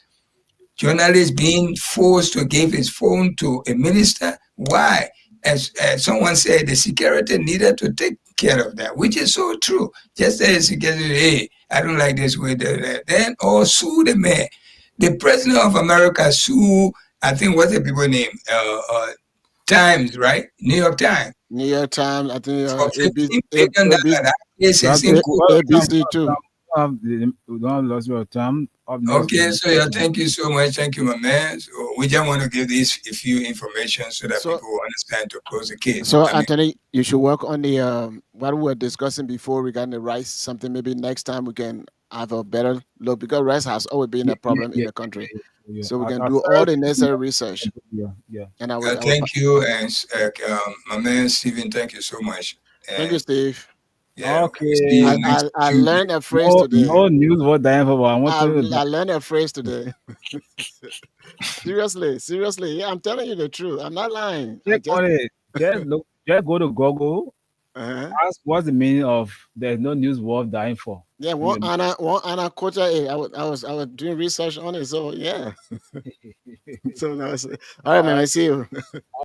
Journalists being forced to give his phone to a minister? Why? As someone said, the security needed to take care of that, which is so true. Just as security, hey, I don't like this way, then or sue the man. The president of America sue, I think, what's the people name? Times, right? New York Times. New York Times, I think ABC too. We don't lost your time. Okay, so thank you so much. Thank you, my man. So we just want to give this a few information so that people will understand to close the case. So, Anthony, you should work on the what we were discussing before regarding the rice. Something maybe next time we can have a better look, because rice has always been a problem in the country. So we can do all the necessary research. Yeah. And thank you, and my man Stephen, thank you so much. Thank you, Steve. Yeah, okay. I learned a phrase today. No news what dying for. I learned a phrase today. Seriously. Yeah, I'm telling you the truth. I'm not lying. Check on it. Just go to Google. Ask what's the meaning of there's no news worth dying for. Yeah, one Anna quoted it. I was doing research on it. So yeah. So now all right, man. I see you.